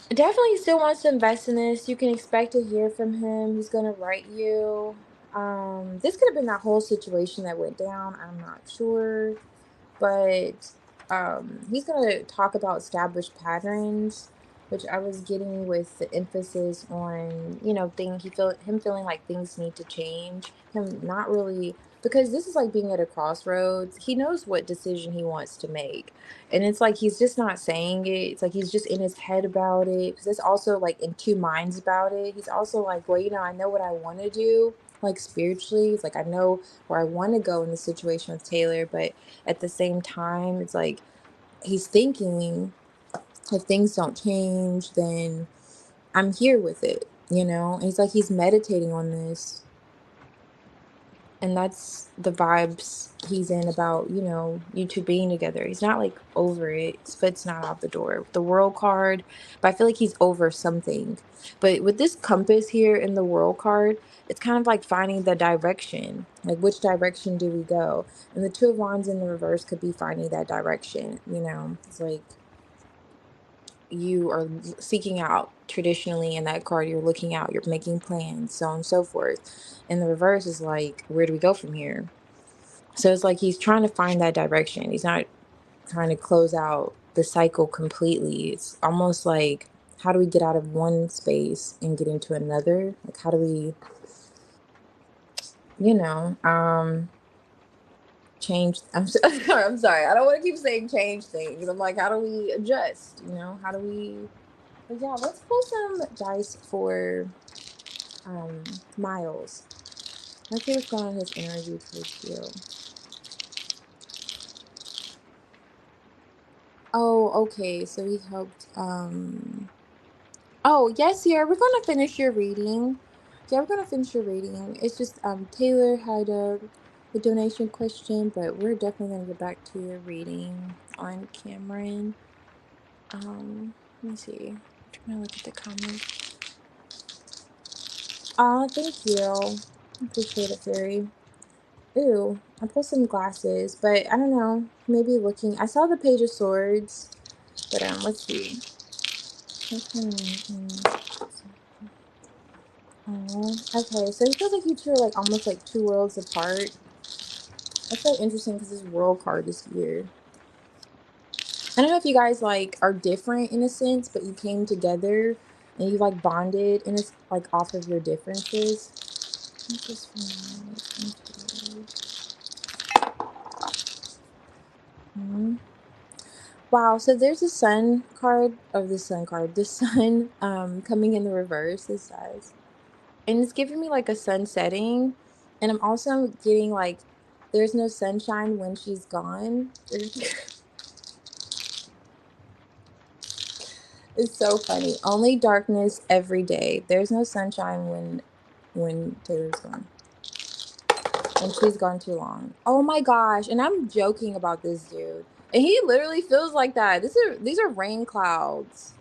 definitely still wants to invest in this. You can expect to hear from him. He's gonna write you. This could have been that whole situation that went down. I'm not sure, but he's gonna talk about established patterns, which I was getting with the emphasis on, thing he feel him feeling like things need to change, him not really, because this is like being at a crossroads. He knows what decision he wants to make, and it's like he's just not saying it. It's like he's just in his head about it, because it's also like in two minds about it. He's also like, well, I know what I want to do, like spiritually. It's like I know where I want to go in the situation with Taylor, but at the same time, it's like he's thinking, if things don't change, then I'm here with it, And he's like he's meditating on this, and that's the vibes he's in about, you two being together. He's not like over it. His foot's not out the door. The world card, but I feel like he's over something. But with this compass here in the world card, it's kind of like finding the direction. Like, which direction do we go? And the two of wands in the reverse could be finding that direction. It's like you are seeking out traditionally in that card, you're looking out, you're making plans, so on and so forth. And the reverse is like, where do we go from here? So it's like he's trying to find that direction. He's not trying to close out the cycle completely. It's almost like, how do we get out of one space and get into another? Like, how do we, you know, change? I'm sorry. I don't want to keep saying change things. I'm like, how do we adjust? How do we? But yeah, let's pull some dice for um Miles. Let's see what's going on in his energy towards you. Oh, okay. So he helped. Oh, yes, yeah, we're gonna finish your reading. Yeah, we're gonna finish your reading. It's just Taylor had a donation question, but we're definitely gonna get back to your reading on Cameron. Let me see. I'm trying to look at the comments. Aw, thank you. Appreciate it, Fairy. Ooh, I pulled some glasses, but I don't know. Maybe looking. I saw the Page of Swords, but let's see. Oh, okay. So it feels like you two are like almost like two worlds apart. That's so interesting because this world card is here. I don't know if you guys like are different in a sense, but you came together and you like bonded in a like off of your differences. What's this for now? Hmm. Wow, so there's a sun card of the sun card, the sun coming in the reverse, it says. And it's giving me like a sun setting. And I'm also getting like there's no sunshine when she's gone. It's so funny. Only darkness every day. There's no sunshine when Taylor's gone. And she's gone too long. Oh my gosh. And I'm joking about this dude. And he literally feels like that. These are rain clouds.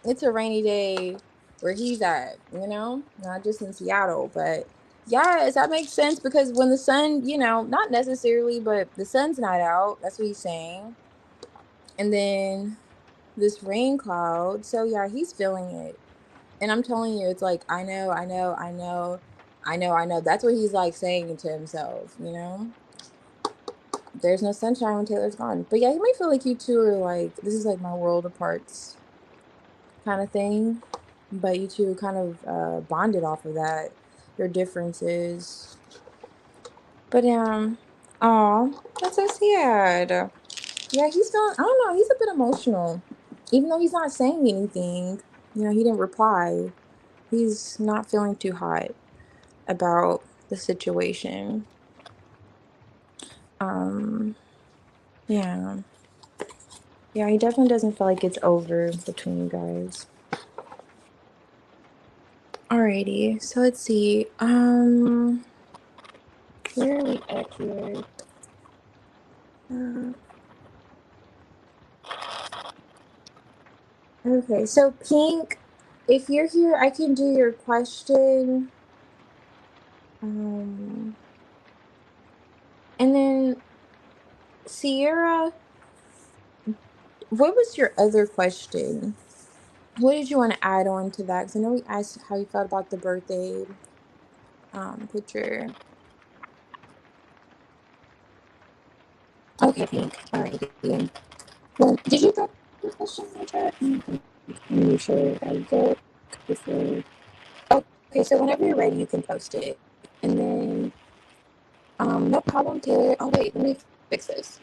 It's a rainy day where he's at, not just in Seattle, but yes, that makes sense because when the sun, not necessarily, but the sun's not out. That's what he's saying. And then this rain cloud. So yeah, he's feeling it. And I'm telling you, it's like, I know, I know, I know, I know, I know. That's what he's like saying to himself. There's no sunshine when Taylor's gone. But yeah, he might feel like you two are like, this is like my world aparts kind of thing. But you two kind of bonded off of that, your differences. But oh, that's so sad. Yeah, he's feeling, I don't know, he's a bit emotional. Even though he's not saying anything, he didn't reply. He's not feeling too hot about the situation. Um, yeah. Yeah, he definitely doesn't feel like it's over between you guys. Alrighty, so let's see. Where are we at here? Uh, okay, so Pink, if you're here, I can do your question. Um, and then Sierra, what was your other question? What did you want to add on to that? Because I know we asked how you felt about the birthday picture. Okay, Pink. All right. Well, did you drop your question in the chat? Let me sure I go before. Okay, so whenever you're ready, you can post it. And then, no problem, Taylor. Oh, wait, let me fix this.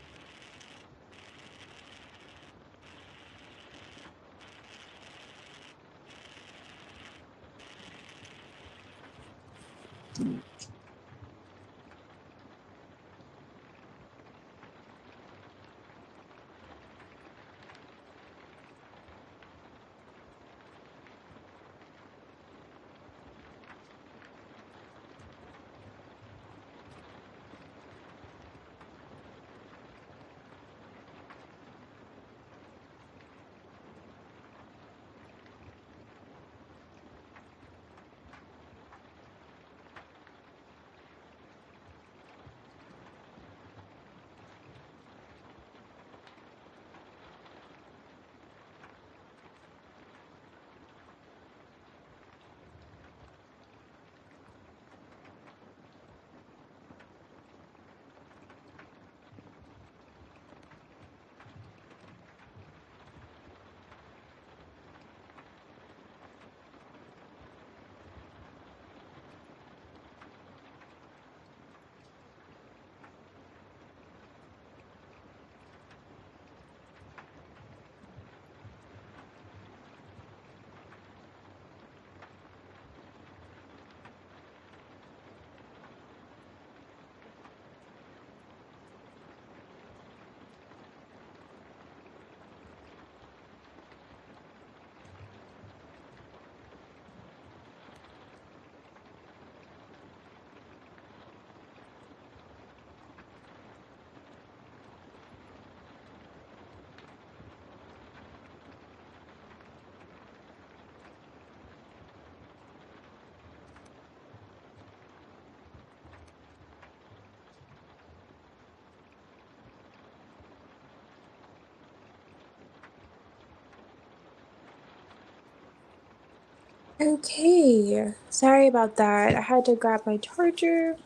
Okay, sorry about that. I had to grab my charger.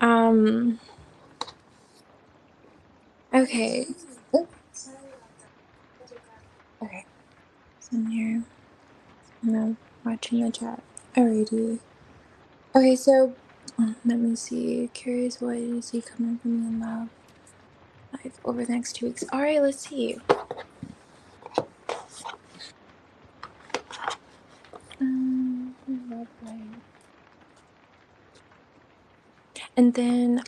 Um, okay. Oh, okay. So I'm here. I'm watching the chat. Alrighty. Okay, so let me see. Curious, what is he coming for me in love life over the next 2 weeks? Alright, let's see. Love life. And then,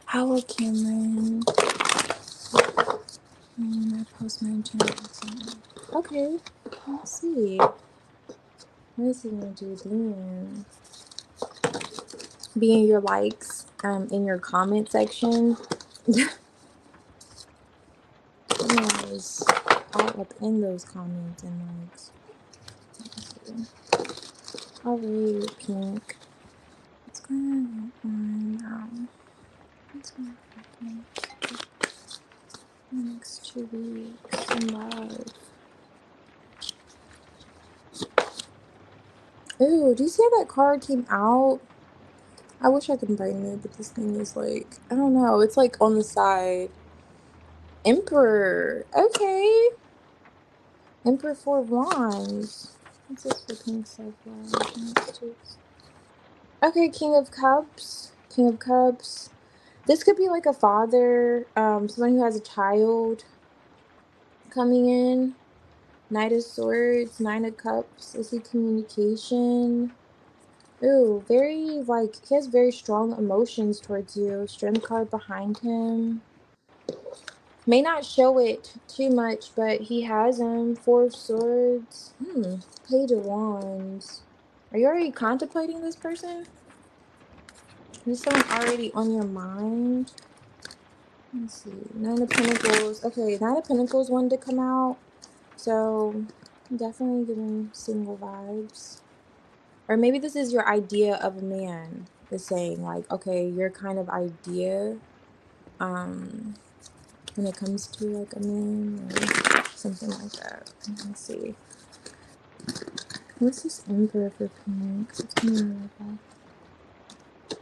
how will Cameron I post my internet? Okay, let's see. What is he gonna do then? Be in your likes, in your comment section. Yes, all up in those comments and likes. Alright, Pink. What's going on now? What's going on in the next 2 weeks in love? Ooh, do you see how that card came out? I wish I could brighten it, but this thing is like, I don't know, it's like on the side. Emperor. Okay. Emperor Four of Wands. What's this for Pink self-love? Okay, King of Cups. King of Cups. This could be like a father, someone who has a child coming in. Knight of Swords, Nine of Cups. I see communication. Ooh, very, like, he has very strong emotions towards you. Strength card behind him. May not show it too much, but he has him. Four of Swords. Page of Wands. Are you already contemplating this person? Is someone already on your mind? Let's see. Nine of Pentacles. Okay, Nine of Pentacles wanted to come out. So, definitely giving single vibes. Or maybe this is your idea of a man. Is saying, like, okay, your kind of idea. When it comes to, like, a man or something like that. Let's see. What's this Emperor for Pink? What's going on with that?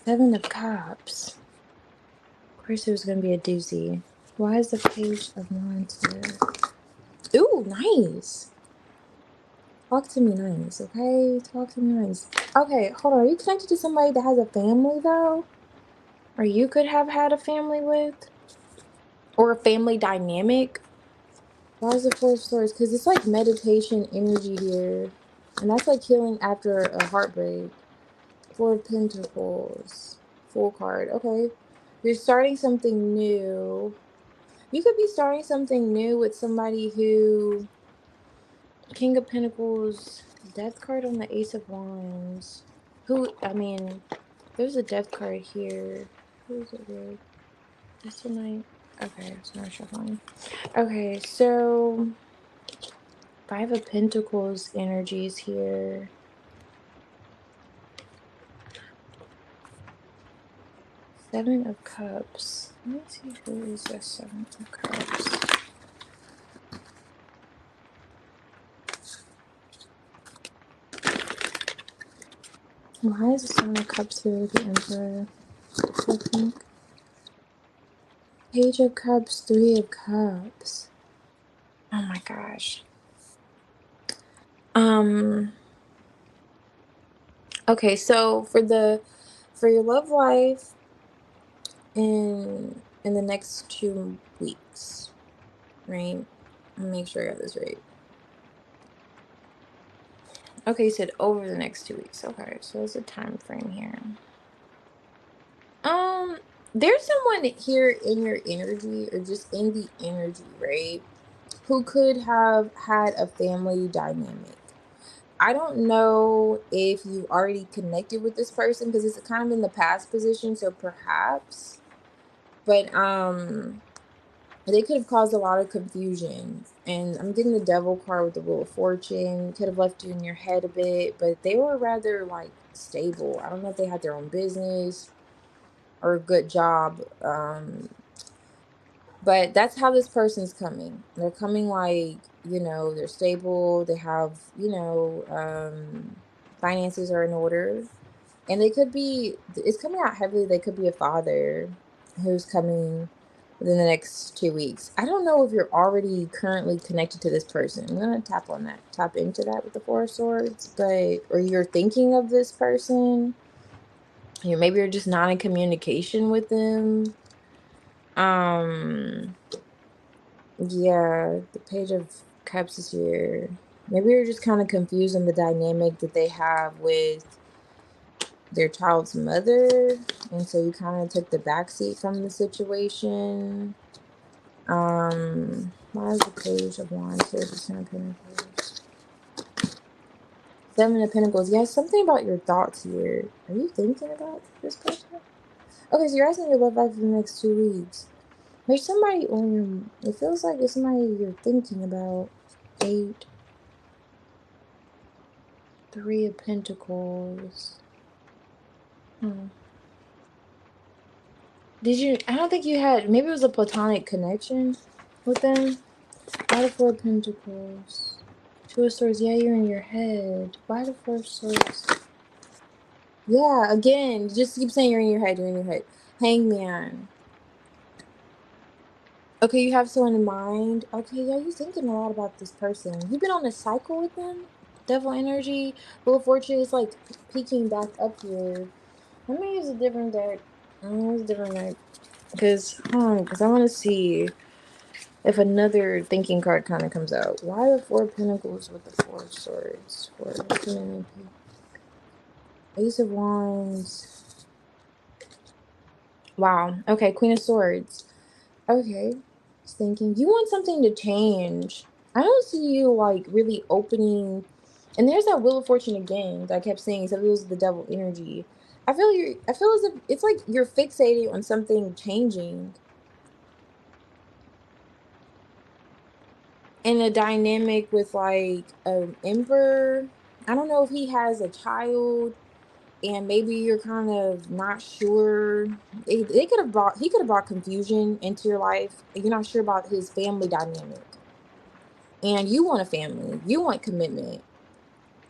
Seven of Cups. Of course it was going to be a doozy. Why is the Page of Wands here? Ooh, nice. Talk to me nice, okay? Talk to me nice. Okay, hold on. Are you connected to somebody that has a family, though? Or you could have had a family with? Or a family dynamic? Why is the Four of Swords? Because it's like meditation energy here. And that's like healing after a heartbreak. Four of Pentacles. Full card. Okay. You're starting something new. You could be starting something new with somebody who... King of Pentacles. Death card on the Ace of Wands. Who, I mean, there's a death card here. Who is it with? This tonight? Okay, it's not shuffling. Okay, so... Five of Pentacles energies here. Seven of Cups. Let me see who is the Seven of Cups. Why is the Seven of Cups here with the Emperor? I think. Page of Cups, Three of Cups. Oh my gosh. Okay, so for your love life in the next 2 weeks, right? Let me make sure I got this right. Okay, you said over the next 2 weeks. Okay, so there's a time frame here. There's someone here in your energy or just in the energy, right? Who could have had a family dynamic. I don't know if you already connected with this person because it's kind of in the past position, so perhaps. But they could have caused a lot of confusion. And I'm getting the Devil card with the Wheel of Fortune. Could have left you in your head a bit, but they were rather like stable. I don't know if they had their own business or a good job. But that's how this person's coming. They're coming like they're stable, they have, finances are in order. And they could be, it's coming out heavily, they could be a father who's coming within the next 2 weeks. I don't know if you're already currently connected to this person. I'm gonna tap into that with the Four of Swords, or you're thinking of this person. Maybe you're just not in communication with them. Um, yeah, the Page of Cups is here. Maybe you're just kind of confused on the dynamic that they have with their child's mother, and so you kind of took the backseat from the situation. Why is the Page of Wands here? The Ten of Pentacles. Seven of Pentacles. Yeah, something about your thoughts here. Are you thinking about this person? Okay, so you're asking your love life for the next 2 weeks. There's somebody on your, it feels like it's somebody you're thinking about. 8, 3 of Pentacles. I don't think you had, maybe it was a platonic connection with them. Why the 4 of Pentacles? 2 of Swords. Yeah, you're in your head. Why the 4 of Swords? Yeah, again, just keep saying you're in your head, you're in your head. Hangman. Okay, you have someone in mind. Okay, yeah, you're thinking a lot about this person. You've been on a cycle with them. Devil energy. Wheel of Fortune is like peeking back up here. Let me use a different deck. I'm gonna use a different deck. Because I want to see if another thinking card kind of comes out. Why the 4 of Pentacles with the 4 of Swords? Ace of Wands. Wow. Okay, Queen of Swords. Okay. Just thinking. You want something to change. I don't see you like really opening. And there's that Wheel of Fortune again that I kept saying. So it was the devil energy. I feel as if it's like you're fixated on something changing. In a dynamic with like an emperor. I don't know if he has a child, and maybe you're kind of not sure. He could have brought confusion into your life. You're not sure about his family dynamic, and you want a family, you want commitment.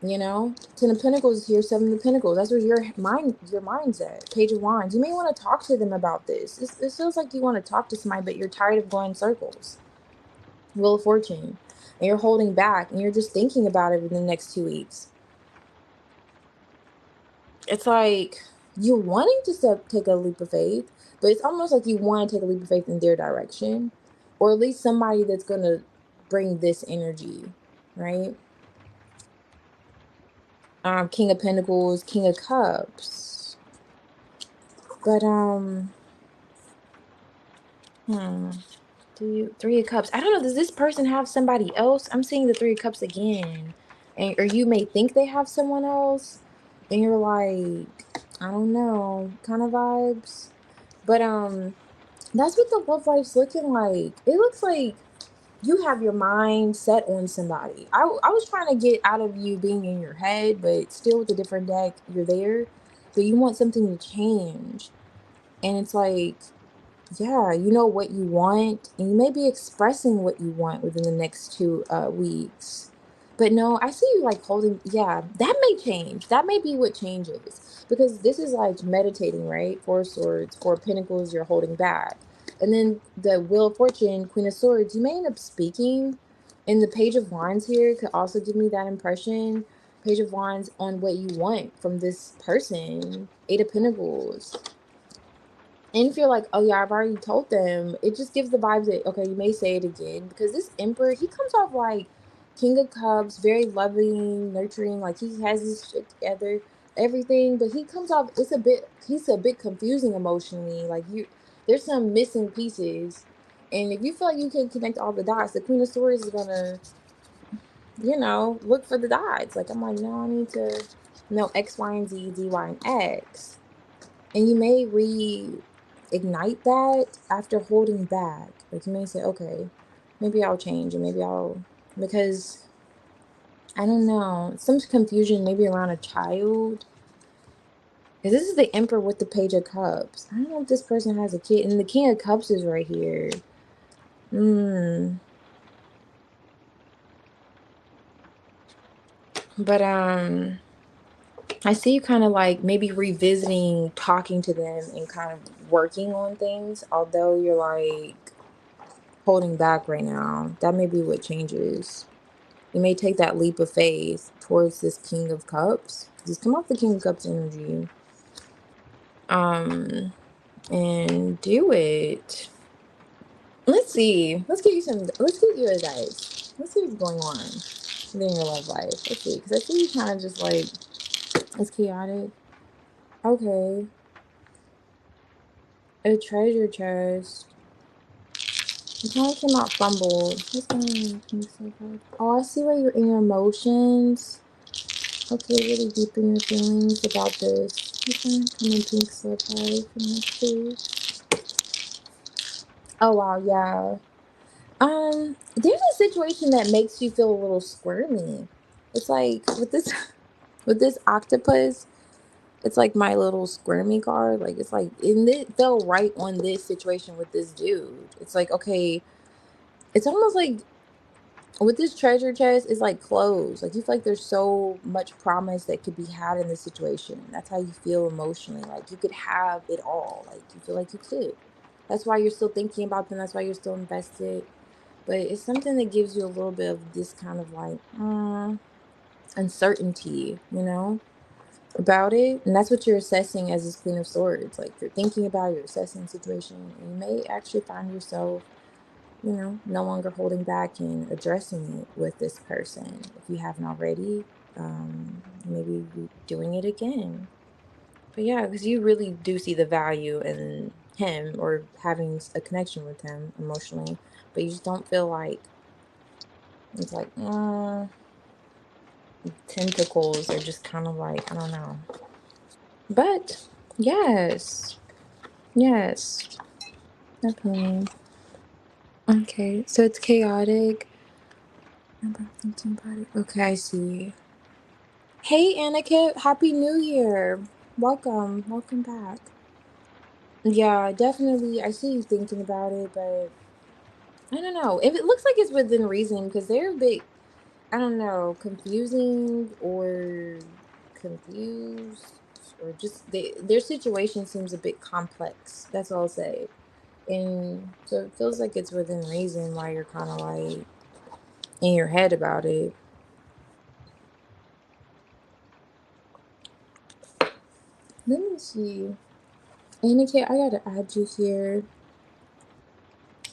Ten of Pentacles is here, Seven of Pentacles. That's where your mind's at. Page of Wands. You may want to talk to them about this. This feels like you want to talk to somebody, but you're tired of going in circles. Wheel of Fortune, and you're holding back, and you're just thinking about it within the next 2 weeks. It's like you're wanting to take a leap of faith, but it's almost like you want to take a leap of faith in their direction, or at least somebody that's going to bring this energy, right? King of Pentacles, King of Cups. But Three of Cups. I don't know. Does this person have somebody else? I'm seeing the Three of Cups again, or you may think they have someone else, and you're like, I don't know, kind of vibes. But that's what the love life's looking like. It looks like you have your mind set on somebody. I was trying to get out of you being in your head, but still with a different deck, you're there. But you want something to change. And it's like, yeah, you know what you want, and you may be expressing what you want within the next 2 weeks. But no, I see you like holding, yeah, that may change. That may be what changes. Because this is like meditating, right? 4 of Swords, 4 of Pentacles, you're holding back. And then the Wheel of Fortune, Queen of Swords, you may end up speaking. And the Page of Wands here could also give me that impression. Page of Wands on what you want from this person. 8 of Pentacles. And if you're like, oh yeah, I've already told them, it just gives the vibes that, okay, you may say it again. Because this Emperor, he comes off like King of Cups, very loving, nurturing, like he has his shit together, everything. But he comes off, he's a bit confusing emotionally. Like there's some missing pieces. And if you feel like you can connect all the dots, the Queen of Swords is gonna, look for the dots. Like, I'm like, no, I need to know X, Y, and Z, Z, Y, and X. And you may reignite that after holding back. Like, you may say, okay, maybe I'll change, and because I don't know, some confusion maybe around a child. Because this is the Emperor with the Page of Cups. I don't know if this person has a kid. And the King of Cups is right here. But I see you kind of like maybe revisiting talking to them and kind of working on things, although you're like holding back right now. That may be what changes. You may take that leap of faith towards this King of Cups. Just come off the King of Cups energy. Um, and do it. Let's see. Let's get you advice. Let's see what's going on in your love life. Let's see. Because I see you kind of just like, it's chaotic. Okay. A treasure chest. You kind of came out fumbled. What's going on? Pink so hard. Oh, I see where you're in your emotions. Okay, really deep in your feelings about this. Okay, come in pink so hard from next page. Oh wow, yeah. There's a situation that makes you feel a little squirmy. It's like with this with this octopus, it's like my little squirmy card. Like it's like it fell right on this situation with this dude. It's like, okay, it's almost like with this treasure chest, it's like closed. Like you feel like there's so much promise that could be had in this situation. That's how you feel emotionally. Like you could have it all. Like you feel like you could. That's why you're still thinking about them. That's why you're still invested. But it's something that gives you a little bit of this kind of like uncertainty, about it. And that's what you're assessing as this Queen of Swords. Like you're thinking about, you're assessing the situation, and you may actually find yourself, no longer holding back and addressing it with this person. If you haven't already, maybe doing it again. But yeah, because you really do see the value in him or having a connection with him emotionally, but you just don't feel like it's like, tentacles are just kind of like, I don't know. But yes, yes, definitely. Okay, so it's chaotic. Okay, I see. Hey, Annika, Happy New Year. Welcome back. Yeah, definitely. I see you thinking about it, but I don't know. If it looks like it's within reason, because they're a bit, I don't know, confusing or confused, or just their situation seems a bit complex. That's all I'll say. And so it feels like it's within reason why you're kind of like in your head about it. Let me see. Annika, I gotta add you here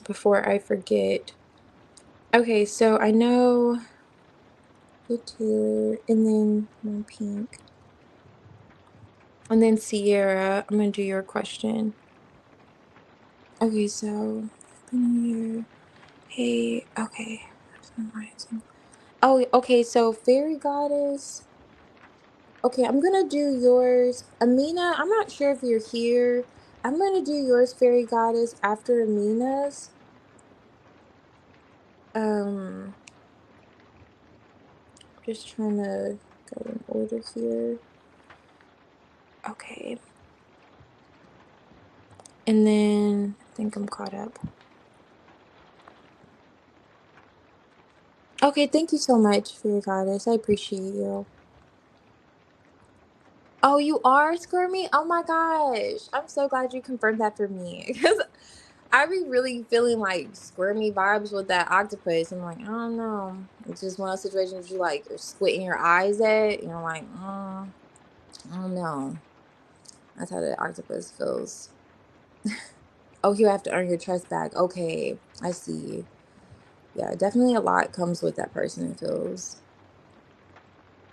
before I forget. Okay, so I know the Taylor, and then one pink, and then Sierra. I'm gonna do your question. Okay, so Happy New Year. Hey, okay. Sun rising. Oh, okay. So Fairy Goddess. Okay, I'm gonna do yours, Amina. I'm not sure if you're here. I'm gonna do yours, Fairy Goddess, after Amina's. Um, just trying to go in order here. Okay. And then I think I'm caught up. Okay, thank you so much, Fear Goddess. I appreciate you. Oh, you are Squirmy? Oh my gosh. I'm so glad you confirmed that for me. Because I be really feeling like squirmy vibes with that octopus. I'm like, I don't know. It's just one of those situations you like are squinting your eyes at. And you're like, I don't know. That's how the octopus feels. Oh, you have to earn your trust back. Okay, I see. Yeah, definitely a lot comes with that person, it feels.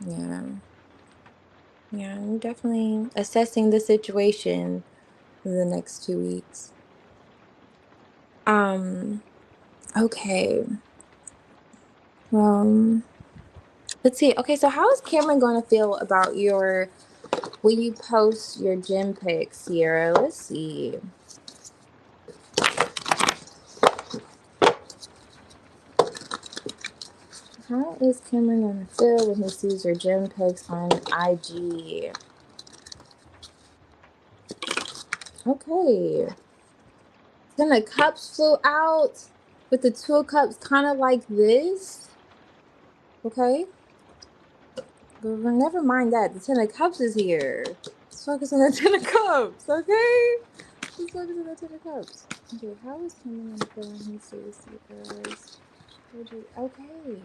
Yeah. Yeah, I'm definitely assessing the situation in the next 2 weeks. Um, okay. Um, let's see. Okay, so how is Cameron going to feel about when you post your gym pics, Sierra? Let's see. How is Cameron going to feel when he sees your gym pics on IG? Okay. Then the cups flew out with the two cups kind of like this. Okay. But never mind that. The Ten of Cups is here. Let's focus on the Ten of Cups, okay? Let's focus on the Ten of Cups. Okay, how is Cameron gonna feel when he sees Sierra's? Okay.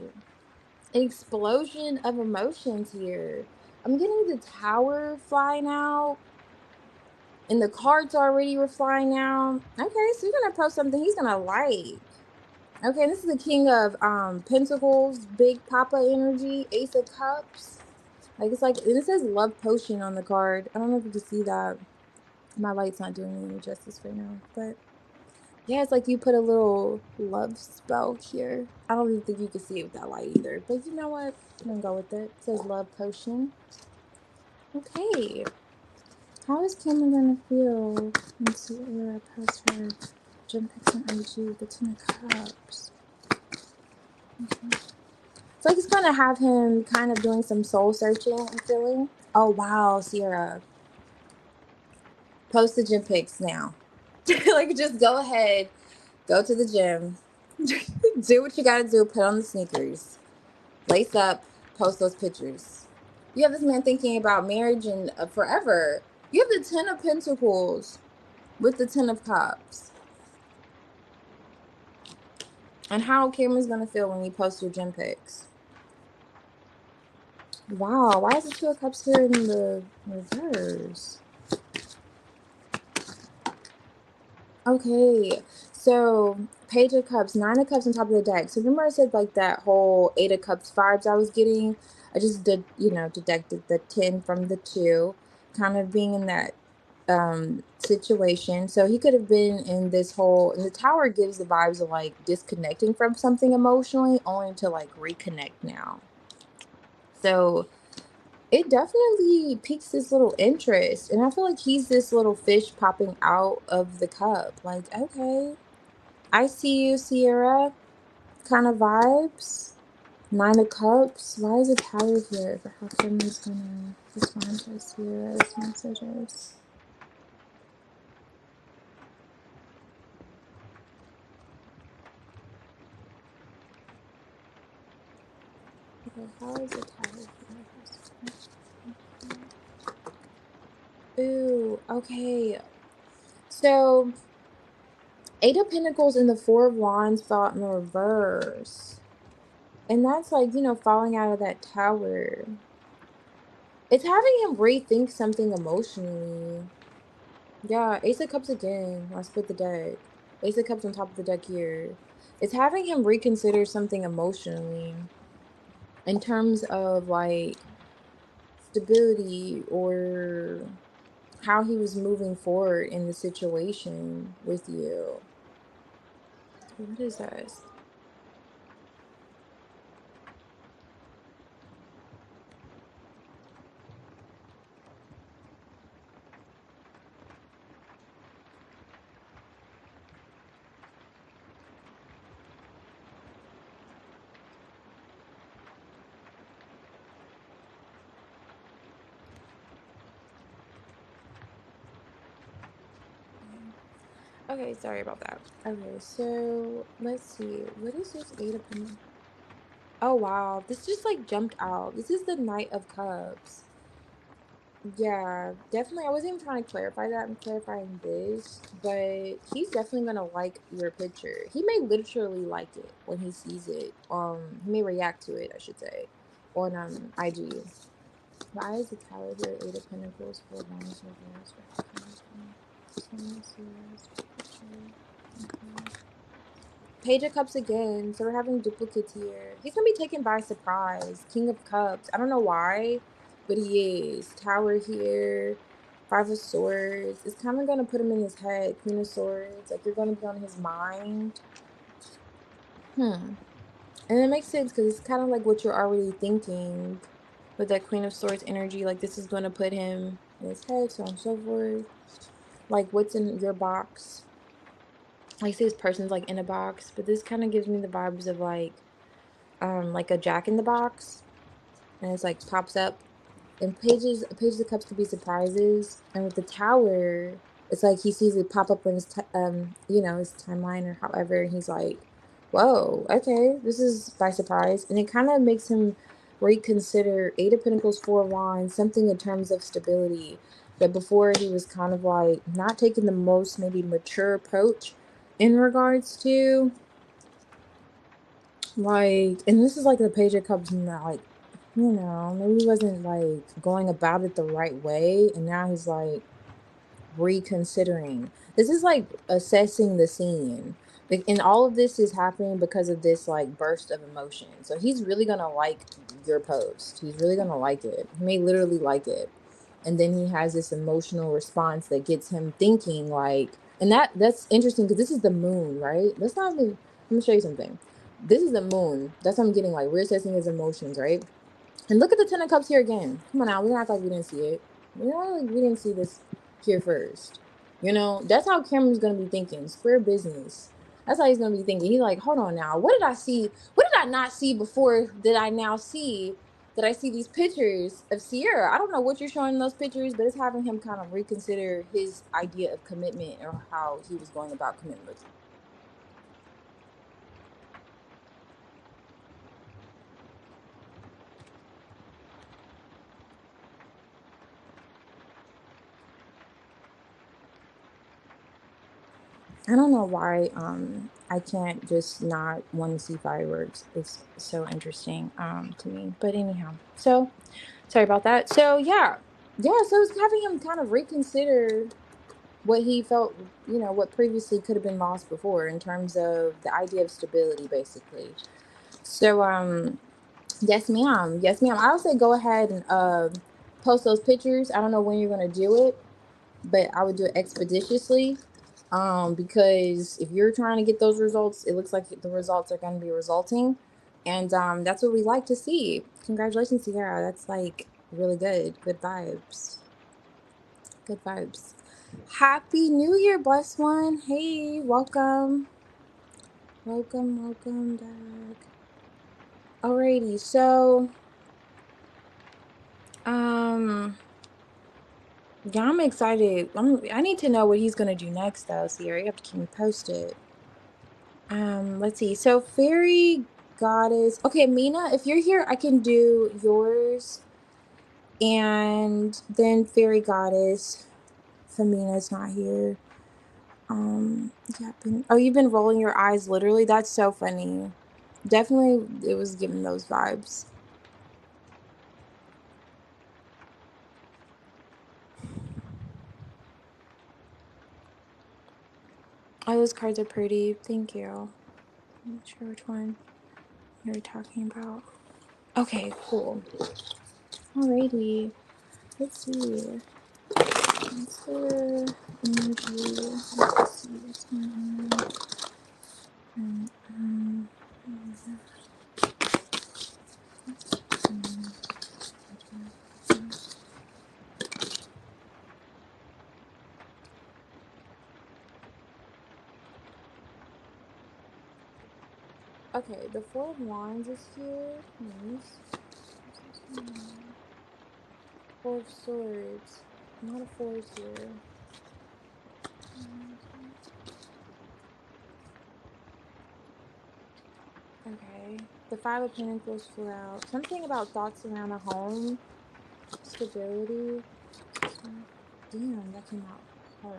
An explosion of emotions here. I'm getting the Tower flying out. And the cards already were flying out. Okay, so you're gonna post something he's gonna like. Okay, this is the King of Pentacles, Big Papa energy, Ace of Cups. Like it's like, and it says Love Potion on the card. I don't know if you can see that. My light's not doing me any justice right now, but yeah, it's like you put a little love spell here. I don't even think you can see it with that light either. But you know what? I'm gonna go with it. It says Love Potion. Okay. How is Cameron gonna feel? Let's see what we're gonna post her. Jim Picks on IG, the Ten of Cups. Okay. It's like it's gonna have him kind of doing some soul searching, I'm feeling. Oh wow, Sierra. Post the gym pics now. Like just go ahead, go to the gym, do what you gotta do, put on the sneakers, lace up, post those pictures. You have this man thinking about marriage and forever. You have the Ten of Pentacles with the Ten of Cups. And how Cameron's gonna feel when you post your gym pics. Wow, why is the Two of Cups here in the reverse? Okay, so Page of Cups, Nine of Cups on top of the deck. So remember I said like that whole Eight of Cups vibes I was getting? I just did, deducted the 10 from the 2, kind of being in that situation. So he could have been in this whole, and the Tower gives the vibes of like disconnecting from something emotionally, only to like reconnect now. So it definitely piques this little interest. And I feel like he's this little fish popping out of the cup. Like, okay, I see you, Sierra, kind of vibes. Nine of Cups. Why is it Tower here? For how Cameron's gonna respond to Sierra's messages. Okay, how is it Tower here? Ooh, okay. So, Eight of Pentacles and the Four of Wands fell in the reverse. And that's like, falling out of that tower. It's having him rethink something emotionally. Yeah, Ace of Cups again. I split the deck. Ace of Cups on top of the deck here. It's having him reconsider something emotionally in terms of like stability or how he was moving forward in the situation with you. What is this? Okay, sorry about that. Okay, so let's see. What is this Eight of Pentacles? Oh wow, this just like jumped out. This is the Knight of Cups. Yeah, definitely. I wasn't even trying to clarify that. I'm clarifying this, but he's definitely gonna like your picture. He may literally like it when he sees it. He may react to it, I should say, on IG. Why is the Tower here? Eight of Pentacles, Four of Wands, Page of Cups again. So we're having duplicates here. He's gonna be taken by surprise. King of Cups. I don't know why, but he is. Tower here. Five of Swords. It's kind of gonna put him in his head. Queen of Swords. Like you're gonna be on his mind. And it makes sense because it's kind of like what you're already thinking with that Queen of Swords energy. Like this is gonna put him in his head, so on and so forth. Like what's in your box? I say this person's like in a box, but this kind of gives me the vibes of like a Jack in the Box, and it's like pops up. And pages of cups could be surprises, and with the Tower, it's like he sees it pop up on his his timeline or however, and he's like, whoa, okay, this is by surprise. And it kind of makes him reconsider. Eight of Pentacles, Four of Wands, something in terms of stability. That before he was kind of like not taking the most maybe mature approach in regards to like, and this is like the Page of Cups, and that like, maybe he wasn't like going about it the right way, and now he's like reconsidering. This is like assessing the scene. And all of this is happening because of this like burst of emotion. So he's really gonna like your post. He's really gonna like it. He may literally like it. And then he has this emotional response that gets him thinking like, and that's interesting because this is the moon, right? Let's not even, let me show you something. This is the moon. That's what I'm getting, like we're assessing his emotions, right? And look at the Ten of Cups here again. Come on now, we don't act like we didn't see it. We don't like we didn't see this here first. That's how Cameron's gonna be thinking. Square business. That's how he's gonna be thinking. He's like, hold on now. What did I see? What did I not see before that I now see? That I see these pictures of Sierra. I don't know what you're showing in those pictures, but it's having him kind of reconsider his idea of commitment or how he was going about commitment. I don't know why I can't just not want to see fireworks. It's so interesting to me. But anyhow, so sorry about that. So yeah. Yeah, so it's having him kind of reconsider what he felt, what previously could have been lost before in terms of the idea of stability basically. So yes ma'am. Yes ma'am. I would say go ahead and post those pictures. I don't know when you're gonna do it, but I would do it expeditiously. Because if you're trying to get those results, it looks like the results are going to be resulting, and that's what we like to see. Congratulations, Sierra. That's like really good vibes. Good vibes. Happy New Year, blessed one. Hey, welcome back. Alrighty, so um. Yeah, I'm excited. I need to know what he's gonna do next, though, Sierra. You have to keep me posted. Let's see. So fairy goddess. Okay, Mina, if you're here, I can do yours. And then fairy goddess. Femina's not here. Yeah, oh, you've been rolling your eyes literally. That's so funny. Definitely it was giving those vibes. Oh, those cards are pretty. Thank you. I'm not sure which one you're talking about. Okay, cool. Alrighty. Let's see. Cancer energy. Let's see what's going on. Um, um, okay, the Four of Wands is here. Nice. Four of Swords. Not a fours here. Okay. The Five of Pentacles flew out. Something about thoughts around a home. Stability. Damn, that came out hard.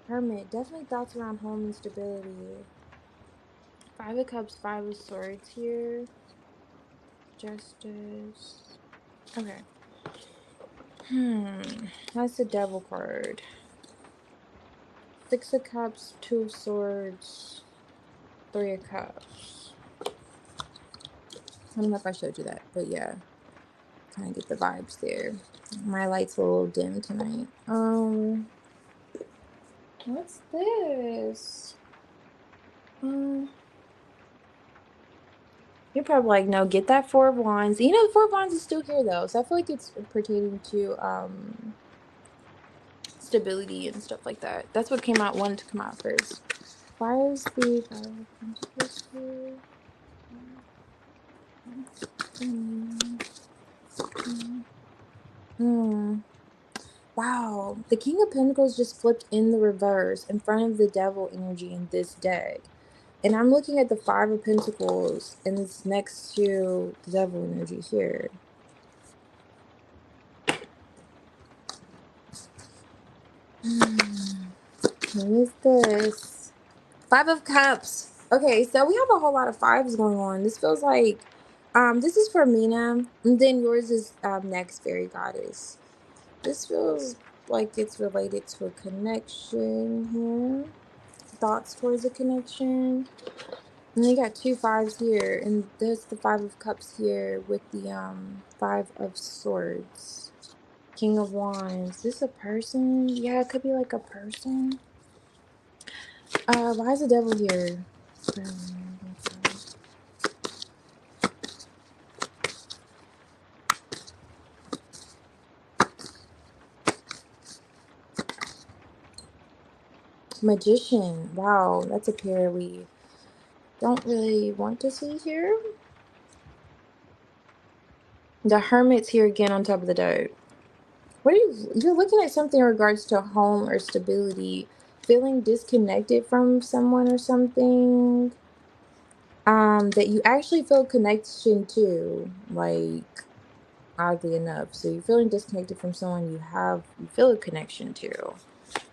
Hermit. Definitely thoughts around home and stability. Five of Cups, Five of Swords here. Justice. Okay. That's the Devil card. Six of Cups, Two of Swords, Three of Cups. I don't know if I showed you that, but yeah. Kind of get the vibes there. My light's a little dim tonight. What's this? You're probably like, no, get that Four of Wands. The Four of Wands is still here though, so I feel like it's pertaining to stability and stuff like that. That's what wanted to come out first. Why is the Five of Pentacles here? Wow, the King of Pentacles just flipped in the reverse in front of the Devil energy in this deck. And I'm looking at the Five of Pentacles, and it's next to the Devil energy here. What is this? Five of Cups. Okay, so we have a whole lot of fives going on. This feels like, this is for Mina, and then yours is next, Fairy Goddess. This feels like it's related to a connection here. Thoughts towards a connection. And they got two fives here, and there's the Five of Cups here with the Five of Swords. King of Wands. Is this a person? Yeah, it could be like a person. Why is the Devil here? Magician. Wow, that's a pair we don't really want to see here. The Hermit's here again on top of the dirt. What are you're looking at something in regards to home or stability, feeling disconnected from someone or something, that you actually feel connection to, like, oddly enough. So you're feeling disconnected from someone you feel a connection to.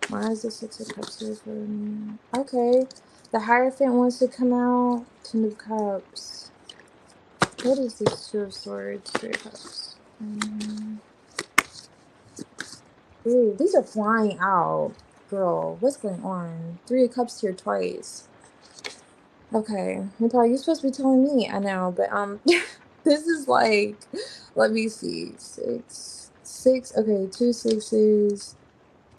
Why is the Six of Cups here for me? Okay. The Hierophant wants to come out. Ten of Cups. What is this? Two of Swords, Three of Cups. Ooh, these are flying out. Girl, what's going on? Three of Cups here twice. Okay. You're supposed to be telling me. I know, but this is like, let me see. Six. Okay, two sixes.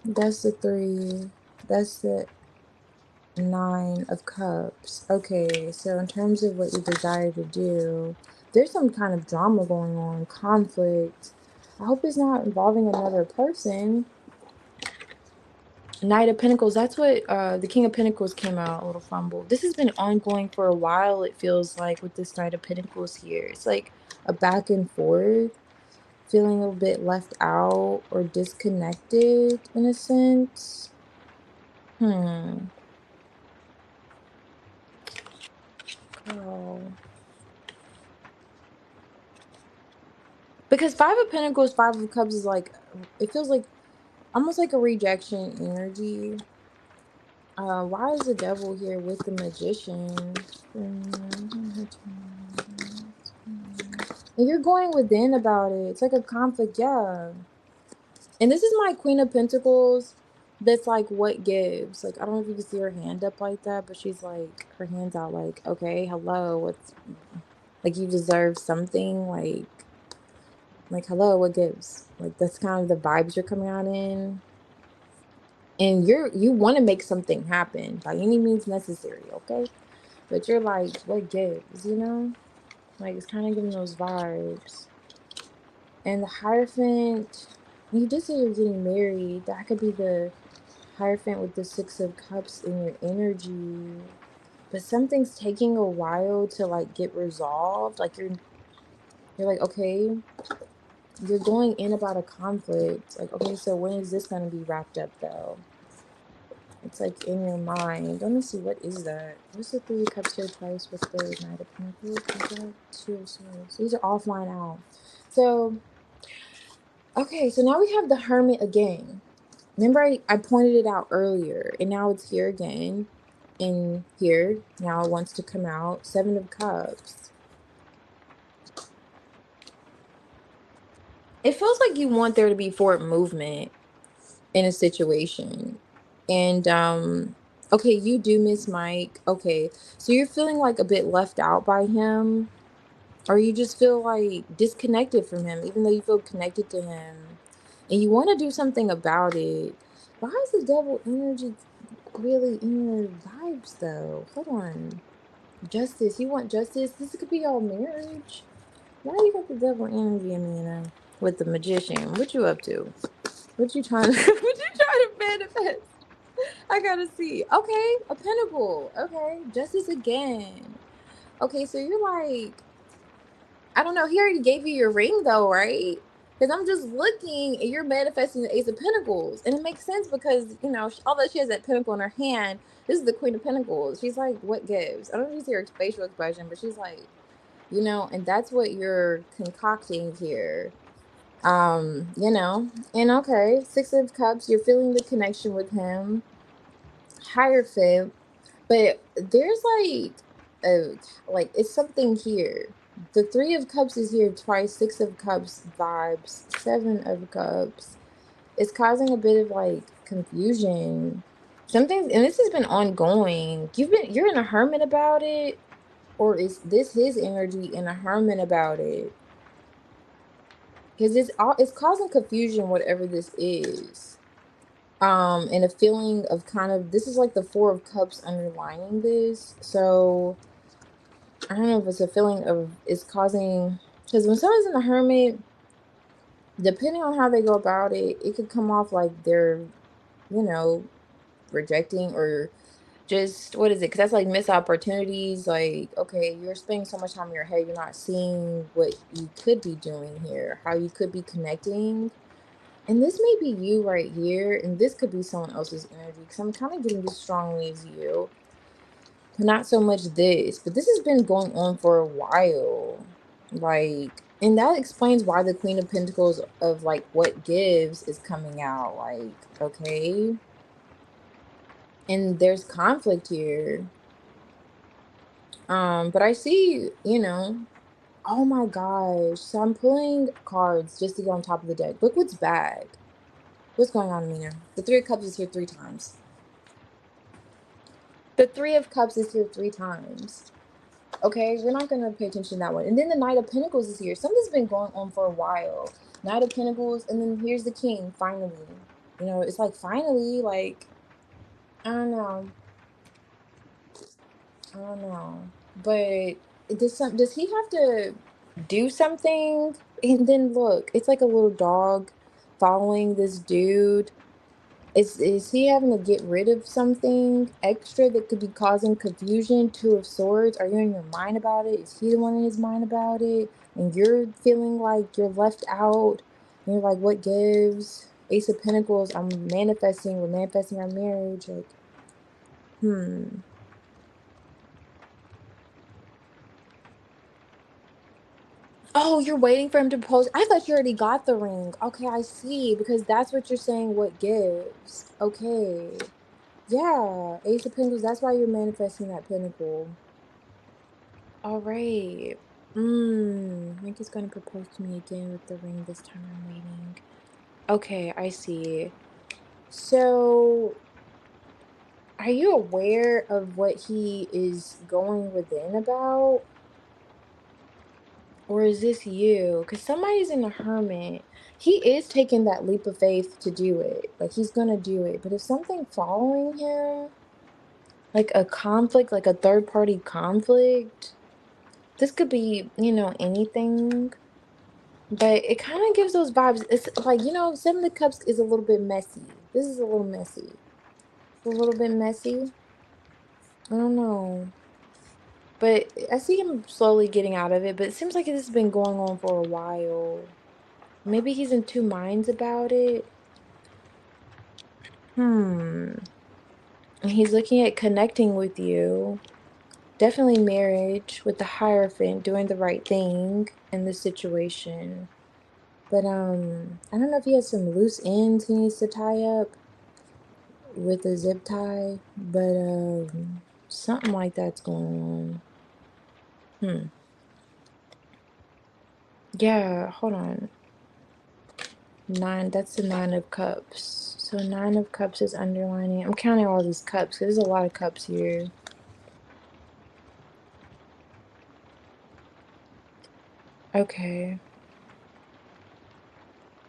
That's the three. That's the Nine of Cups. Okay, so in terms of what you desire to do, there's some kind of drama going on, conflict. I hope it's not involving another person. Knight of Pentacles, that's what the King of Pentacles came out, a little fumble. This has been ongoing for a while, it feels like, with this Knight of Pentacles here. It's like a back and forth, feeling a little bit left out or disconnected in a sense. Girl. Because Five of Pentacles, Five of Cups is like, it feels like almost like a rejection energy. Why is the Devil here with the Magician? And you're going within about it. It's like a conflict, yeah. And this is my Queen of Pentacles. That's like what gives. Like, I don't know if you can see her hand up like that, but she's like, her hand's out like, okay, hello, what's, like, you deserve something, like hello, what gives? Like, that's kind of the vibes you're coming out in. And you want to make something happen by any means necessary, okay? But you're like, what gives, you know? Like, it's kind of giving those vibes. And the Hierophant, you did say you're getting married. That could be the Hierophant with the Six of Cups in your energy. But something's taking a while to like get resolved. Like you're like, okay, you're going in about a conflict. Like, okay, so when is this gonna be wrapped up though? It's like in your mind. Let me see, what is that? What's the Three of Cups here twice with the Knight of Pentacles? Two of Swords. These are all flying out. So, okay, so now we have the Hermit again. Remember I pointed it out earlier, and now it's here again. And here, now it wants to come out. Seven of Cups. It feels like you want there to be forward movement in a situation. And okay, you do miss Mike. Okay, so you're feeling like a bit left out by him, or you just feel like disconnected from him, even though you feel connected to him, and you want to do something about it. Why is the Devil energy really in your vibes though? Hold on. Justice. You want justice? This could be your marriage. Why you got the Devil energy in me, you know? With the Magician. What you up to? What you trying to what you trying to manifest? I gotta see. Okay, a pentacle. Okay, justice again. Okay, so you're like, I don't know. He already gave you your ring though, right? Because I'm just looking and you're manifesting the Ace of Pentacles. And it makes sense because, although she has that pentacle in her hand, this is the Queen of Pentacles. She's like, what gives? I don't know if you see her facial expression, but she's like, and that's what you're concocting here. And okay, Six of Cups, you're feeling the connection with him, Hierophant, but there's a it's something here. The Three of Cups is here twice, Six of Cups vibes, Seven of Cups. It's causing a bit of confusion. Something, and this has been ongoing. You're in a hermit about it, or is this his energy in a hermit about it? Because it's causing confusion, whatever this is. And a feeling of kind of, this is like the Four of Cups underlining this. So I don't know if it's a feeling of it's causing, because when someone's in a hermit, depending on how they go about it, it could come off like they're, you know, rejecting or just, what is it? Because that's like missed opportunities. Like, okay, you're spending so much time in your head, you're not seeing what you could be doing here, how you could be connecting. And this may be you right here, and this could be someone else's energy, because I'm kind of getting this strongly as you. But not so much this, but this has been going on for a while. And that explains why the Queen of Pentacles of what gives is coming out. Okay. And there's conflict here. But I see, oh my gosh. So I'm pulling cards just to get on top of the deck. Look what's bad. What's going on, Amina? The Three of Cups is here 3 times. The Three of Cups is here 3 times. Okay, we're not going to pay attention to that one. And then the Knight of Pentacles is here. Something's been going on for a while. Knight of Pentacles, and then here's the King, finally. It's finally, I don't know. I don't know. But does he have to do something? And then look, it's like a little dog following this dude. Is he having to get rid of something extra that could be causing confusion? Two of Swords. Are you in your mind about it? Is he the one in his mind about it? And you're feeling like you're left out. And you're like, what gives? Ace of Pentacles. We're manifesting our marriage. Hmm. Oh, you're waiting for him to propose. I thought you already got the ring. Okay, I see. Because that's what you're saying, what gives. Okay. Yeah, Ace of Pentacles, that's why you're manifesting that pentacle. All right. Nick is gonna propose to me again with the ring. This time I'm waiting. Okay, I see. So, are you aware of what he is going within about? Or is this you? Because somebody's in a hermit. He is taking that leap of faith to do it. He's gonna do it. But if something following him, like a conflict, like a third party conflict, this could be, anything, but it kind of gives those vibes. It's Seven of Cups is a little bit messy. This is a little messy. It's a little bit messy. I don't know. But I see him slowly getting out of it, but it seems like this has been going on for a while. Maybe he's in two minds about it. Hmm. And he's looking at connecting with you. Definitely marriage with the Hierophant, doing the right thing in this situation. But I don't know if he has some loose ends he needs to tie up with a zip tie, but something like that's going on. Hmm. Yeah, hold on. Nine, that's the Nine of Cups. So Nine of Cups is underlining. I'm counting all these cups, 'cause there's a lot of cups here. Okay.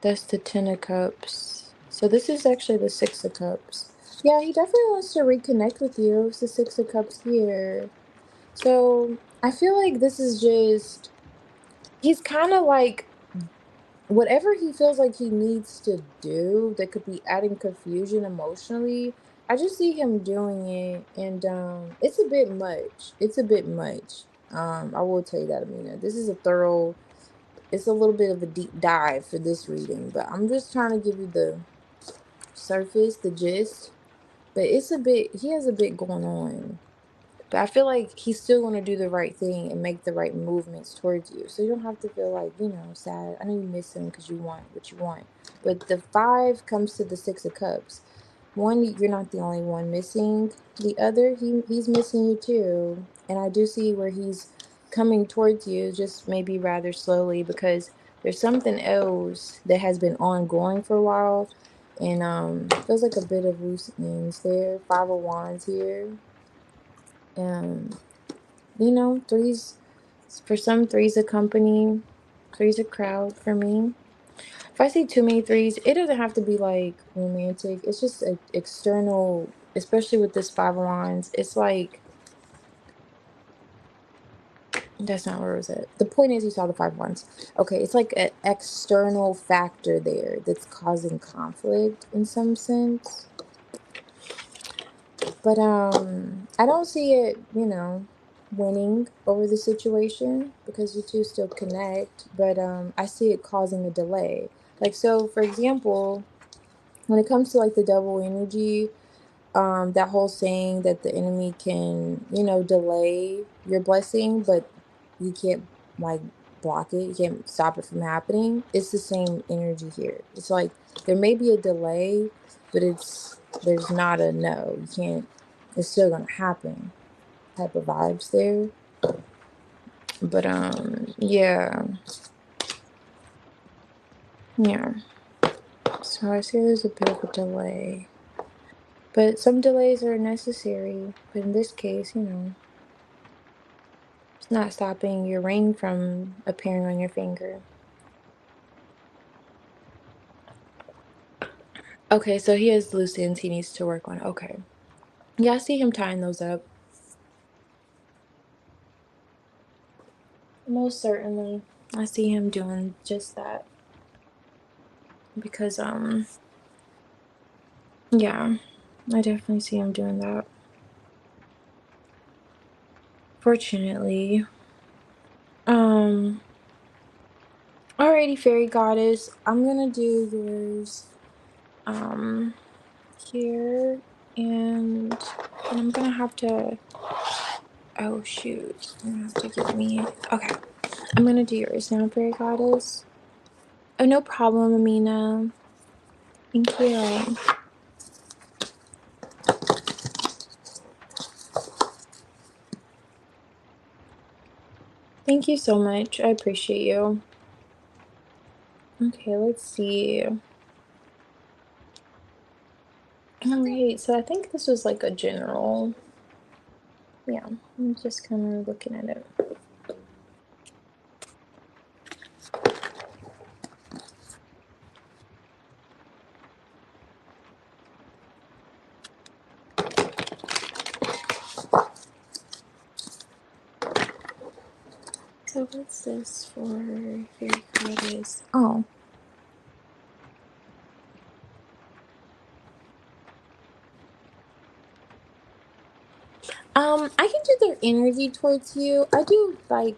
That's the Ten of Cups. So this is actually the Six of Cups. Yeah, he definitely wants to reconnect with you. It's the Six of Cups here. So I feel like this is just, he's kind of whatever he feels like he needs to do that could be adding confusion emotionally. I just see him doing it, and it's a bit much. It's a bit much. I will tell you that, Amina. This is a thorough. it's a little bit of a deep dive for this reading, but I'm just trying to give you the surface, the gist. But it's a bit, he has a bit going on. But I feel like he's still going to do the right thing and make the right movements towards you. So you don't have to feel like, sad. I know you miss him because you want what you want. But the 5 comes to the 6 of Cups. One, you're not the only one missing. The other, he's missing you too. And I do see where he's coming towards you, just maybe rather slowly, because there's something else that has been ongoing for a while. And feels like a bit of loose ends there. 5 of Wands here. Um, threes, for some, threes a company, threes a crowd for me. If I see too many threes, it doesn't have to be like romantic. It's just an external, especially with this 5 of Wands. It's like, that's not where it was at. The point is, you saw the 5 of Wands. Okay, it's like an external factor there that's causing conflict in some sense. But I don't see it, winning over the situation, because you two still connect, but I see it causing a delay. Like, so for example, when it comes to like the double energy, that whole saying that the enemy can, delay your blessing, but you can't like block it, you can't stop it from happening. It's the same energy here. It's like there may be a delay, but there's not a no. You can't, it's still gonna happen type of vibes there. But yeah. Yeah. So I see there's a bit of a delay. But some delays are necessary. But in this case, it's not stopping your ring from appearing on your finger. Okay, so he has loose ends he needs to work on. Okay. Yeah, I see him tying those up. Most certainly. I see him doing just that. Because yeah, I definitely see him doing that. Fortunately. Um Alrighty, fairy goddess. I'm gonna do yours here, and I'm gonna have to, oh shoot. I'm gonna have to give me, okay. I'm gonna do yours now, fairy goddess. Oh, no problem, Amina. Thank you. Thank you so much. I appreciate you. Okay, let's see. Alright, so I think this was like a general. Yeah, I'm just kind of looking at it. So what's this for fairy goddess? Oh. I can do their energy towards you. I do like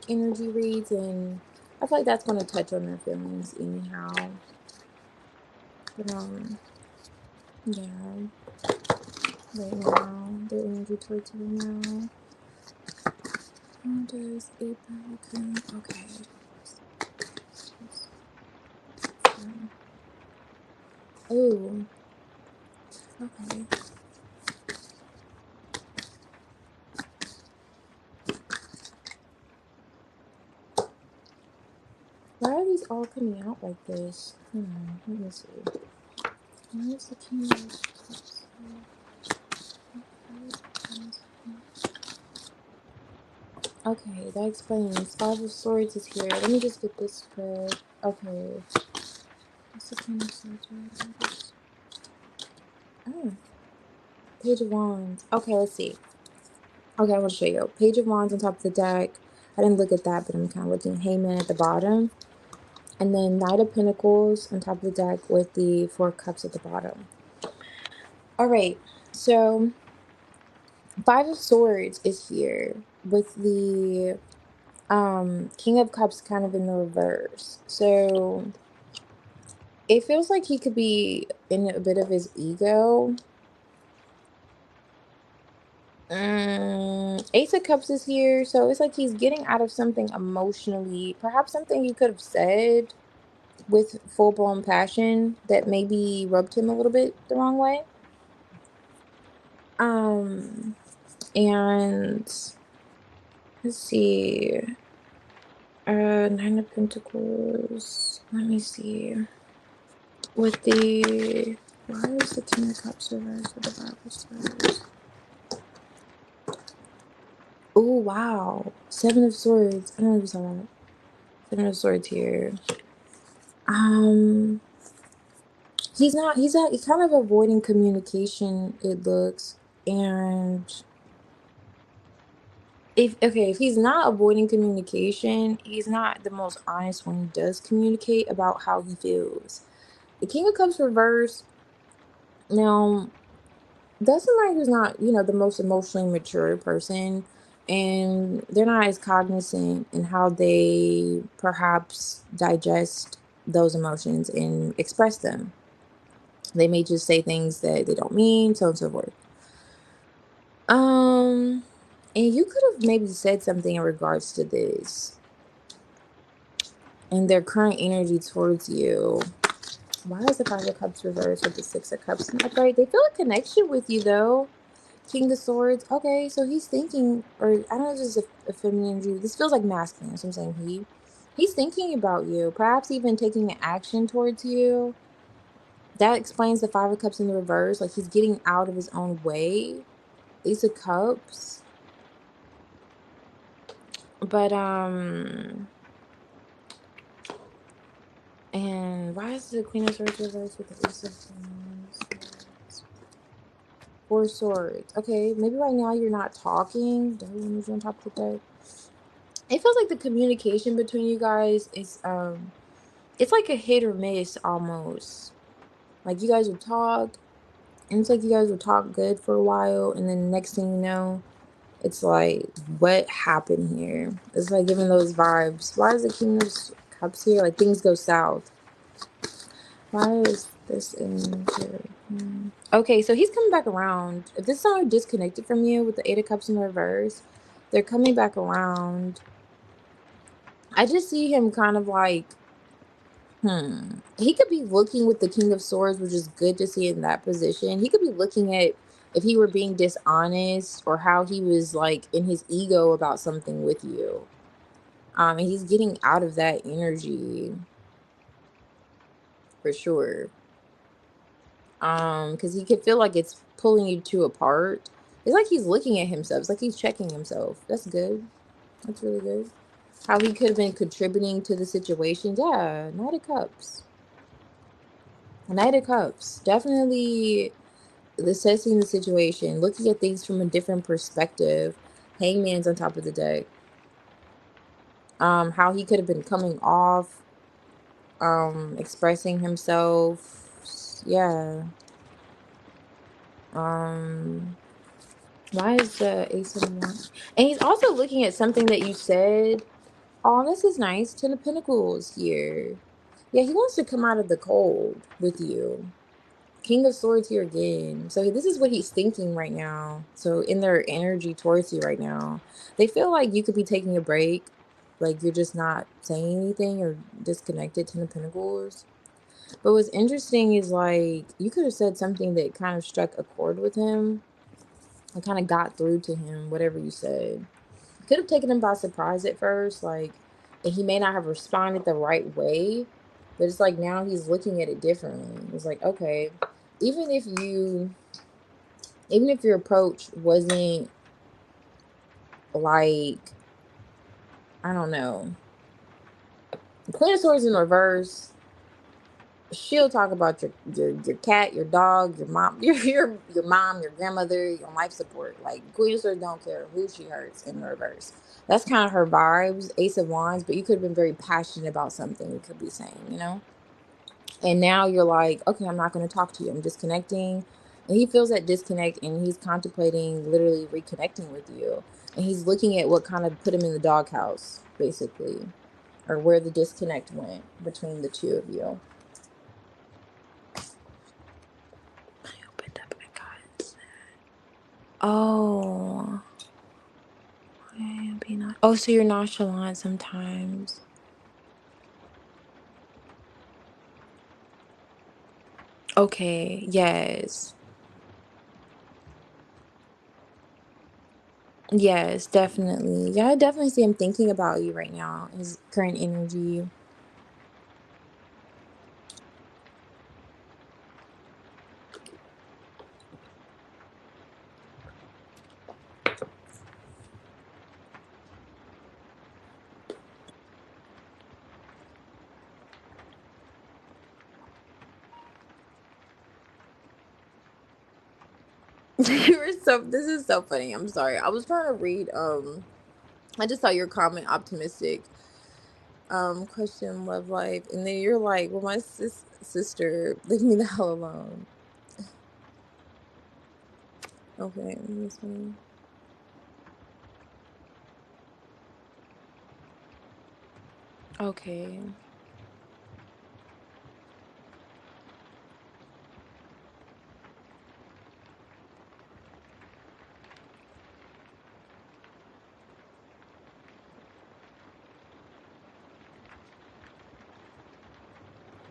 energy reads, and I feel like that's gonna touch on their feelings anyhow. But yeah, right now, their energy towards you now. How does April come? Okay. Oh, okay. Why are these all coming out like this? Let me see. Why is the king of cups? Okay, that explains. 5 of Swords is here. Let me just get this spread. Okay. What's the king of swords? Oh. Page of Wands. Okay, let's see. Okay, I want to show you. Page of Wands on top of the deck. I didn't look at that, but I'm kind of looking. Hangman at the bottom. And then Knight of Pentacles on top of the deck with the 4 cups at the bottom. Alright, so 5 of Swords is here with the King of Cups kind of in the reverse. So it feels like he could be in a bit of his ego. Ace of Cups is here, so it's like he's getting out of something emotionally, perhaps something you could have said with full-blown passion that maybe rubbed him a little bit the wrong way. Um, and let's see. Nine of Pentacles. Let me see. With the why is the King of Cups reversed with the Five of Swords? Oh wow. Seven of Swords. I don't know if you saw that. Seven of Swords here. Um he's kind of avoiding communication, it looks. And if he's not avoiding communication, he's not the most honest when he does communicate about how he feels. The King of Cups reverse, now that's somebody who's not, the most emotionally mature person, and they're not as cognizant in how they perhaps digest those emotions and express them. They may just say things that they don't mean, so on and so forth. And you could have maybe said something in regards to this and their current energy towards you. Why is the Five of Cups reversed with the Six of Cups upright? They feel a connection with you, though. King of Swords. Okay, so he's thinking, or I don't know if this is a feminine energy. This feels like masculine. So I'm saying he's thinking about you, perhaps even taking an action towards you. That explains the Five of Cups in the reverse. Like he's getting out of his own way. Ace of Cups. But and why is the Queen of Swords reversed with the Ace of Swords? Four Swords. Okay, maybe right now you're not talking. Devil energy on top of the deck. It feels like the communication between you guys is it's like a hit or miss almost. Like you guys would talk, and it's like you guys would talk good for a while, and then next thing you know, it's like, what happened here? It's like giving those vibes. Why is the King of Cups here? Like things go south. Why is this in here? Okay, so he's coming back around. If this is someone disconnected from you with the Eight of Cups in reverse, they're coming back around. I just see him kind of like, he could be looking with the King of Swords, which is good to see in that position. He could be looking at if he were being dishonest or how he was like in his ego about something with you. And he's getting out of that energy for sure. Because he could feel like it's pulling you two apart. It's like he's looking at himself. It's like he's checking himself. That's good. That's really good. How he could have been contributing to the situation. Yeah, Knight of Cups. Knight of Cups. Definitely assessing the situation, looking at things from a different perspective. Hangman's on top of the deck. How he could have been coming off, expressing himself. Yeah. Why is the Ace of Wands? And he's also looking at something that you said. Oh, this is nice. Ten of Pentacles here. Yeah, he wants to come out of the cold with you. King of Swords here again. So this is what he's thinking right now. So in their energy towards you right now, they feel like you could be taking a break. Like you're just not saying anything or disconnected. Ten of Pentacles. But what's interesting is like you could have said something that kind of struck a chord with him. And kind of got through to him, whatever you said. Could have taken him by surprise at first, like, and he may not have responded the right way, but it's like now he's looking at it differently. It's like, okay, even if you, even if your approach wasn't like, I don't know, Queen of Swords in reverse, she'll talk about your cat, your dog, your mom, your mom, your grandmother, your life support. Like Queen of Swords don't care who she hurts in reverse. That's kind of her vibes. Ace of Wands, but you could have been very passionate about something you could be saying. And now you're like, okay, I'm not going to talk to you. I'm disconnecting. And he feels that disconnect, and he's contemplating literally reconnecting with you. And he's looking at what kind of put him in the doghouse, basically, or where the disconnect went between the two of you. I opened up, I got. Oh. Oh, so you're nonchalant sometimes. Okay, yes. Yes, definitely. Yeah, I definitely see him thinking about you right now, his current energy. You were so this is so funny. I'm sorry. I was trying to read I just saw your comment optimistic. Question love life. And then you're like, well my sister, leave me the hell alone. Okay, this one. Okay.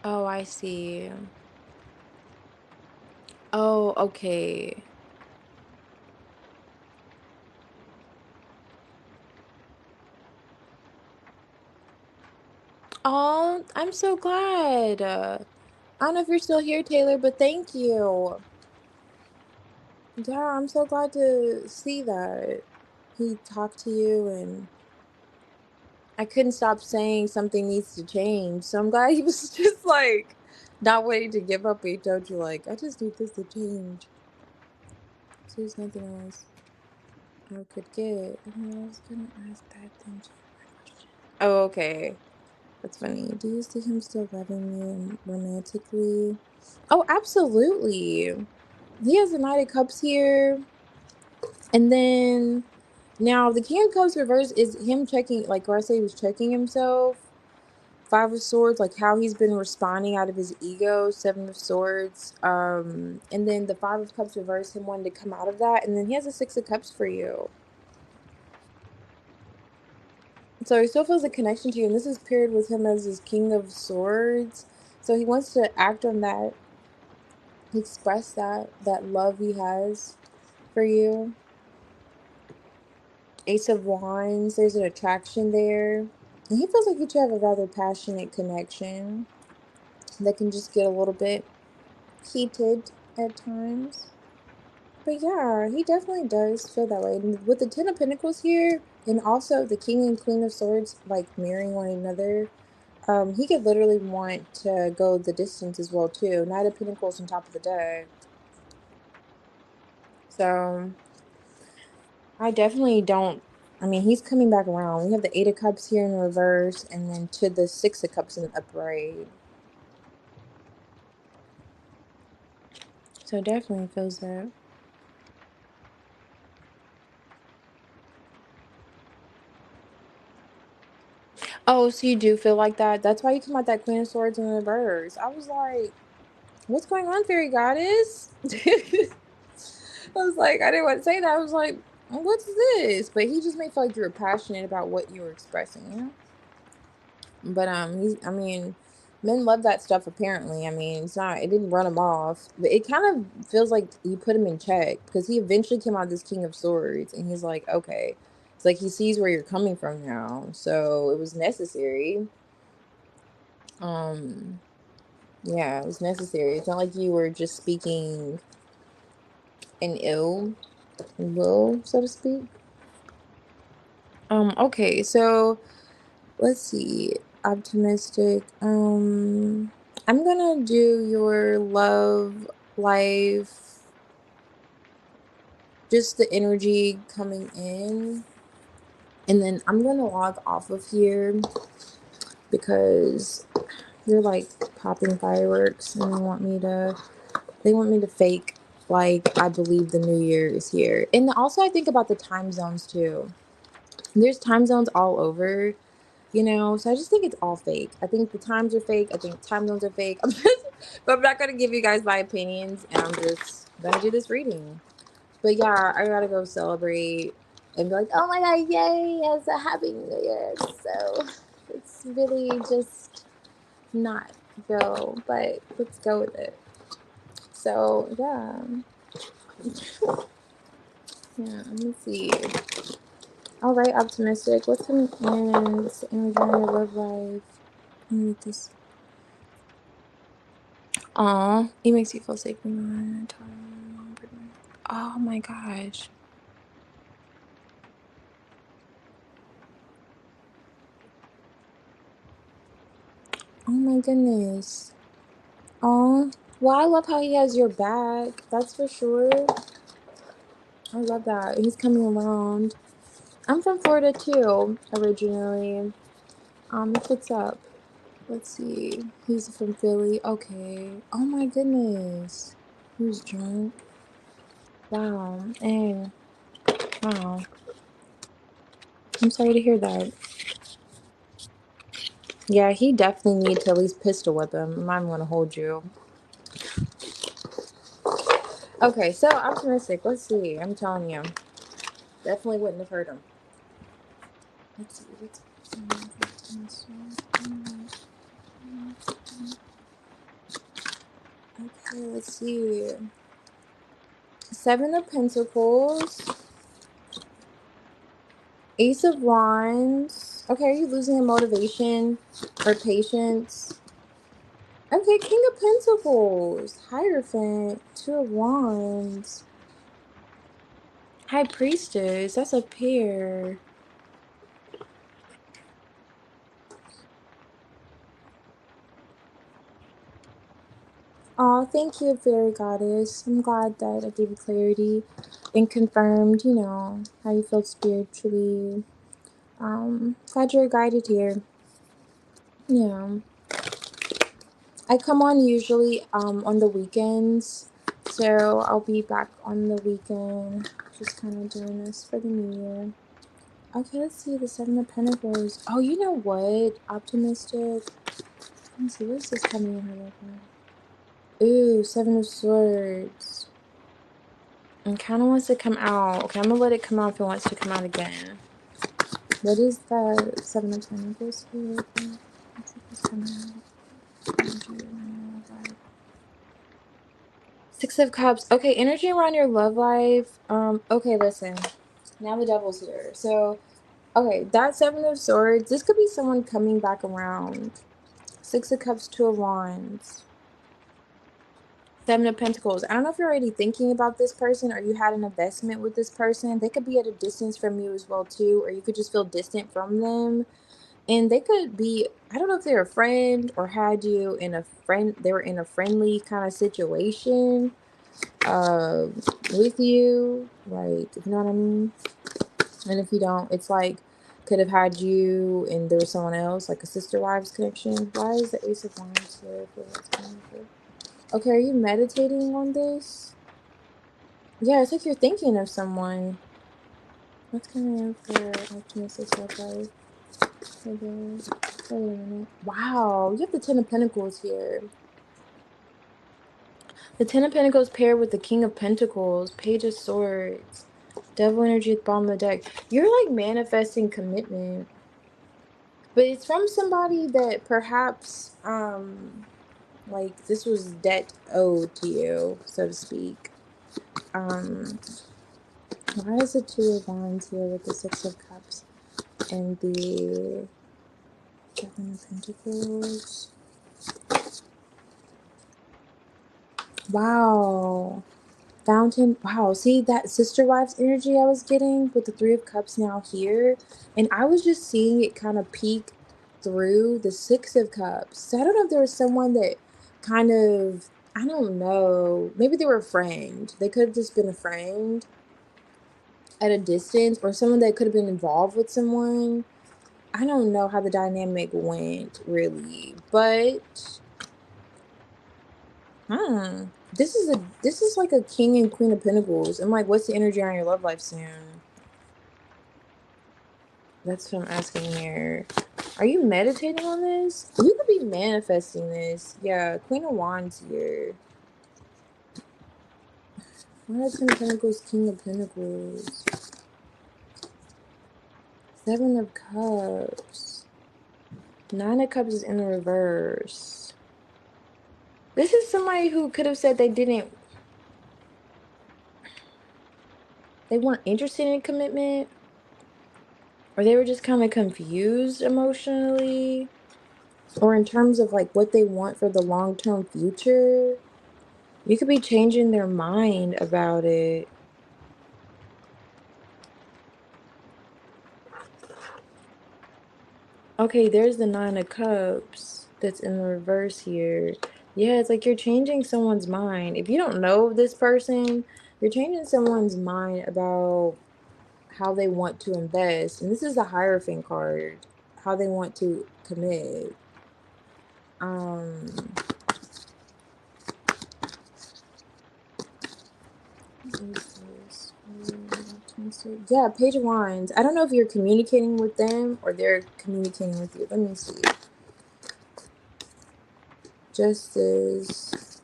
Oh, I see. Oh, okay. Oh, I'm so glad. I don't know if you're still here, Taylor, but thank you. Yeah, I'm so glad to see that he talked to you, and I couldn't stop saying something needs to change. So I'm glad he was just like not waiting to give up. But he told you like, I just need this to change. So there's nothing else I could get. I mean, I was gonna ask that, then change my question. Oh, okay. That's funny. Do you see him still loving you romantically? Oh, absolutely. He has the Knight of Cups here. And then now the King of Cups reverse is him checking, like where I say he was checking himself. Five of Swords, like how he's been responding out of his ego. Seven of Swords. And then the Five of Cups reverse, him wanting to come out of that. And then he has a Six of Cups for you. So he still feels a connection to you, and this is paired with him as his King of Swords. So he wants to act on that, express that love he has for you. Ace of Wands, there's an attraction there. And he feels like you two have a rather passionate connection that can just get a little bit heated at times. But yeah, he definitely does feel that way. And with the Ten of Pentacles here, and also the King and Queen of Swords like mirroring one another, he could literally want to go the distance as well too. Knight of Pentacles on top of the deck. So I definitely don't. I mean, he's coming back around. We have the Eight of Cups here in reverse, and then to the Six of Cups in the upright. So definitely feels that. Oh, so you do feel like that? That's why you come out that Queen of Swords in reverse. I was like, what's going on, fairy goddess? I was like, I didn't want to say that. I was like, what's this? But he just made feel like you were passionate about what you were expressing, you know? But he's, I mean, men love that stuff apparently. I mean, it's not, it didn't run him off, but it kind of feels like you put him in check because he eventually came out this King of Swords, and he's like, okay, it's like he sees where you're coming from now, so it was necessary. Um, yeah, it was necessary. It's not like you were just speaking in ill will, so to speak. Okay, so let's see. Optimistic. I'm gonna do your love life, just the energy coming in, and then I'm gonna log off of here because they're like popping fireworks and they want me to fake. like I believe the new year is here. And also I think about the time zones too. There's time zones all over, so I just think it's all fake. I think the times are fake. I think time zones are fake. But I'm not gonna give you guys my opinions, and I'm just gonna do this reading. But yeah, I gotta go celebrate and be like, oh my god, yay, it's a happy new year. So it's really just not real, but let's go with it. So yeah. Yeah, let me see. All right, optimistic. What's coming in? What's the energy in your love life? Let me read this. Aw, it makes you feel safe. Oh my gosh. Oh my goodness. Oh, well, I love how he has your back. That's for sure. I love that. He's coming around. I'm from Florida too, originally. What's up? Let's see. He's from Philly. Okay. Oh my goodness. He was drunk. Wow. And wow. I'm sorry to hear that. Yeah, he definitely need to at least pistol whip him. I'm gonna hold you. Okay, so optimistic. Let's see. I'm telling you, definitely wouldn't have hurt him. Let's see. Okay, let's see. Seven of Pentacles, Ace of Wands. Okay, are you losing your motivation or patience? Okay, King of Pentacles, Hierophant, Two of Wands, High Priestess. That's a pair. Oh, thank you, Fairy Goddess. I'm glad that I gave you clarity and confirmed, how you feel spiritually. Glad you're guided here. Yeah. I come on usually on the weekends. So I'll be back on the weekend. Just kind of doing this for the new year. Okay, let's see the Seven of Pentacles. Oh, you know what? Optimistic. Let me see, what's this coming in her life now? Ooh, Seven of Swords. And kind of wants to come out. Okay, I'm gonna let it come out if it wants to come out again. What is the Seven of Pentacles here? Let's see if it's coming out. Six of Cups. Okay, energy around your love life. Okay, listen. Now the devil's here. So, okay, that Seven of Swords. This could be someone coming back around. Six of Cups, Two of Wands. Seven of Pentacles. I don't know if you're already thinking about this person or you had an investment with this person. They could be at a distance from you as well too, or you could just feel distant from them. And they could be, I don't know if they're a friend or had you in a friend, they were in a friendly kind of situation uh, with you. Like, you know what I mean? And if you don't, it's like could have had you and there was someone else, like a sister wives connection. Why is the Ace of Wands here? For what's coming through? Okay, are you meditating on this? Yeah, it's like you're thinking of someone. What's coming in for optimistic love life? Okay. Wait a minute. Wow, you have the Ten of Pentacles here. The Ten of Pentacles paired with the King of Pentacles, Page of Swords, Devil energy at the bottom of the deck. You're like manifesting commitment. But it's from somebody that perhaps like this was debt owed to you, so to speak. Um why is the Two of Wands here with the Six of Cups and the Seven of Pentacles? Wow. Fountain. Wow. See that sister wives energy I was getting with the Three of Cups now here? And I was just seeing it kind of peek through the Six of Cups. So I don't know if there was someone that kind of, I don't know, maybe they were a friend. They could have just been a friend at a distance or someone that could have been involved with someone. I don't know how the dynamic went really, but This is like a king and queen of pentacles. I'm like, what's the energy on your love life soon? That's what I'm asking here. Are you meditating on this? You could be manifesting this. Yeah, Queen of Wands here. One of Ten of Pentacles, King of Pentacles. Seven of Cups. Nine of Cups is in the reverse. This is somebody who could have said they weren't interested in commitment. Or they were just kind of confused emotionally. Or in terms of like what they want for the long-term future. You could be changing their mind about it. Okay, there's the Nine of Cups that's in the reverse here. Yeah, it's like you're changing someone's mind. If you don't know this person, you're changing someone's mind about how they want to invest. And this is the Hierophant card, how they want to commit. What is this? Yeah, Page of Wands. I don't know if you're communicating with them or they're communicating with you. Let me see. Justice.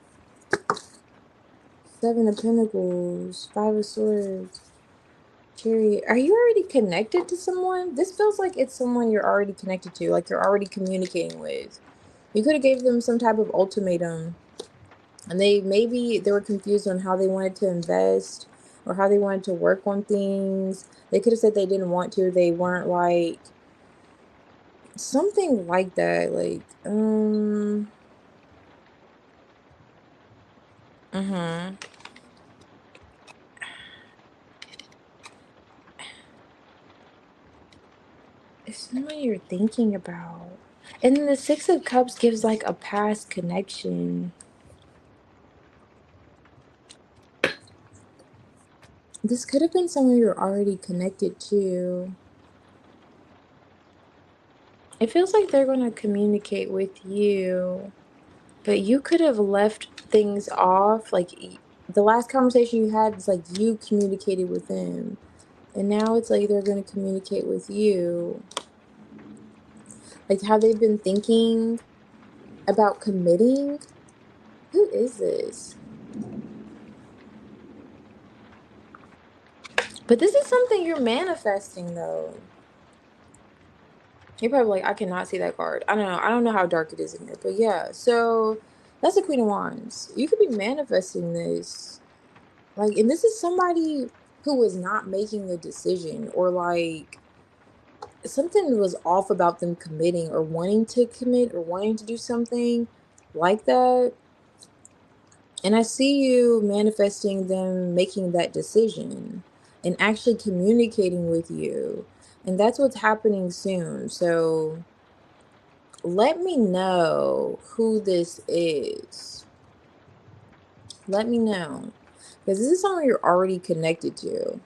Seven of Pentacles. Five of Swords. Chariot. Are you already connected to someone? This feels like it's someone you're already connected to, like you're already communicating with. You could have gave them some type of ultimatum. And maybe they were confused on how they wanted to invest or how they wanted to work on things. They could have said they didn't want to. They weren't like something like that. Like, It's someone you're thinking about. And then the Six of Cups gives like a past connection. This could have been someone you're already connected to. It feels like they're going to communicate with you. But you could have left things off. Like the last conversation you had is like you communicated with them. And now it's like they're going to communicate with you. Like how they've been thinking about committing. Who is this? But this is something you're manifesting though. You're probably like, I cannot see that card. I don't know. I don't know how dark it is in here. But yeah, so that's the Queen of Wands. You could be manifesting this. Like, and this is somebody who was not making a decision or like something was off about them committing or wanting to commit or wanting to do something like that. And I see you manifesting them making that decision and actually communicating with you. And that's what's happening soon. So let me know who this is. Let me know. Because this is someone you're already connected to.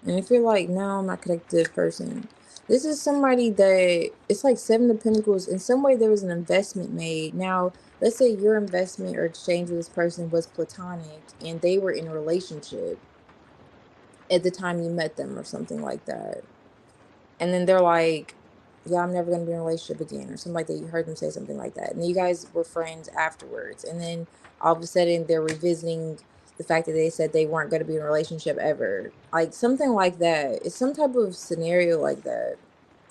And if you're like, no, I'm not connected to this person. This is somebody that, it's like Seven of Pentacles. In some way, there was an investment made. Now, let's say your investment or exchange with this person was platonic and they were in a relationship at the time you met them or something like that. And then they're like, yeah, I'm never going to be in a relationship again or something like that. You heard them say something like that. And you guys were friends afterwards. And then all of a sudden they're revisiting the fact that they said they weren't going to be in a relationship ever. Like something like that. It's some type of scenario like that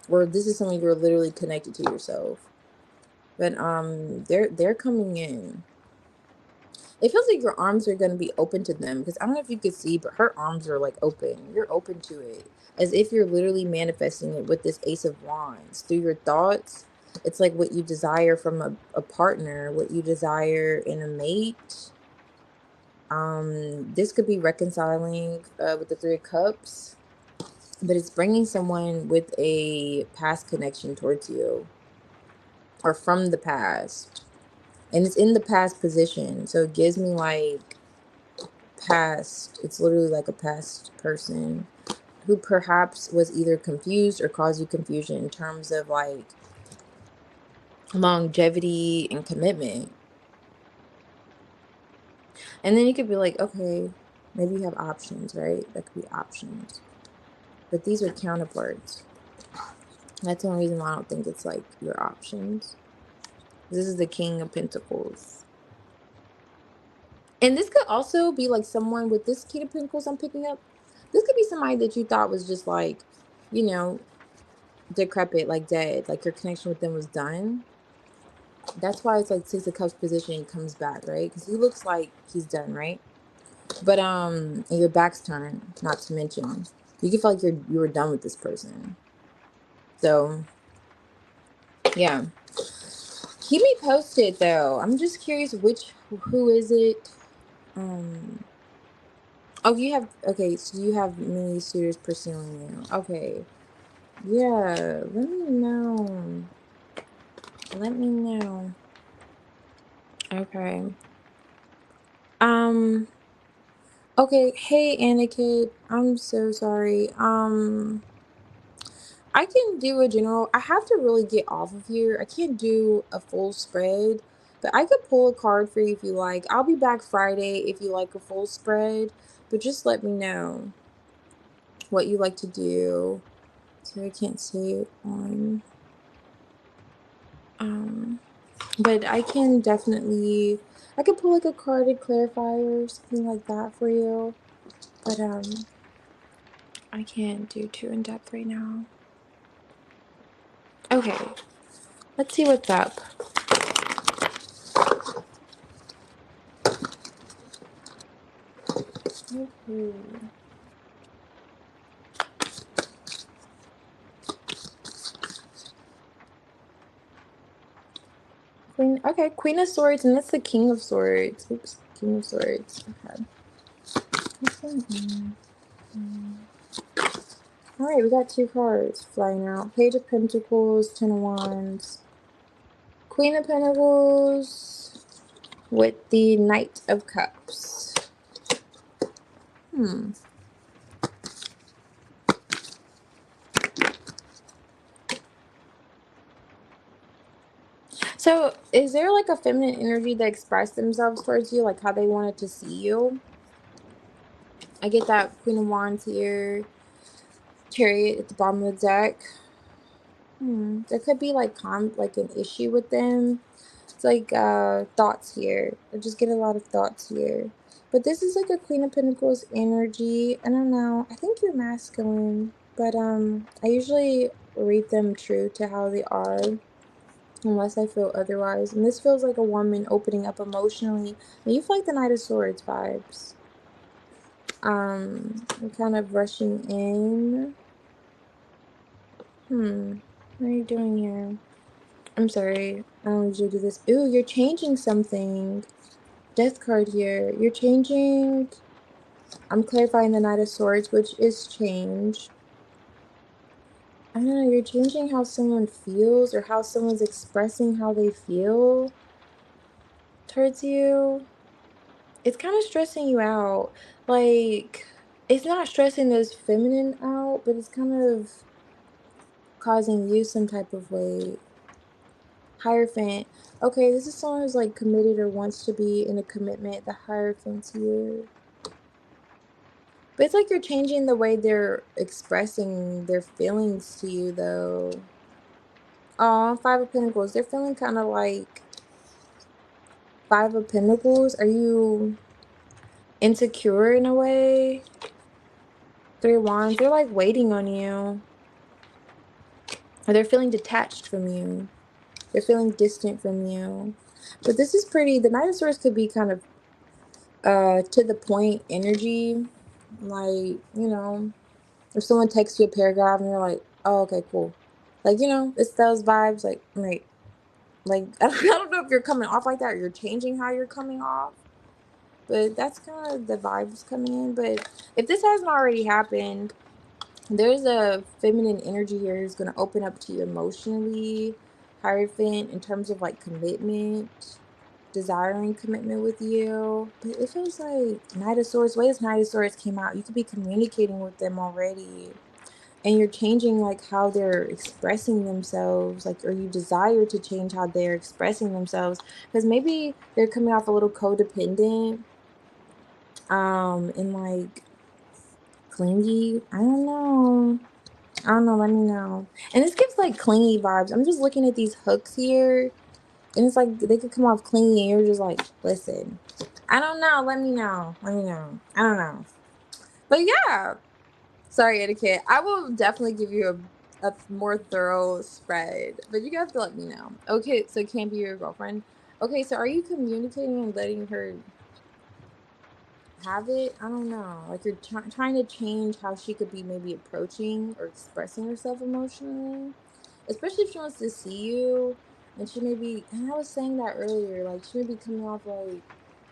where this is something you're literally connected to yourself. But they're coming in. It feels like your arms are going to be open to them because I don't know if you could see, but her arms are like open. You're open to it as if you're literally manifesting it with this Ace of Wands through your thoughts. It's like what you desire from a partner, what you desire in a mate. This could be reconciling with the Three of Cups, but it's bringing someone with a past connection towards you or from the past. And it's in the past position. So it gives me like past, it's literally like a past person who perhaps was either confused or caused you confusion in terms of like longevity and commitment. And then you could be like, okay, maybe you have options, right? That could be options. But these are counterparts. That's the only reason why I don't think it's like your options. This is the King of Pentacles. And this could also be like someone with this King of Pentacles I'm picking up. This could be somebody that you thought was just like, you know, decrepit, like dead, like your connection with them was done. That's why it's like Six of Cups position, he comes back, right? Because he looks like he's done, right? But and your back's turned, not to mention. You can feel like you were done with this person. So yeah. Keep me posted though. I'm just curious who is it? Um oh, you have, okay, so you have many suitors pursuing you. Okay. Yeah, let me know. Let me know. Okay. Um okay, hey Aniket, I'm so sorry. I can do a general. I have to really get off of here. I can't do a full spread, but I could pull a card for you if you like. I'll be back Friday if you like a full spread, but just let me know what you like to do. So I can't say it on um but I can definitely, I could pull like a carded clarifier or something like that for you. But I can't do too in depth right now. Okay, let's see what's up. Okay. Queen, okay, Queen of Swords, and that's the King of Swords. Oops, King of Swords. Okay. All right, we got two cards flying out. Page of Pentacles, Ten of Wands, Queen of Pentacles with the Knight of Cups. So, is there like a feminine energy that expressed themselves towards you, like how they wanted to see you? I get that Queen of Wands here, Chariot at the bottom of the deck. There could be like like an issue with them. It's like thoughts here. I just get a lot of thoughts here. But this is like a Queen of Pentacles energy. I don't know. I think you're masculine, but I usually read them true to how they are, unless I feel otherwise. And this feels like a woman opening up emotionally. And you feel like the Knight of Swords vibes. I'm kind of rushing in. What are you doing here? I'm sorry. I don't usually do this. Ooh, you're changing something. Death card here. You're changing. I'm clarifying the Knight of Swords, which is change. I don't know. You're changing how someone feels or how someone's expressing how they feel towards you. It's kind of stressing you out. Like, it's not stressing this feminine out, but it's kind of causing you some type of way. Hierophant. Okay, this is someone who's like committed or wants to be in a commitment. The Hierophant's here. But it's like you're changing the way they're expressing their feelings to you, though. Oh, Five of Pentacles. They're feeling kind of like Five of Pentacles. Are you insecure in a way? Three of Wands. They're like waiting on you. Or they're feeling detached from you. They're feeling distant from you. But this is pretty. The Knight of Swords could be kind of to the point energy. Like, if someone texts you a paragraph and you're like, oh, okay, cool. Like, it's those vibes. Like, right. Like, I don't know if you're coming off like that or you're changing how you're coming off. But that's kind of the vibes coming in. But if this hasn't already happened, there's a feminine energy here who's going to open up to you emotionally, Hierophant, in terms of like commitment, desiring commitment with you. But it feels like Knight of Swords, way this Knight of Swords came out, you could be communicating with them already. And you're changing like how they're expressing themselves, like, or you desire to change how they're expressing themselves, because maybe they're coming off a little codependent, And like clingy. I don't know, let me know. And this gives like clingy vibes. I'm just looking at these hooks here, and it's like they could come off clingy, and you're just like, listen. I don't know. Let me know. Let me know. I don't know. But yeah, sorry, etiquette. I will definitely give you a more thorough spread, but you have to let me know. Okay, so it can't be your girlfriend. Okay, so are you communicating and letting her have it? I don't know. Like you're trying to change how she could be maybe approaching or expressing herself emotionally, especially if she wants to see you. And she may be, and I was saying that earlier, like she may be coming off like,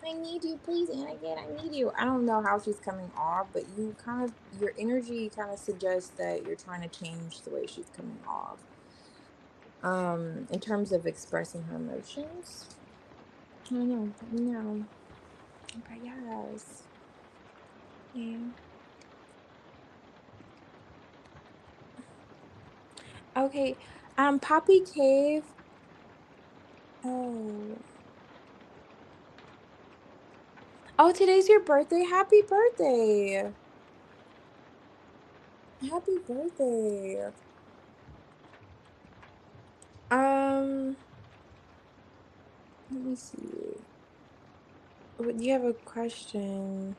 I need you, please, and again, I need you. I don't know how she's coming off, but your energy kind of suggests that you're trying to change the way she's coming off. In terms of expressing her emotions. I don't know. Let me know. But yes. Yeah. Okay. Poppy Cave. Oh. Oh, today's your birthday. Happy birthday. Happy birthday. Um, let me see. Do you have a question?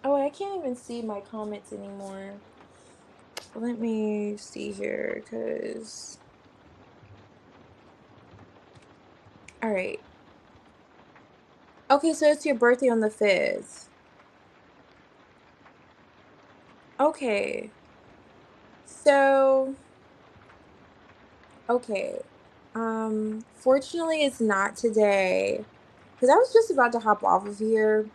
Oh, I can't even see my comments anymore. Let me see here, cause all right. Okay, so it's your birthday on the 5th. Okay. So, okay. Fortunately it's not today. Because I was just about to hop off of here.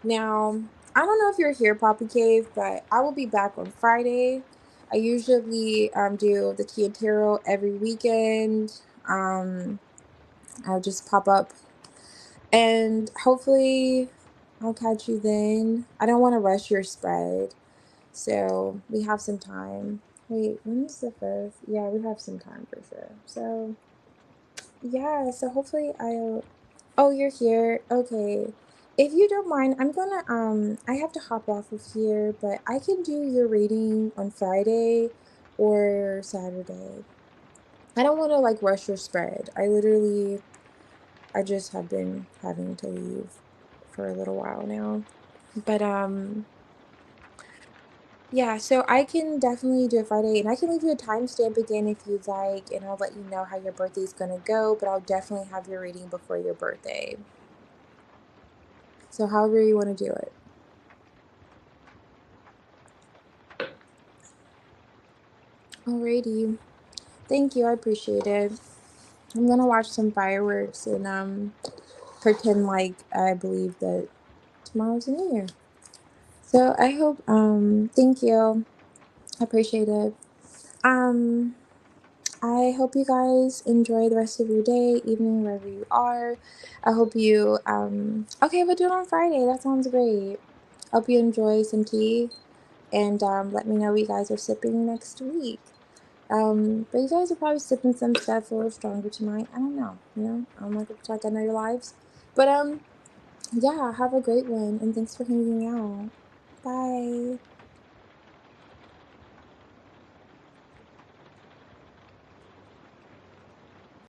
Now, I don't know if you're here, Poppy Cave, but I will be back on Friday. I usually do the Tea and Tarot every weekend. I'll just pop up and hopefully I'll catch you then. I don't want to rush your spread, so we have some time. Wait, when is the 1st? Yeah, we have some time for sure. So, yeah, so hopefully I'll. Oh, you're here. Okay. If you don't mind, I have to hop off of here, but I can do your reading on Friday or Saturday. I don't want to like rush your spread. I just have been having to leave for a little while now. But yeah, so I can definitely do it Friday, and I can leave you a timestamp again if you'd like, and I'll let you know how your birthday's gonna go, but I'll definitely have your reading before your birthday. So however you want to do it. Alrighty. Thank you. I appreciate it. I'm gonna watch some fireworks and pretend like I believe that tomorrow's a new year. So I hope thank you. I appreciate it. Um I hope you guys enjoy the rest of your day, evening, wherever you are. I hope you okay, we'll do it on Friday. That sounds great. Hope you enjoy some tea and let me know what you guys are sipping next week. But you guys are probably sipping some stuff a little stronger tonight. I don't know, I'm not gonna like I know your lives. But yeah, have a great one and thanks for hanging out. Bye.